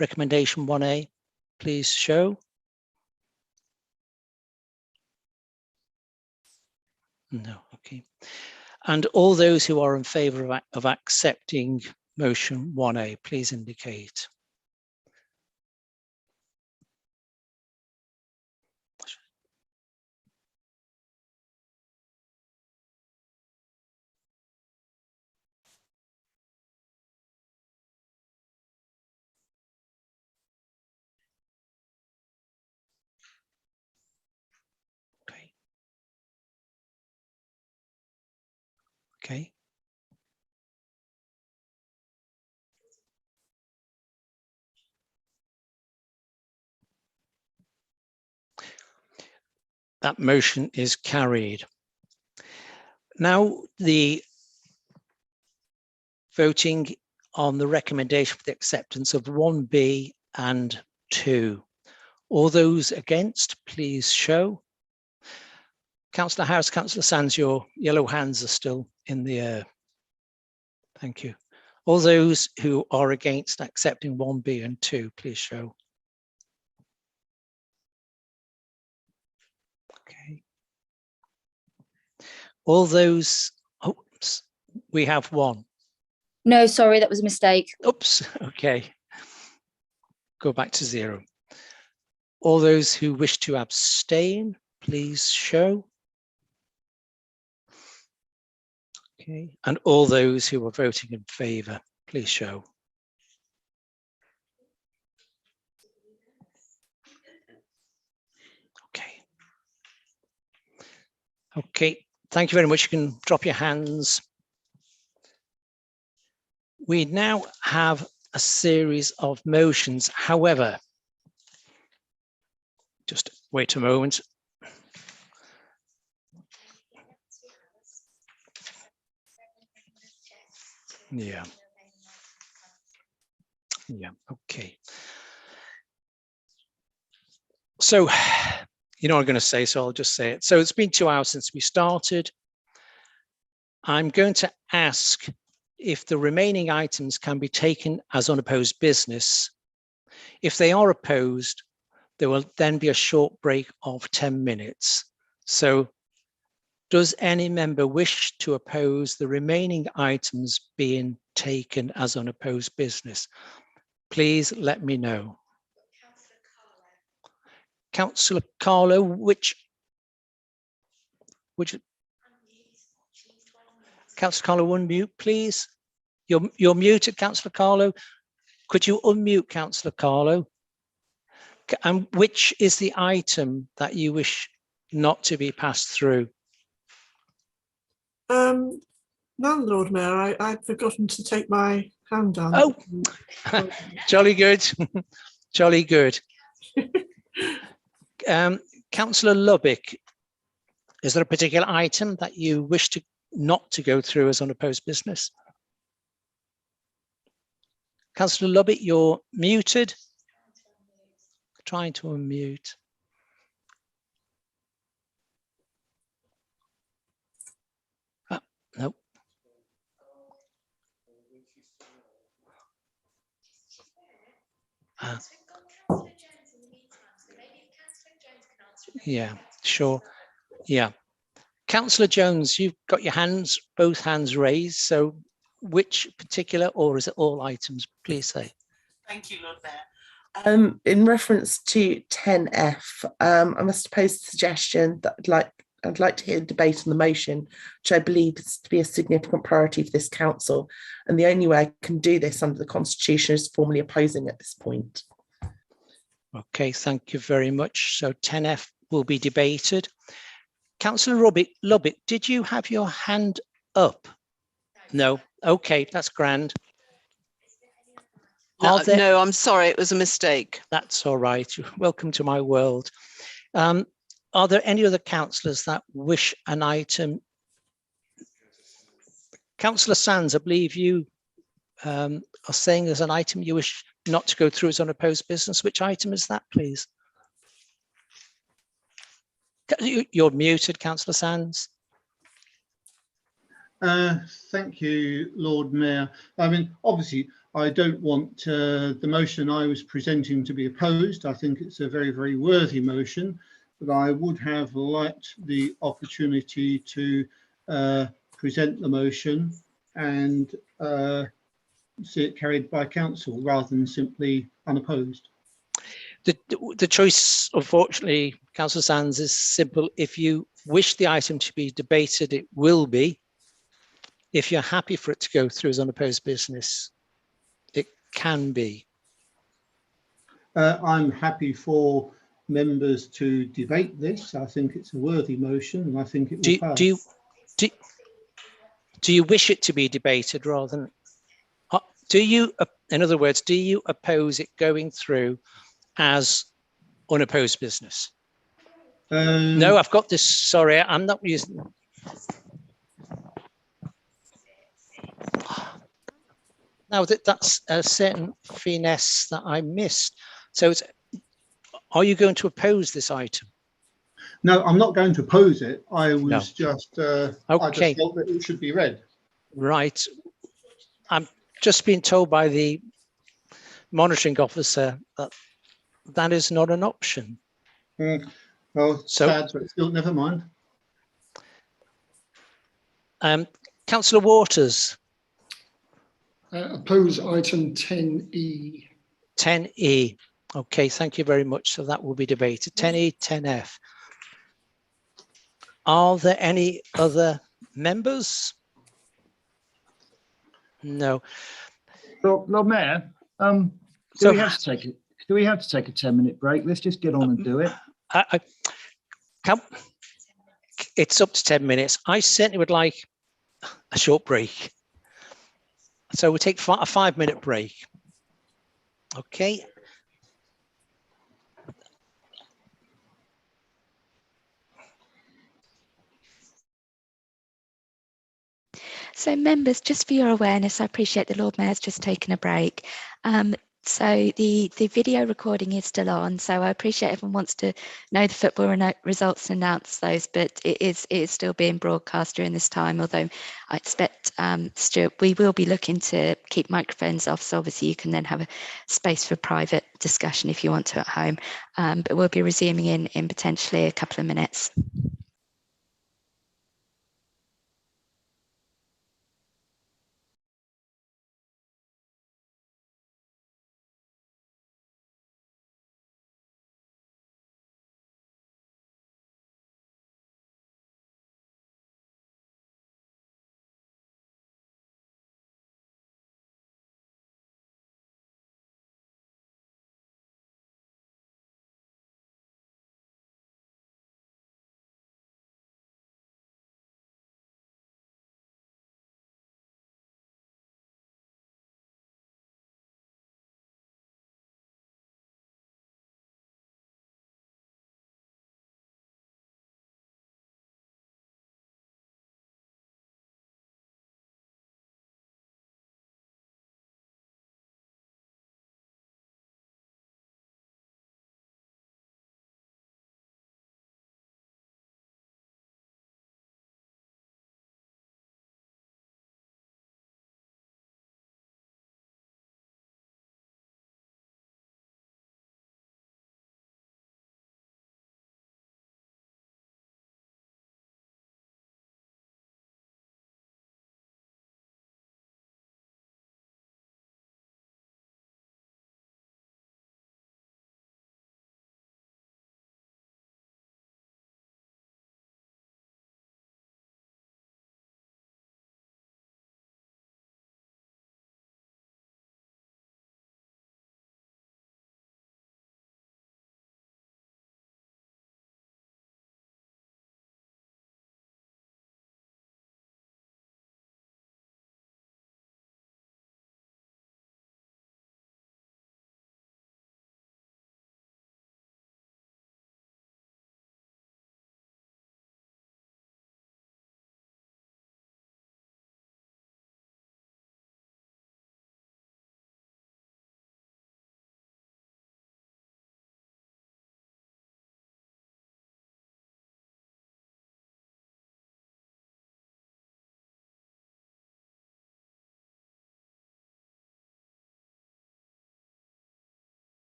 recommendation 1A, please show. No, okay. And all those who are in favour of accepting motion 1A, please indicate. Okay. That motion is carried. Now the voting on the recommendation for the acceptance of 1B and 2. All those against, please show. Councillor House, Councillor Sands, your yellow hands are still in the air. Thank you. All those who are against accepting 1B and 2, please show. Okay. All those, oops, we have one. No, sorry, that was a mistake. Oops, okay. Go back to 0. All those who wish to abstain, please show. Okay, and all those who are voting in favour, please show. Okay. Okay, thank you very much. You can drop your hands. We now have a series of motions. However, just wait a moment. Yeah. Yeah, okay. So, you know what I'm going to say, so I'll just say it. So it's been 2 hours since we started. I'm going to ask if the remaining items can be taken as unopposed business. If they are opposed, there will then be a short break of 10 minutes. So does any member wish to oppose the remaining items being taken as unopposed business? Please let me know. Councillor Carlo, which Councillor Carlo, unmute, please. You're muted, Councillor Carlo. Could you unmute Councillor Carlo? And which is the item that you wish not to be passed through? None, Lord Mayor. I'd forgotten to take my hand down. Oh, jolly good, jolly good. Councillor Lubbock, is there a particular item that you wish to not to go through as unopposed business? Councillor Lubbock, you're muted. Trying to unmute. No. Yeah, sure. Yeah. Councillor Jones, you've got your hands, both hands raised. So which particular, or is it all items? Please say. Thank you, Lord Mayor. In reference to 10F, I must pose a suggestion that I'd like to hear a debate on the motion, which I believe is to be a significant priority for this council. And the only way I can do this under the Constitution is formally opposing at this point. Okay, thank you very much. So 10F will be debated. Councillor Lubbock, did you have your hand up? No. Okay, that's grand. No, I'm sorry, it was a mistake. That's all right. Welcome to my world. Are there any other councillors that wish an item? Councillor Sands, I believe you are saying there's an item you wish not to go through as unopposed business. Which item is that, please? You're muted, Councillor Sands. Thank you, Lord Mayor. I mean, obviously, I don't want the motion I was presenting to be opposed. I think it's a very, very worthy motion, but I would have liked the opportunity to present the motion and see it carried by council rather than simply unopposed. The choice, unfortunately, Councillor Sands, is simple. If you wish the item to be debated, it will be. If you're happy for it to go through as unopposed business, it can be. I'm happy for members to debate this. I think it's a worthy motion, and I think it will pass. Do you wish it to be debated rather than? In other words, do you oppose it going through as unopposed business? No, I've got this. Sorry, I'm not using. Now that's a certain finesse that I missed. So, are you going to oppose this item? No, I'm not going to oppose it. I was just, okay. I just felt that it should be read. Right. I'm just being told by the monitoring officer that that is not an option. Well, sad, but still, never mind. Councillor Waters. Oppose item 10E. 10E. Okay, thank you very much. So that will be debated. 10E, 10F. Are there any other members? No. Lord Mayor, do we have to take it? Do we have to take a 10-minute break? Let's just get on and do it. It's up to 10 minutes. I certainly would like a short break. So we'll take a 5-minute break. Okay. So members, just for your awareness, I appreciate the Lord Mayor's just taken a break. So the video recording is still on. So I appreciate everyone wants to know the football results and announce those, but it is still being broadcast during this time. Although I expect, Stuart, we will be looking to keep microphones off. So obviously you can then have a space for private discussion if you want to at home. But we'll be resuming in potentially a couple of minutes.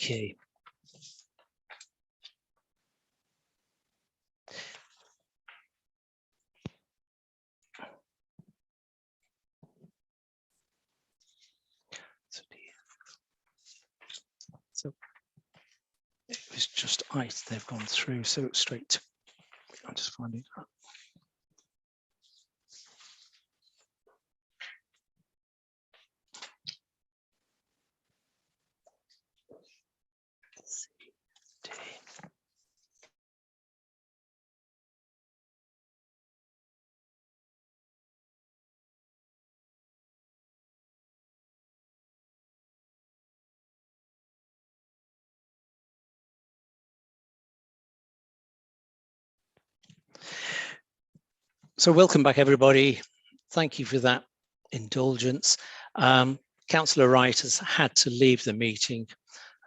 Okay. So it was just they've gone through, so straight to, I'm just finding that. So welcome back, everybody. Thank you for that indulgence. Councillor Wright has had to leave the meeting.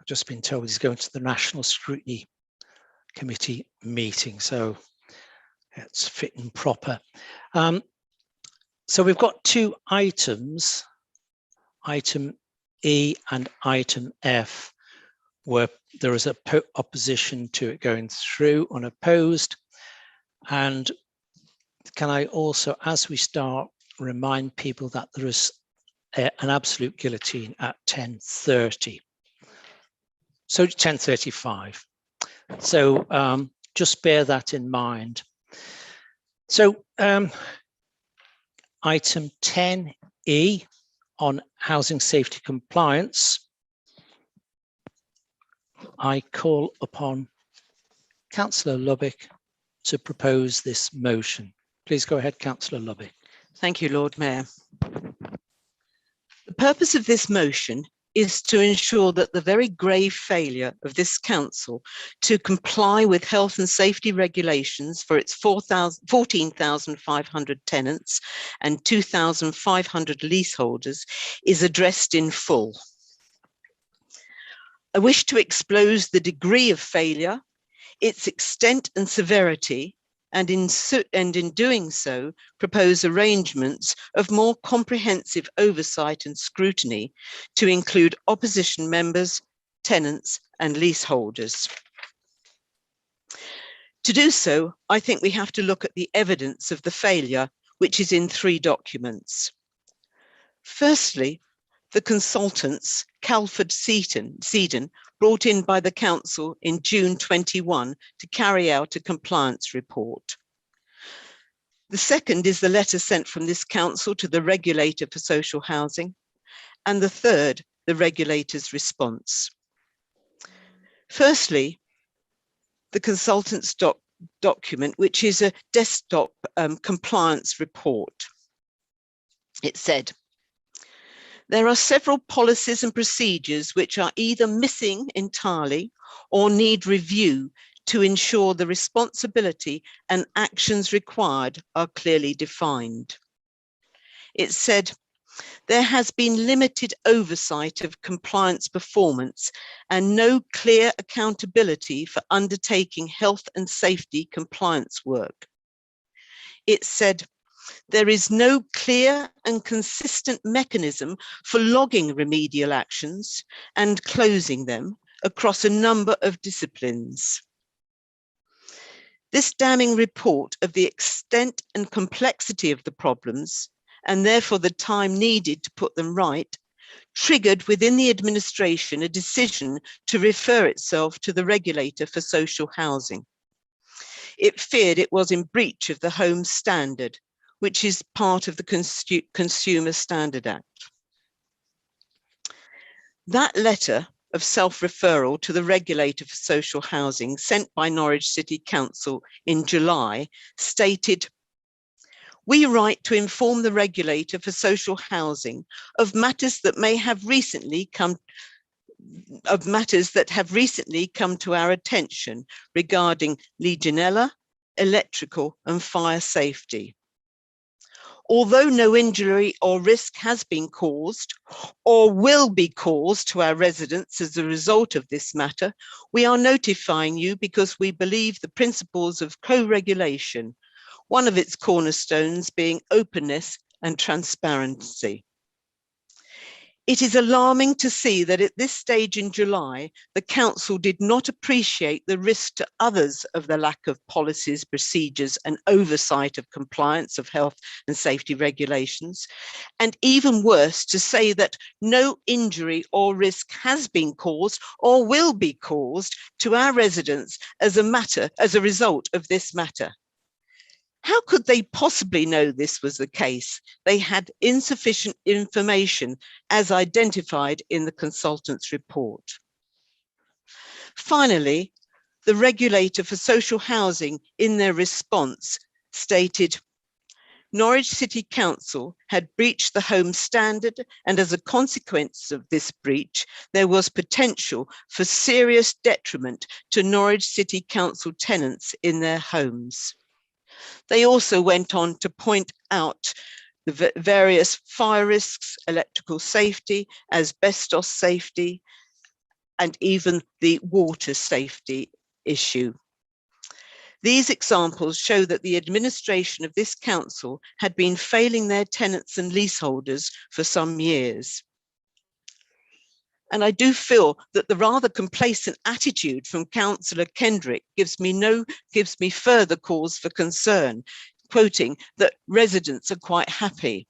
I've just been told he's going to the National Scrutiny Committee meeting, so it's fit and proper. So we've got two items, item E and item F, where there is a opposition to it going through unopposed. And can I also, as we start, remind people that there is an absolute guillotine at 10:30. So 10:35. So just bear that in mind. So item 10E on housing safety compliance. I call upon Councillor Lubbock to propose this motion. Please go ahead, Councillor Lubbock. Thank you, Lord Mayor. The purpose of this motion is to ensure that the very grave failure of this council to comply with health and safety regulations for its 14,500 tenants and 2,500 leaseholders is addressed in full. I wish to expose the degree of failure, its extent and severity, and in doing so, propose arrangements of more comprehensive oversight and scrutiny to include opposition members, tenants, and leaseholders. To do so, I think we have to look at the evidence of the failure, which is in 3 documents. Firstly, the consultants, Calford Seaton, brought in by the council in June 21 to carry out a compliance report. The second is the letter sent from this council to the regulator for social housing. And the third, the regulator's response. Firstly, the consultant's document, which is a desktop compliance report. It said, there are several policies and procedures which are either missing entirely or need review to ensure the responsibility and actions required are clearly defined. It said, there has been limited oversight of compliance performance and no clear accountability for undertaking health and safety compliance work. It said, there is no clear and consistent mechanism for logging remedial actions and closing them across a number of disciplines. This damning report of the extent and complexity of the problems, and therefore the time needed to put them right, triggered within the administration a decision to refer itself to the regulator for social housing. It feared it was in breach of the Home Standard, which is part of the Consumer Standard Act. That letter of self-referral to the regulator for social housing sent by Norwich City Council in July stated, we write to inform the regulator for social housing of matters that have recently come to our attention regarding Legionella, electrical and fire safety. Although no injury or risk has been caused or will be caused to our residents as a result of this matter, we are notifying you because we believe the principles of co-regulation, one of its cornerstones being openness and transparency. It is alarming to see that at this stage in July, the Council did not appreciate the risk to others of the lack of policies, procedures and oversight of compliance of health and safety regulations. And even worse, to say that no injury or risk has been caused or will be caused to our residents as a result of this matter. How could they possibly know this was the case? They had insufficient information as identified in the consultant's report. Finally, the regulator for social housing in their response stated, Norwich City Council had breached the home standard, and as a consequence of this breach, there was potential for serious detriment to Norwich City Council tenants in their homes. They also went on to point out the various fire risks, electrical safety, asbestos safety, and even the water safety issue. These examples show that the administration of this council had been failing their tenants and leaseholders for some years. And I do feel that the rather complacent attitude from Councillor Kendrick gives me further cause for concern, quoting that residents are quite happy.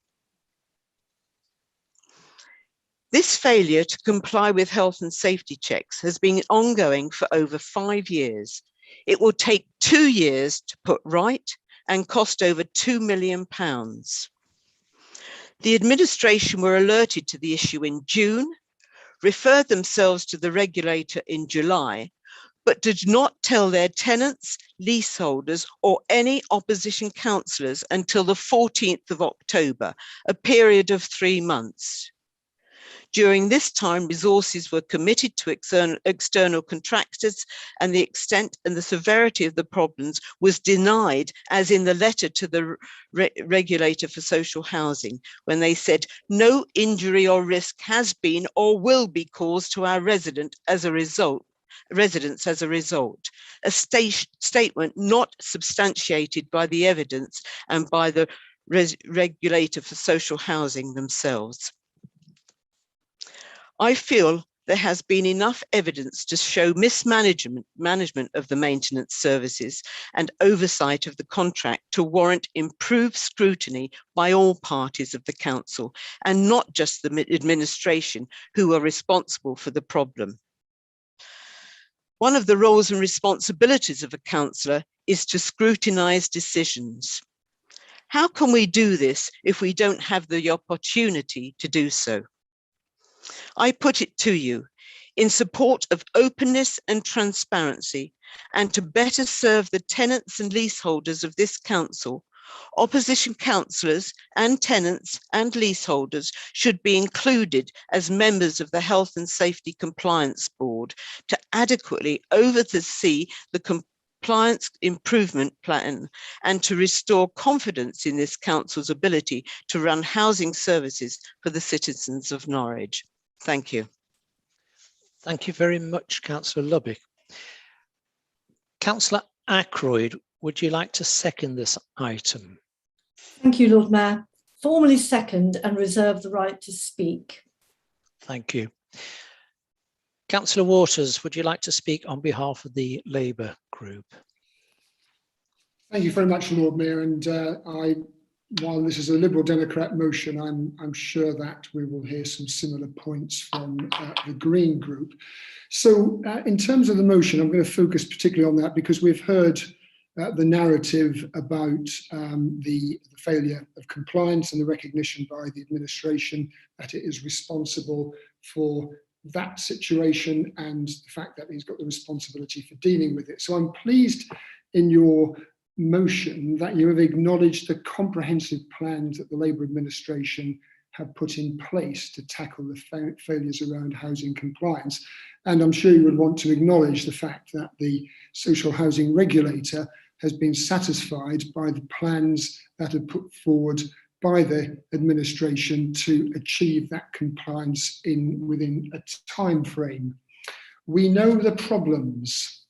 This failure to comply with health and safety checks has been ongoing for over 5 years. It will take 2 years to put right and cost over £2 million. The administration were alerted to the issue in June, referred themselves to the regulator in July, but did not tell their tenants, leaseholders, or any opposition councillors until the 14th of October, a period of 3 months. During this time, resources were committed to external contractors, and the extent and the severity of the problems was denied, as in the letter to the regulator for social housing, when they said no injury or risk has been or will be caused to our residents as a result, a statement not substantiated by the evidence and by the regulator for social housing themselves. I feel there has been enough evidence to show management of the maintenance services and oversight of the contract to warrant improved scrutiny by all parties of the council, and not just the administration who are responsible for the problem. One of the roles and responsibilities of a councillor is to scrutinise decisions. How can we do this if we don't have the opportunity to do so? I put it to you, in support of openness and transparency, and to better serve the tenants and leaseholders of this council, opposition councillors and tenants and leaseholders should be included as members of the Health and Safety Compliance Board to adequately oversee the compliance improvement plan and to restore confidence in this council's ability to run housing services for the citizens of Norwich. Thank you. Thank you very much, Councillor Lubbock. Councillor Ackroyd, would you like to second this item? Thank you, Lord Mayor. Formally second and reserve the right to speak. Thank you. Councillor Waters, would you like to speak on behalf of the Labour group? Thank you very much, Lord Mayor. And while this is a Liberal Democrat motion, I'm sure that we will hear some similar points from the Green group. So in terms of the motion, I'm going to focus particularly on that because we've heard the narrative about the failure of compliance and the recognition by the administration that it is responsible for that situation and the fact that he's got the responsibility for dealing with it. So I'm pleased in your motion that you have acknowledged the comprehensive plans that the Labour administration have put in place to tackle the failures around housing compliance. And I'm sure you would want to acknowledge the fact that the social housing regulator has been satisfied by the plans that are put forward by the administration to achieve that compliance within a time frame. We know the problems.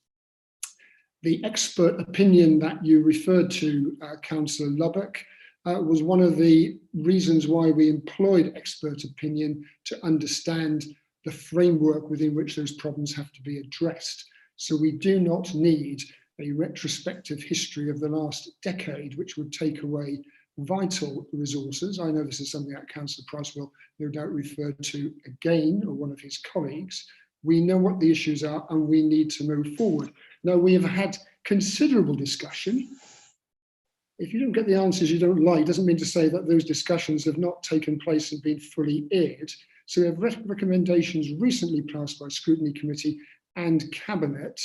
The expert opinion that you referred to, Councillor Lubbock, was one of the reasons why we employed expert opinion to understand the framework within which those problems have to be addressed. So we do not need a retrospective history of the last decade, which would take away vital resources. I know this is something that Councillor Price will no doubt refer to again, or one of his colleagues. We know what the issues are and we need to move forward. Now, we have had considerable discussion. If you don't get the answers you don't like, doesn't mean to say that those discussions have not taken place and been fully aired. So we have recommendations recently passed by Scrutiny Committee and Cabinet.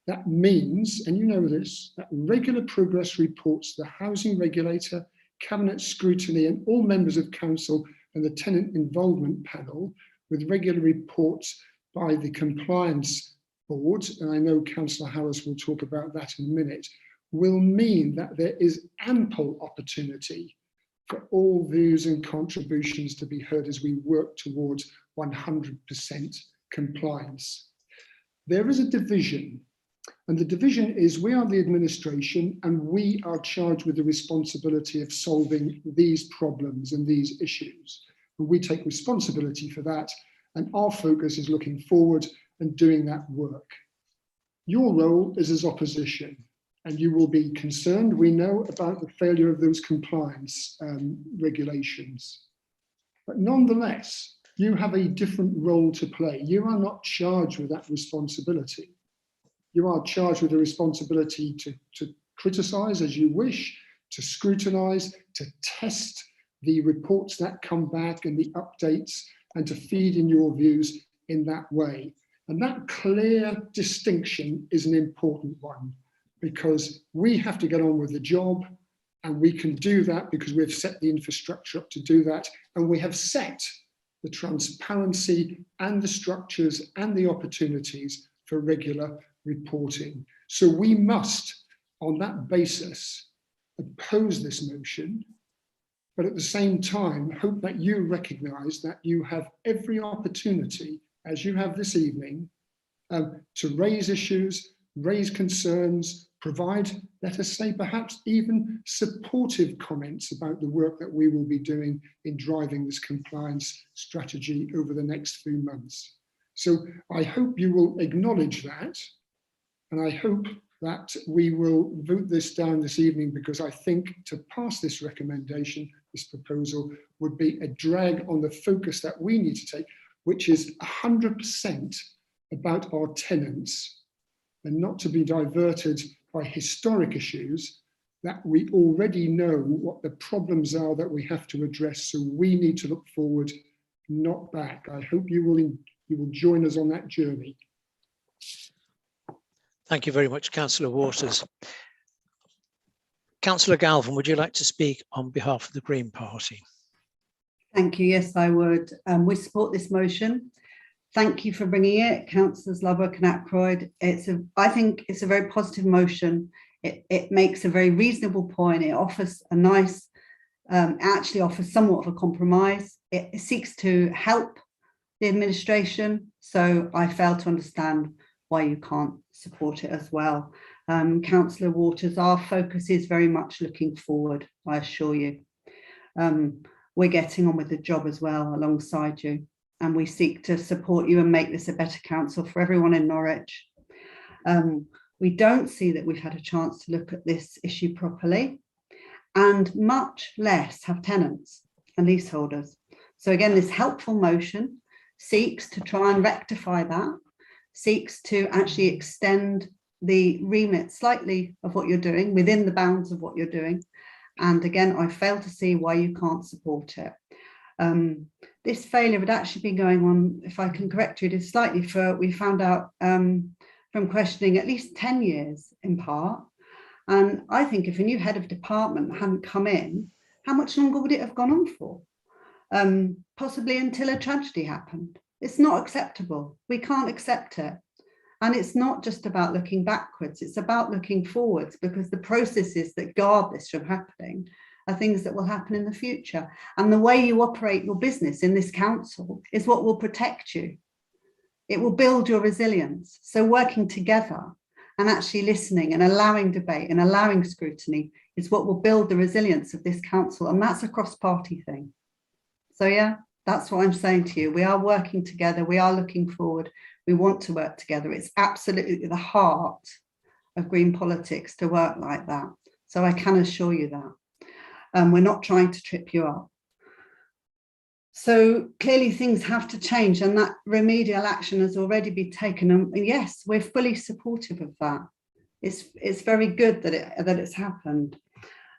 That means, and you know this, that regular progress reports to the Housing Regulator, Cabinet Scrutiny and all members of Council and the Tenant Involvement Panel, with regular reports by the Compliance Board, and I know Councillor Harris will talk about that in a minute, will mean that there is ample opportunity for all views and contributions to be heard as we work towards 100% compliance. There is a division, and the division is we are the administration and we are charged with the responsibility of solving these problems and these issues. And we take responsibility for that, and our focus is looking forward and doing that work. Your role is as opposition, and you will be concerned, we know, about the failure of those compliance regulations. But nonetheless, you have a different role to play. You are not charged with that responsibility. You are charged with the responsibility to criticise as you wish, to scrutinise, to test the reports that come back and the updates, and to feed in your views in that way. And that clear distinction is an important one, because we have to get on with the job, and we can do that because we've set the infrastructure up to do that, and we have set the transparency and the structures and the opportunities for regular reporting. So we must, on that basis, oppose this motion, but at the same time, hope that you recognise that you have every opportunity, as you have this evening, to raise issues, raise concerns, provide, let us say, perhaps even supportive comments about the work that we will be doing in driving this compliance strategy over the next few months. So I hope you will acknowledge that, and I hope that we will vote this down this evening, because I think to pass this recommendation, this proposal, would be a drag on the focus that we need to take, which is 100% about our tenants, and not to be diverted by historic issues that we already know what the problems are that we have to address. So we need to look forward, not back. I hope you will join us on that journey. Thank you very much, Councillor Waters. Councillor Galvin, would you like to speak on behalf of the Green Party? Thank you. Yes, I would. We support this motion. Thank you for bringing it, Councillors Lubbock and Ackroyd. I think it's a very positive motion. It makes a very reasonable point. It offers a nice, actually offers somewhat of a compromise. It seeks to help the administration. So I fail to understand why you can't support it as well. Councillor Waters, our focus is very much looking forward, I assure you. We're getting on with the job as well alongside you, and we seek to support you and make this a better council for everyone in Norwich. We don't see that we've had a chance to look at this issue properly, and much less have tenants and leaseholders. So again, this helpful motion seeks to try and rectify that, seeks to actually extend the remit slightly of what you're doing within the bounds of what you're doing. And again, I fail to see why you can't support it. This failure had actually been going on, if I can correct you, it is slightly for, we found out from questioning, at least 10 years in part. And I think if a new head of department hadn't come in, how much longer would it have gone on for? Possibly until a tragedy happened. It's not acceptable. We can't accept it. And it's not just about looking backwards, it's about looking forwards, because the processes that guard this from happening are things that will happen in the future. And the way you operate your business in this council is what will protect you. It will build your resilience. So working together and actually listening and allowing debate and allowing scrutiny is what will build the resilience of this council, and that's a cross-party thing. So yeah, that's what I'm saying to you. We are working together. We are looking forward. We want to work together. It's absolutely the heart of green politics to work like that. So I can assure you that. We're not trying to trip you up. So clearly things have to change, and that remedial action has already been taken. And yes, we're fully supportive of that. It's very good that it's happened.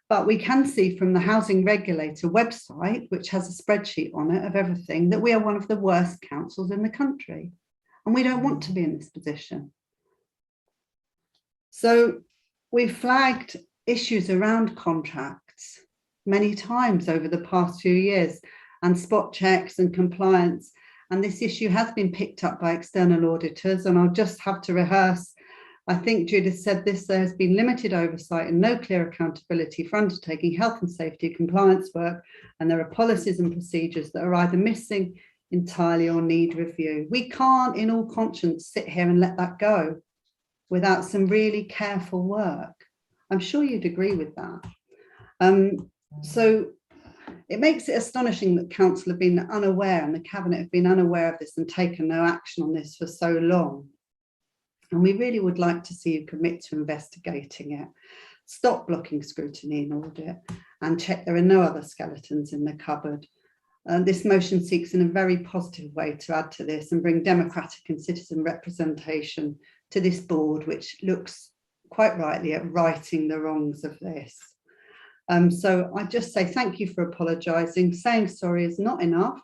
But we can see from the housing regulator website, which has a spreadsheet on it of everything, that we are one of the worst councils in the country. And we don't want to be in this position. So we've flagged issues around contracts many times over the past few years, and spot checks and compliance. And this issue has been picked up by external auditors. And I'll just have to rehearse. I think Judith said this: there has been limited oversight and no clear accountability for undertaking health and safety compliance work. And there are policies and procedures that are either missing entirely or need review. We can't, in all conscience, sit here and let that go without some really careful work. I'm sure you'd agree with that. So it makes it astonishing that council have been unaware and the cabinet have been unaware of this and taken no action on this for so long. And we really would like to see you commit to investigating it, stop blocking scrutiny and audit, and check there are no other skeletons in the cupboard. This motion seeks in a very positive way to add to this and bring democratic and citizen representation to this board, which looks quite rightly at righting the wrongs of this. So I just say thank you for apologising. Saying sorry is not enough.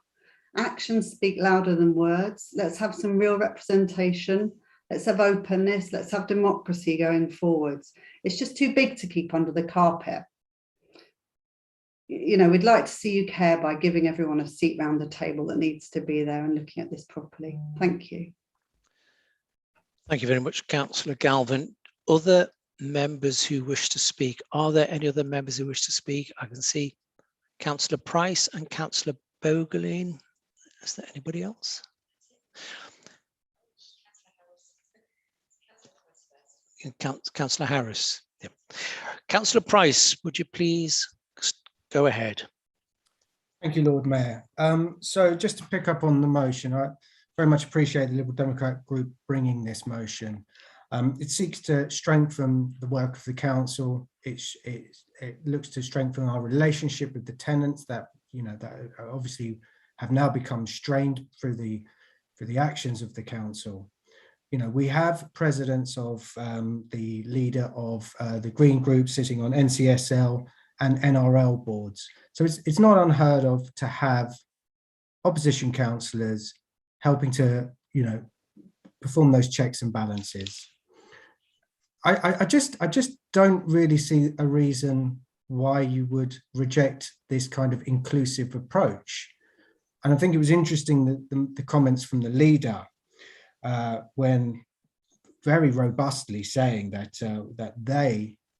Actions speak louder than words. Let's have some real representation. Let's have openness. Let's have democracy going forwards. It's just too big to keep under the carpet. You know, we'd like to see you care by giving everyone a seat round the table that needs to be there and looking at this properly. Thank you. Thank you very much, Councillor Galvin. Other members who wish to speak? Are there any other members who wish to speak? I can see Councillor Price and Councillor Bogerline. Is there anybody else? Councillor Harris. Yeah. Councillor Price, would you please go ahead? Thank you, Lord Mayor. So just to pick up on the motion, I very much appreciate the Liberal Democrat group bringing this motion. It seeks to strengthen the work of the council. It looks to strengthen our relationship with the tenants that, you know, that obviously have now become strained through the actions of the council. You know, we have presidents of the leader of the Green Group sitting on NCSL and NRL boards. So it's not unheard of to have opposition councillors helping to, you know, perform those checks and balances. I just don't really see a reason why you would reject this kind of inclusive approach. And I think it was interesting that the comments from the leader when very robustly saying that that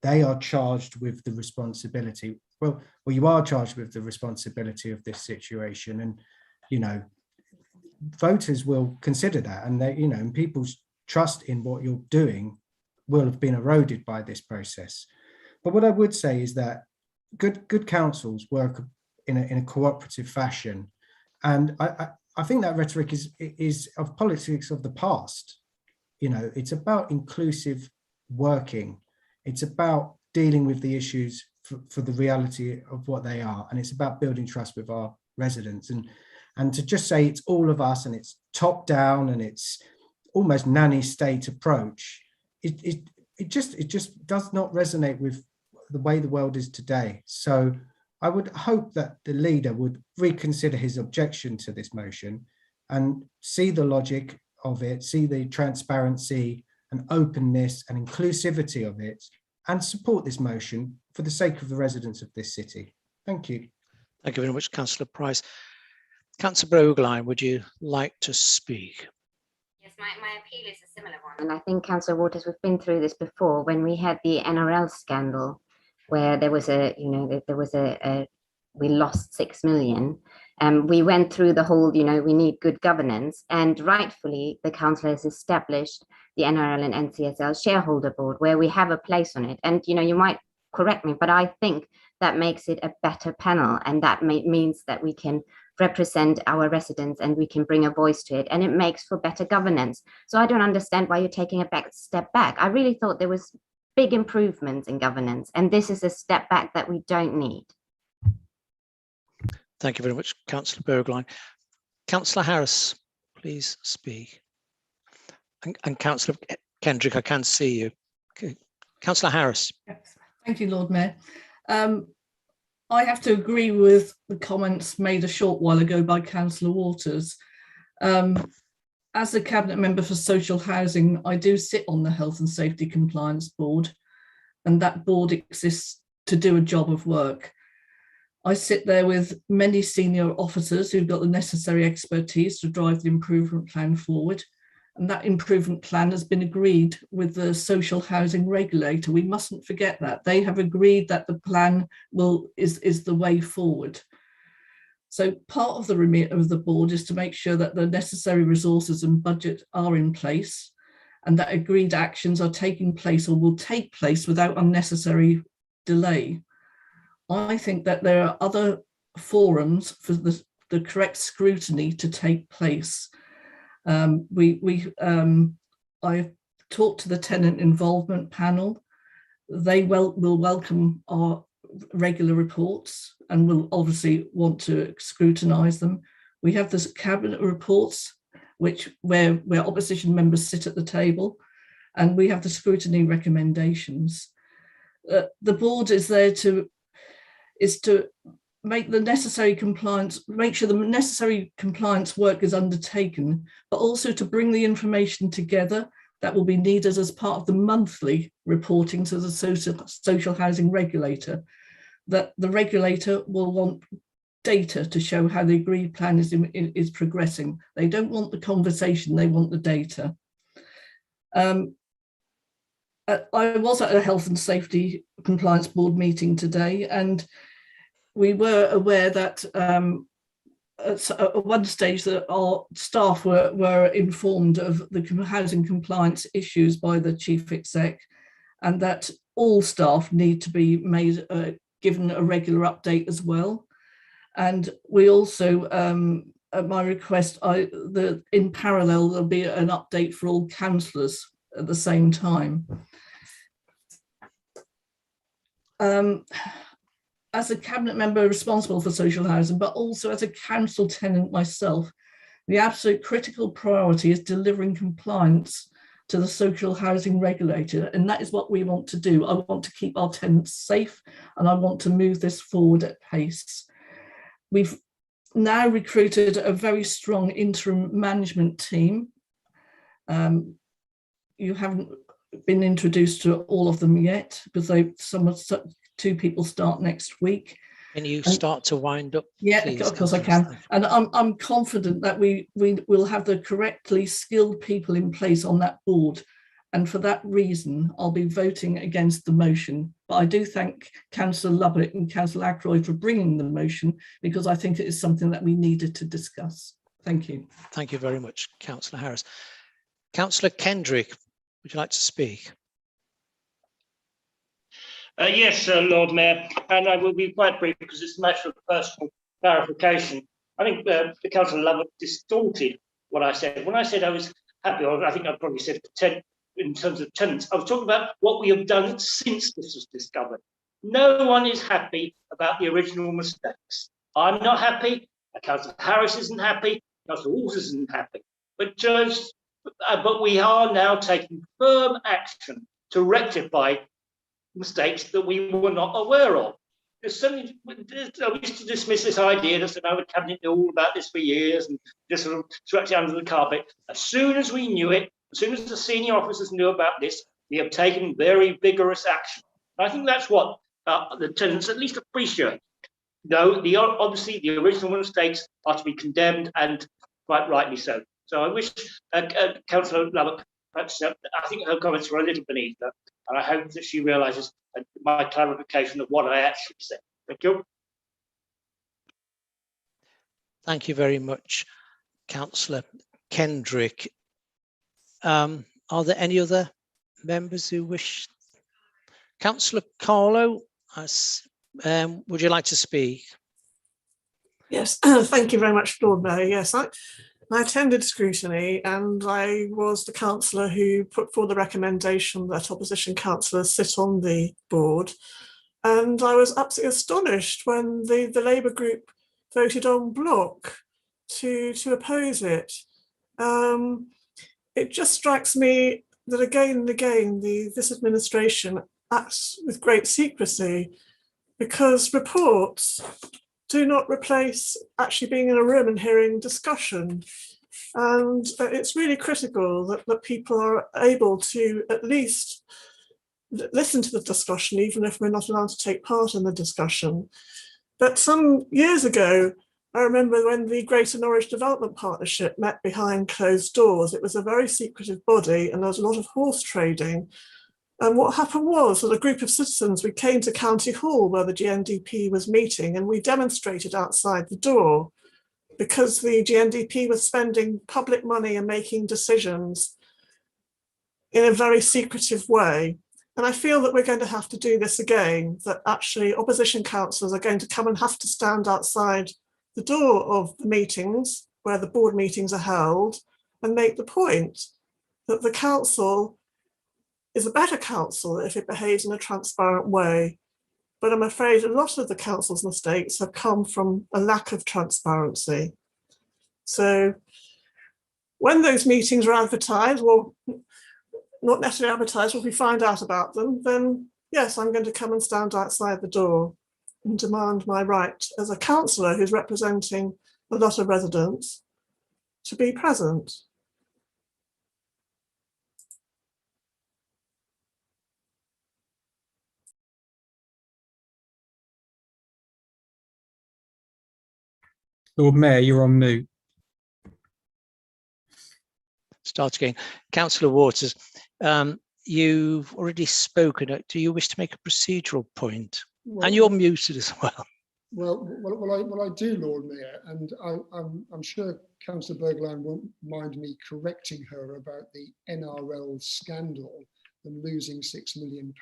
they are charged with the responsibility. Well, you are charged with the responsibility of this situation, and you know, voters will consider that, and they, you know, and people's trust in what you're doing will have been eroded by this process. But what I would say is that good councils work in a cooperative fashion, and I think that rhetoric is of politics of the past. You know, it's about inclusive working. It's about dealing with the issues for the reality of what they are, and it's about building trust with our residents. And to just say it's all of us and it's top down and it's almost nanny state approach, it just does not resonate with the way the world is today. So I would hope that the leader would reconsider his objection to this motion and see the logic of it, see the transparency and openness and inclusivity of it, and support this motion for the sake of the residents of this city. Thank you. Thank you very much, Councillor Price. Councillor Bogerline, would you like to speak? Yes, my appeal is a similar one. And I think, Councillor Waters, we've been through this before when we had the NRL scandal, where there was we lost 6 million. We went through the whole, we need good governance, and rightfully the council has established the NRL and NCSL shareholder board where we have a place on it. And, you might correct me, but I think that makes it a better panel, and that means that we can represent our residents and we can bring a voice to it, and it makes for better governance. So I don't understand why you're taking a step back. I really thought there was big improvements in governance, and this is a step back that we don't need. Thank you very much, Councillor Bergline. Councillor Harris, please speak. And Councillor Kendrick, I can see you. Okay. Councillor Harris. Thank you, Lord Mayor. I have to agree with the comments made a short while ago by Councillor Waters. As a Cabinet Member for Social Housing, I do sit on the Health and Safety Compliance Board, and that board exists to do a job of work. I sit there with many senior officers who've got the necessary expertise to drive the improvement plan forward. And that improvement plan has been agreed with the social housing regulator. We mustn't forget that. They have agreed that the plan is the way forward. So part of the remit of the board is to make sure that the necessary resources and budget are in place, and that agreed actions are taking place or will take place without unnecessary delay. I think that there are other forums for the correct scrutiny to take place. I've talked to the tenant involvement panel. They will welcome our regular reports and will obviously want to scrutinise them. We have the cabinet reports, where opposition members sit at the table, and we have the scrutiny recommendations. The board is there to make the necessary compliance, make sure the necessary compliance work is undertaken, but also to bring the information together that will be needed as part of the monthly reporting to the social housing regulator. That the regulator will want data to show how the agreed plan is progressing. They don't want the conversation, they want the data. I was at a Health and Safety Compliance Board meeting today, and we were aware that at one stage that our staff were informed of the housing compliance issues by the Chief Exec, and that all staff need to be given a regular update as well. And we also, at my request, in parallel, there'll be an update for all councillors at the same time. As a cabinet member responsible for social housing, but also as a council tenant myself, the absolute critical priority is delivering compliance to the social housing regulator. And that is what we want to do. I want to keep our tenants safe, and I want to move this forward at pace. We've now recruited a very strong interim management team. You haven't been introduced to all of them yet, because two people start next week. Can you start to wind up? Yeah, please, of course I can. And I'm confident that we will have the correctly skilled people in place on that board. And for that reason, I'll be voting against the motion. But I do thank Councillor Lovett and Councillor Ackroyd for bringing the motion, because I think it is something that we needed to discuss. Thank you. Thank you very much, Councillor Harris. Councillor Kendrick, would you like to speak? Yes, Lord Mayor, and I will be quite brief because it's a matter of personal clarification. I think the Councillor Lovett distorted what I said. When I said I was happy, or I think I probably said in terms of tenants, I was talking about what we have done since this was discovered. No one is happy about the original mistakes. I'm not happy, Councillor Harris isn't happy, Councillor Waters isn't happy. But we are now taking firm action to rectify mistakes that we were not aware of. Suddenly, I used to dismiss this idea that the cabinet knew all about this for years and just sort of swept it under the carpet. As soon as we knew it, as soon as the senior officers knew about this, we have taken very vigorous action. I think that's what the tenants at least appreciate. No, obviously the original mistakes are to be condemned, and quite rightly so. So I wish Councillor Lovett, perhaps I think her comments were a little beneath her. And I hope that she realises my clarification of what I actually said. Thank you. Thank you very much, Councillor Kendrick. Are there any other members who wish? Councillor Carlo, would you like to speak? Yes, thank you very much, Lord Mayor. Yes, I attended scrutiny and I was the councillor who put forward the recommendation that opposition councillors sit on the board. And I was absolutely astonished when the Labour group voted en bloc to oppose it. It just strikes me that again and again, this administration acts with great secrecy, because reports do not replace actually being in a room and hearing discussion. And it's really critical that people are able to at least listen to the discussion, even if we're not allowed to take part in the discussion. But some years ago, I remember when the Greater Norwich Development Partnership met behind closed doors. It was a very secretive body and there was a lot of horse trading. And what happened was that a group of citizens, we came to County Hall where the GNDP was meeting, and we demonstrated outside the door because the GNDP was spending public money and making decisions in a very secretive way. And I feel that we're going to have to do this again, that actually opposition councillors are going to come and have to stand outside the door of the meetings where the board meetings are held and make the point that the council is a better council if it behaves in a transparent way. But I'm afraid a lot of the council's mistakes have come from a lack of transparency. So when those meetings are advertised, well, not necessarily advertised, if we find out about them, then yes, I'm going to come and stand outside the door and demand my right as a councillor who's representing a lot of residents to be present. Lord Mayor, you're on mute. Start again. Councillor Waters, you've already spoken. Do you wish to make a procedural point? Well, and you're muted as well. Well, I do, Lord Mayor, and I'm sure Councillor Bergland won't mind me correcting her about the NRL scandal and losing £6 million.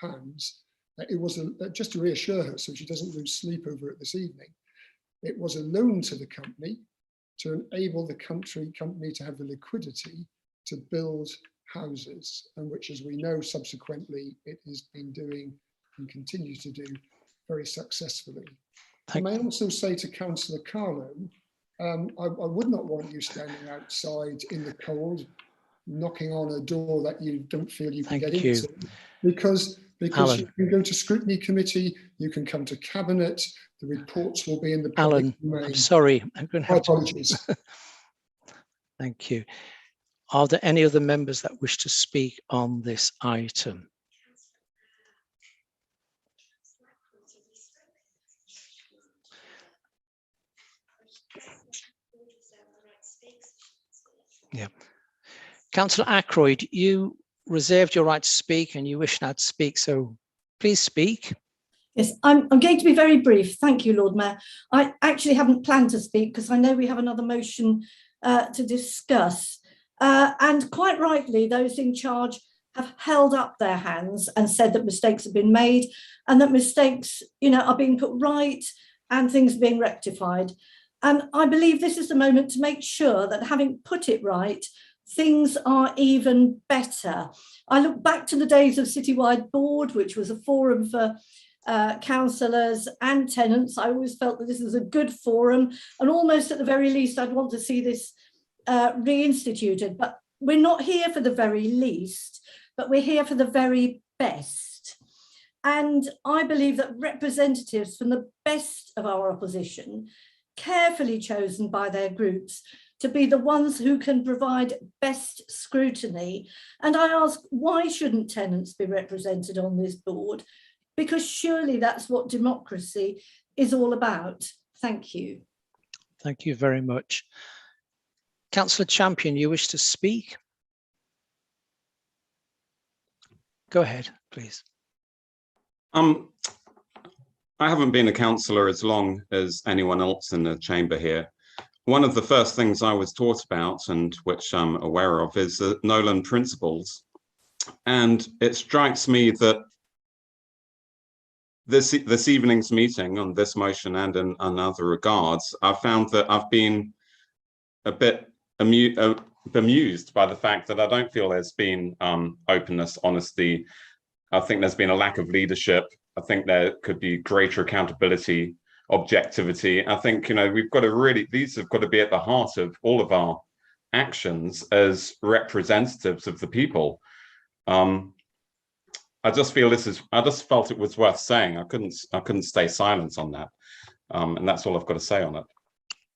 It was just to reassure her so she doesn't lose sleep over it this evening. It was a loan to the company to enable the company to have the liquidity to build houses, and which, as we know, subsequently it has been doing and continues to do very successfully. I may also say to Councillor Carlo, I would not want you standing outside in the cold, knocking on a door that you don't feel you can get into, because Alan, you can go to scrutiny committee, you can come to cabinet, the reports will be in the public Alan, domain. I'm sorry, I'm going to have apologies. Thank you. Are there any other members that wish to speak on this item? Yeah. Councillor Ackroyd, you reserved your right to speak and you wish now to speak, so please speak. Yes, I'm going to be very brief. Thank you, Lord Mayor. I actually haven't planned to speak because I know we have another motion to discuss. And quite rightly, those in charge have held up their hands and said that mistakes have been made and that mistakes, are being put right and things are being rectified. And I believe this is the moment to make sure that, having put it right, things are even better. I look back to the days of Citywide Board, which was a forum for councillors and tenants. I always felt that this was a good forum, and almost at the very least I'd want to see this reinstituted. But we're not here for the very least, but we're here for the very best. And I believe that representatives from the best of our opposition, carefully chosen by their groups, to be the ones who can provide best scrutiny. And I ask, why shouldn't tenants be represented on this board? Because surely that's what democracy is all about. Thank you. Thank you very much. Councillor Champion, you wish to speak? Go ahead, please. I haven't been a councillor as long as anyone else in the chamber here. One of the first things I was taught about, and which I'm aware of, is the Nolan principles. And it strikes me that this evening's meeting on this motion and in other regards, I've found that I've been a bit bemused by the fact that I don't feel there's been openness, honesty. I think there's been a lack of leadership. I think there could be greater accountability, objectivity. I think, we've got to really, these have got to be at the heart of all of our actions as representatives of the people. I just felt it was worth saying. I couldn't stay silent on that. And that's all I've got to say on it.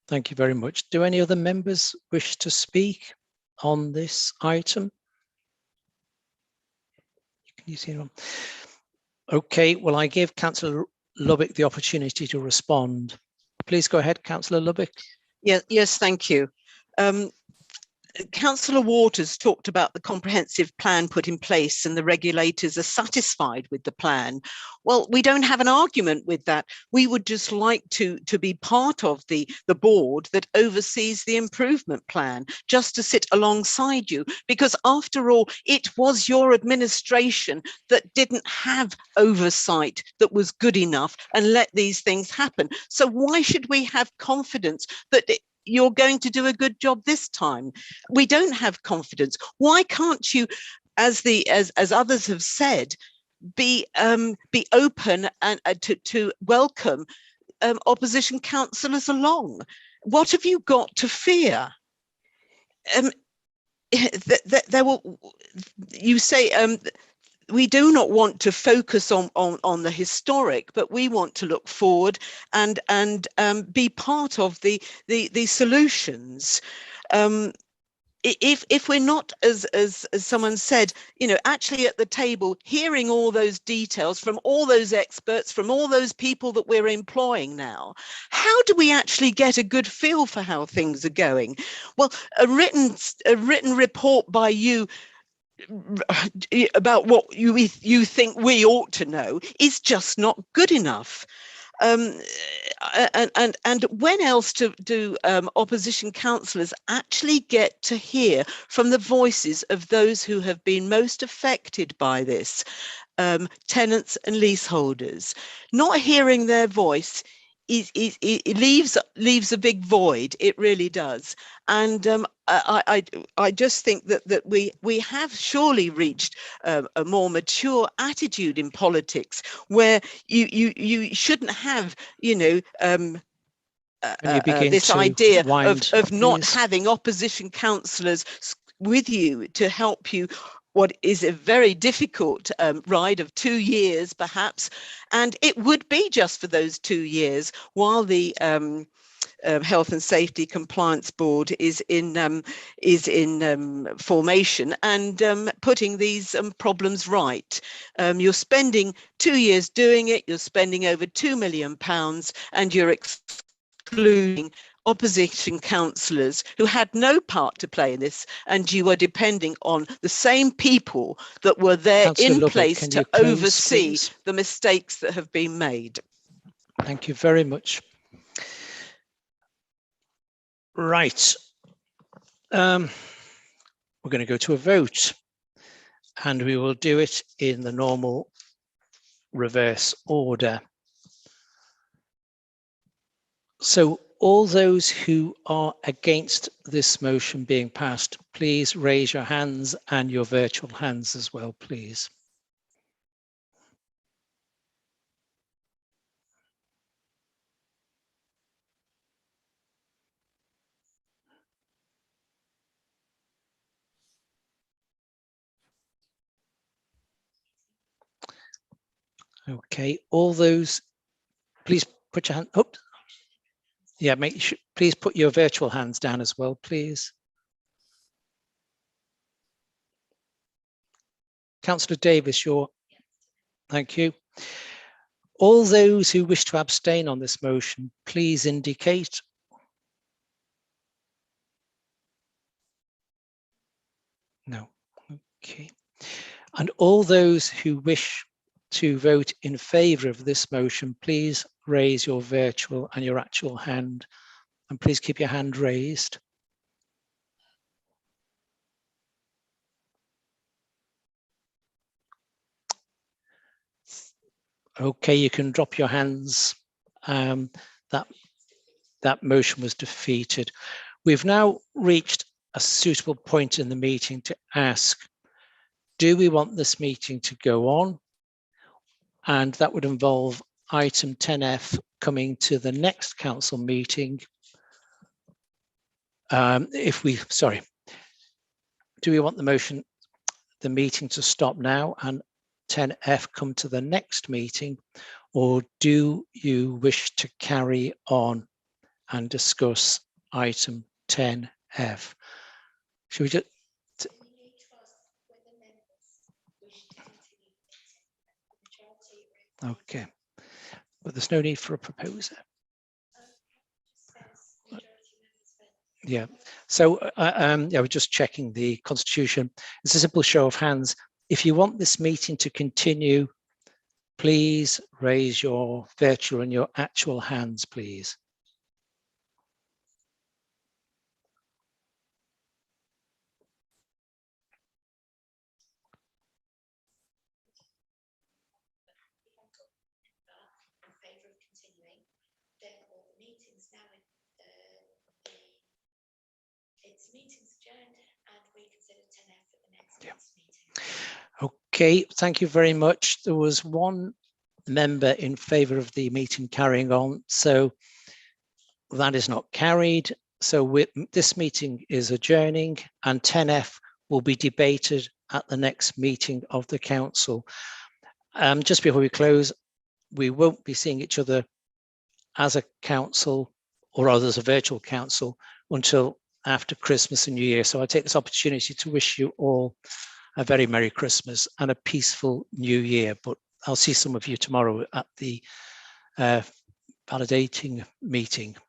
Thank you very much. Do any other members wish to speak on this item? Can you see them? Okay, well, I give Councillor Lubbock the opportunity to respond. Please go ahead, Councillor Lubbock. Yes, thank you. Councillor Waters talked about the comprehensive plan put in place and the regulators are satisfied with the plan. Well, we don't have an argument with that. We would just like to be part of the board that oversees the improvement plan, just to sit alongside you, because after all, it was your administration that didn't have oversight that was good enough and let these things happen. So why should we have confidence that you're going to do a good job this time? We don't have confidence. Why can't you, as others have said, be open and to welcome opposition councillors along? What have you got to fear? You say we do not want to focus on the historic, but we want to look forward and be part of the solutions. If we're not, as someone said, actually at the table, hearing all those details from all those experts, from all those people that we're employing now, how do we actually get a good feel for how things are going? Well, a written report by you about what you think we ought to know is just not good enough. And when else do opposition councillors actually get to hear from the voices of those who have been most affected by this, tenants and leaseholders? Not hearing their voice it leaves a big void. It really does. And I just think that we have surely reached a more mature attitude in politics, where you shouldn't have this idea of not having opposition councillors with you to help you what is a very difficult ride of 2 years, perhaps, and it would be just for those 2 years while the Health and Safety Compliance Board is in formation and putting these problems right. You're spending 2 years doing it. You're spending over £2 million, and you're excluding opposition councillors who had no part to play in this, and you were depending on the same people that were there Councillor in Lubbock, place to oversee the mistakes that have been made. Thank you very much. Right. We're going to go to a vote, and we will do it in the normal reverse order. So all those who are against this motion being passed, please raise your hands, and your virtual hands as well, please. Okay, all those, please put your hand up. Yeah, please put your virtual hands down as well, please. Councillor Davis, thank you. All those who wish to abstain on this motion, please indicate. No, okay. And all those who wish to vote in favour of this motion, please raise your virtual and your actual hand, and please keep your hand raised. Okay, you can drop your hands. That motion was defeated. We've now reached a suitable point in the meeting to ask, do we want this meeting to go on? And that would involve item 10F coming to the next council meeting. Do we want the meeting to stop now and 10F come to the next meeting, or do you wish to carry on and discuss item 10F? Should we just? Okay, but there's no need for a proposer. Yeah, so we're just checking the constitution. It's a simple show of hands. If you want this meeting to continue, please raise your virtual and your actual hands, please. Okay, thank you very much. There was one member in favour of the meeting carrying on, so that is not carried. So this meeting is adjourning, and 10F will be debated at the next meeting of the council. Just before we close, we won't be seeing each other as a council, or rather as a virtual council, until after Christmas and New Year. So I take this opportunity to wish you all a very Merry Christmas and a peaceful New Year. But I'll see some of you tomorrow at the validating meeting.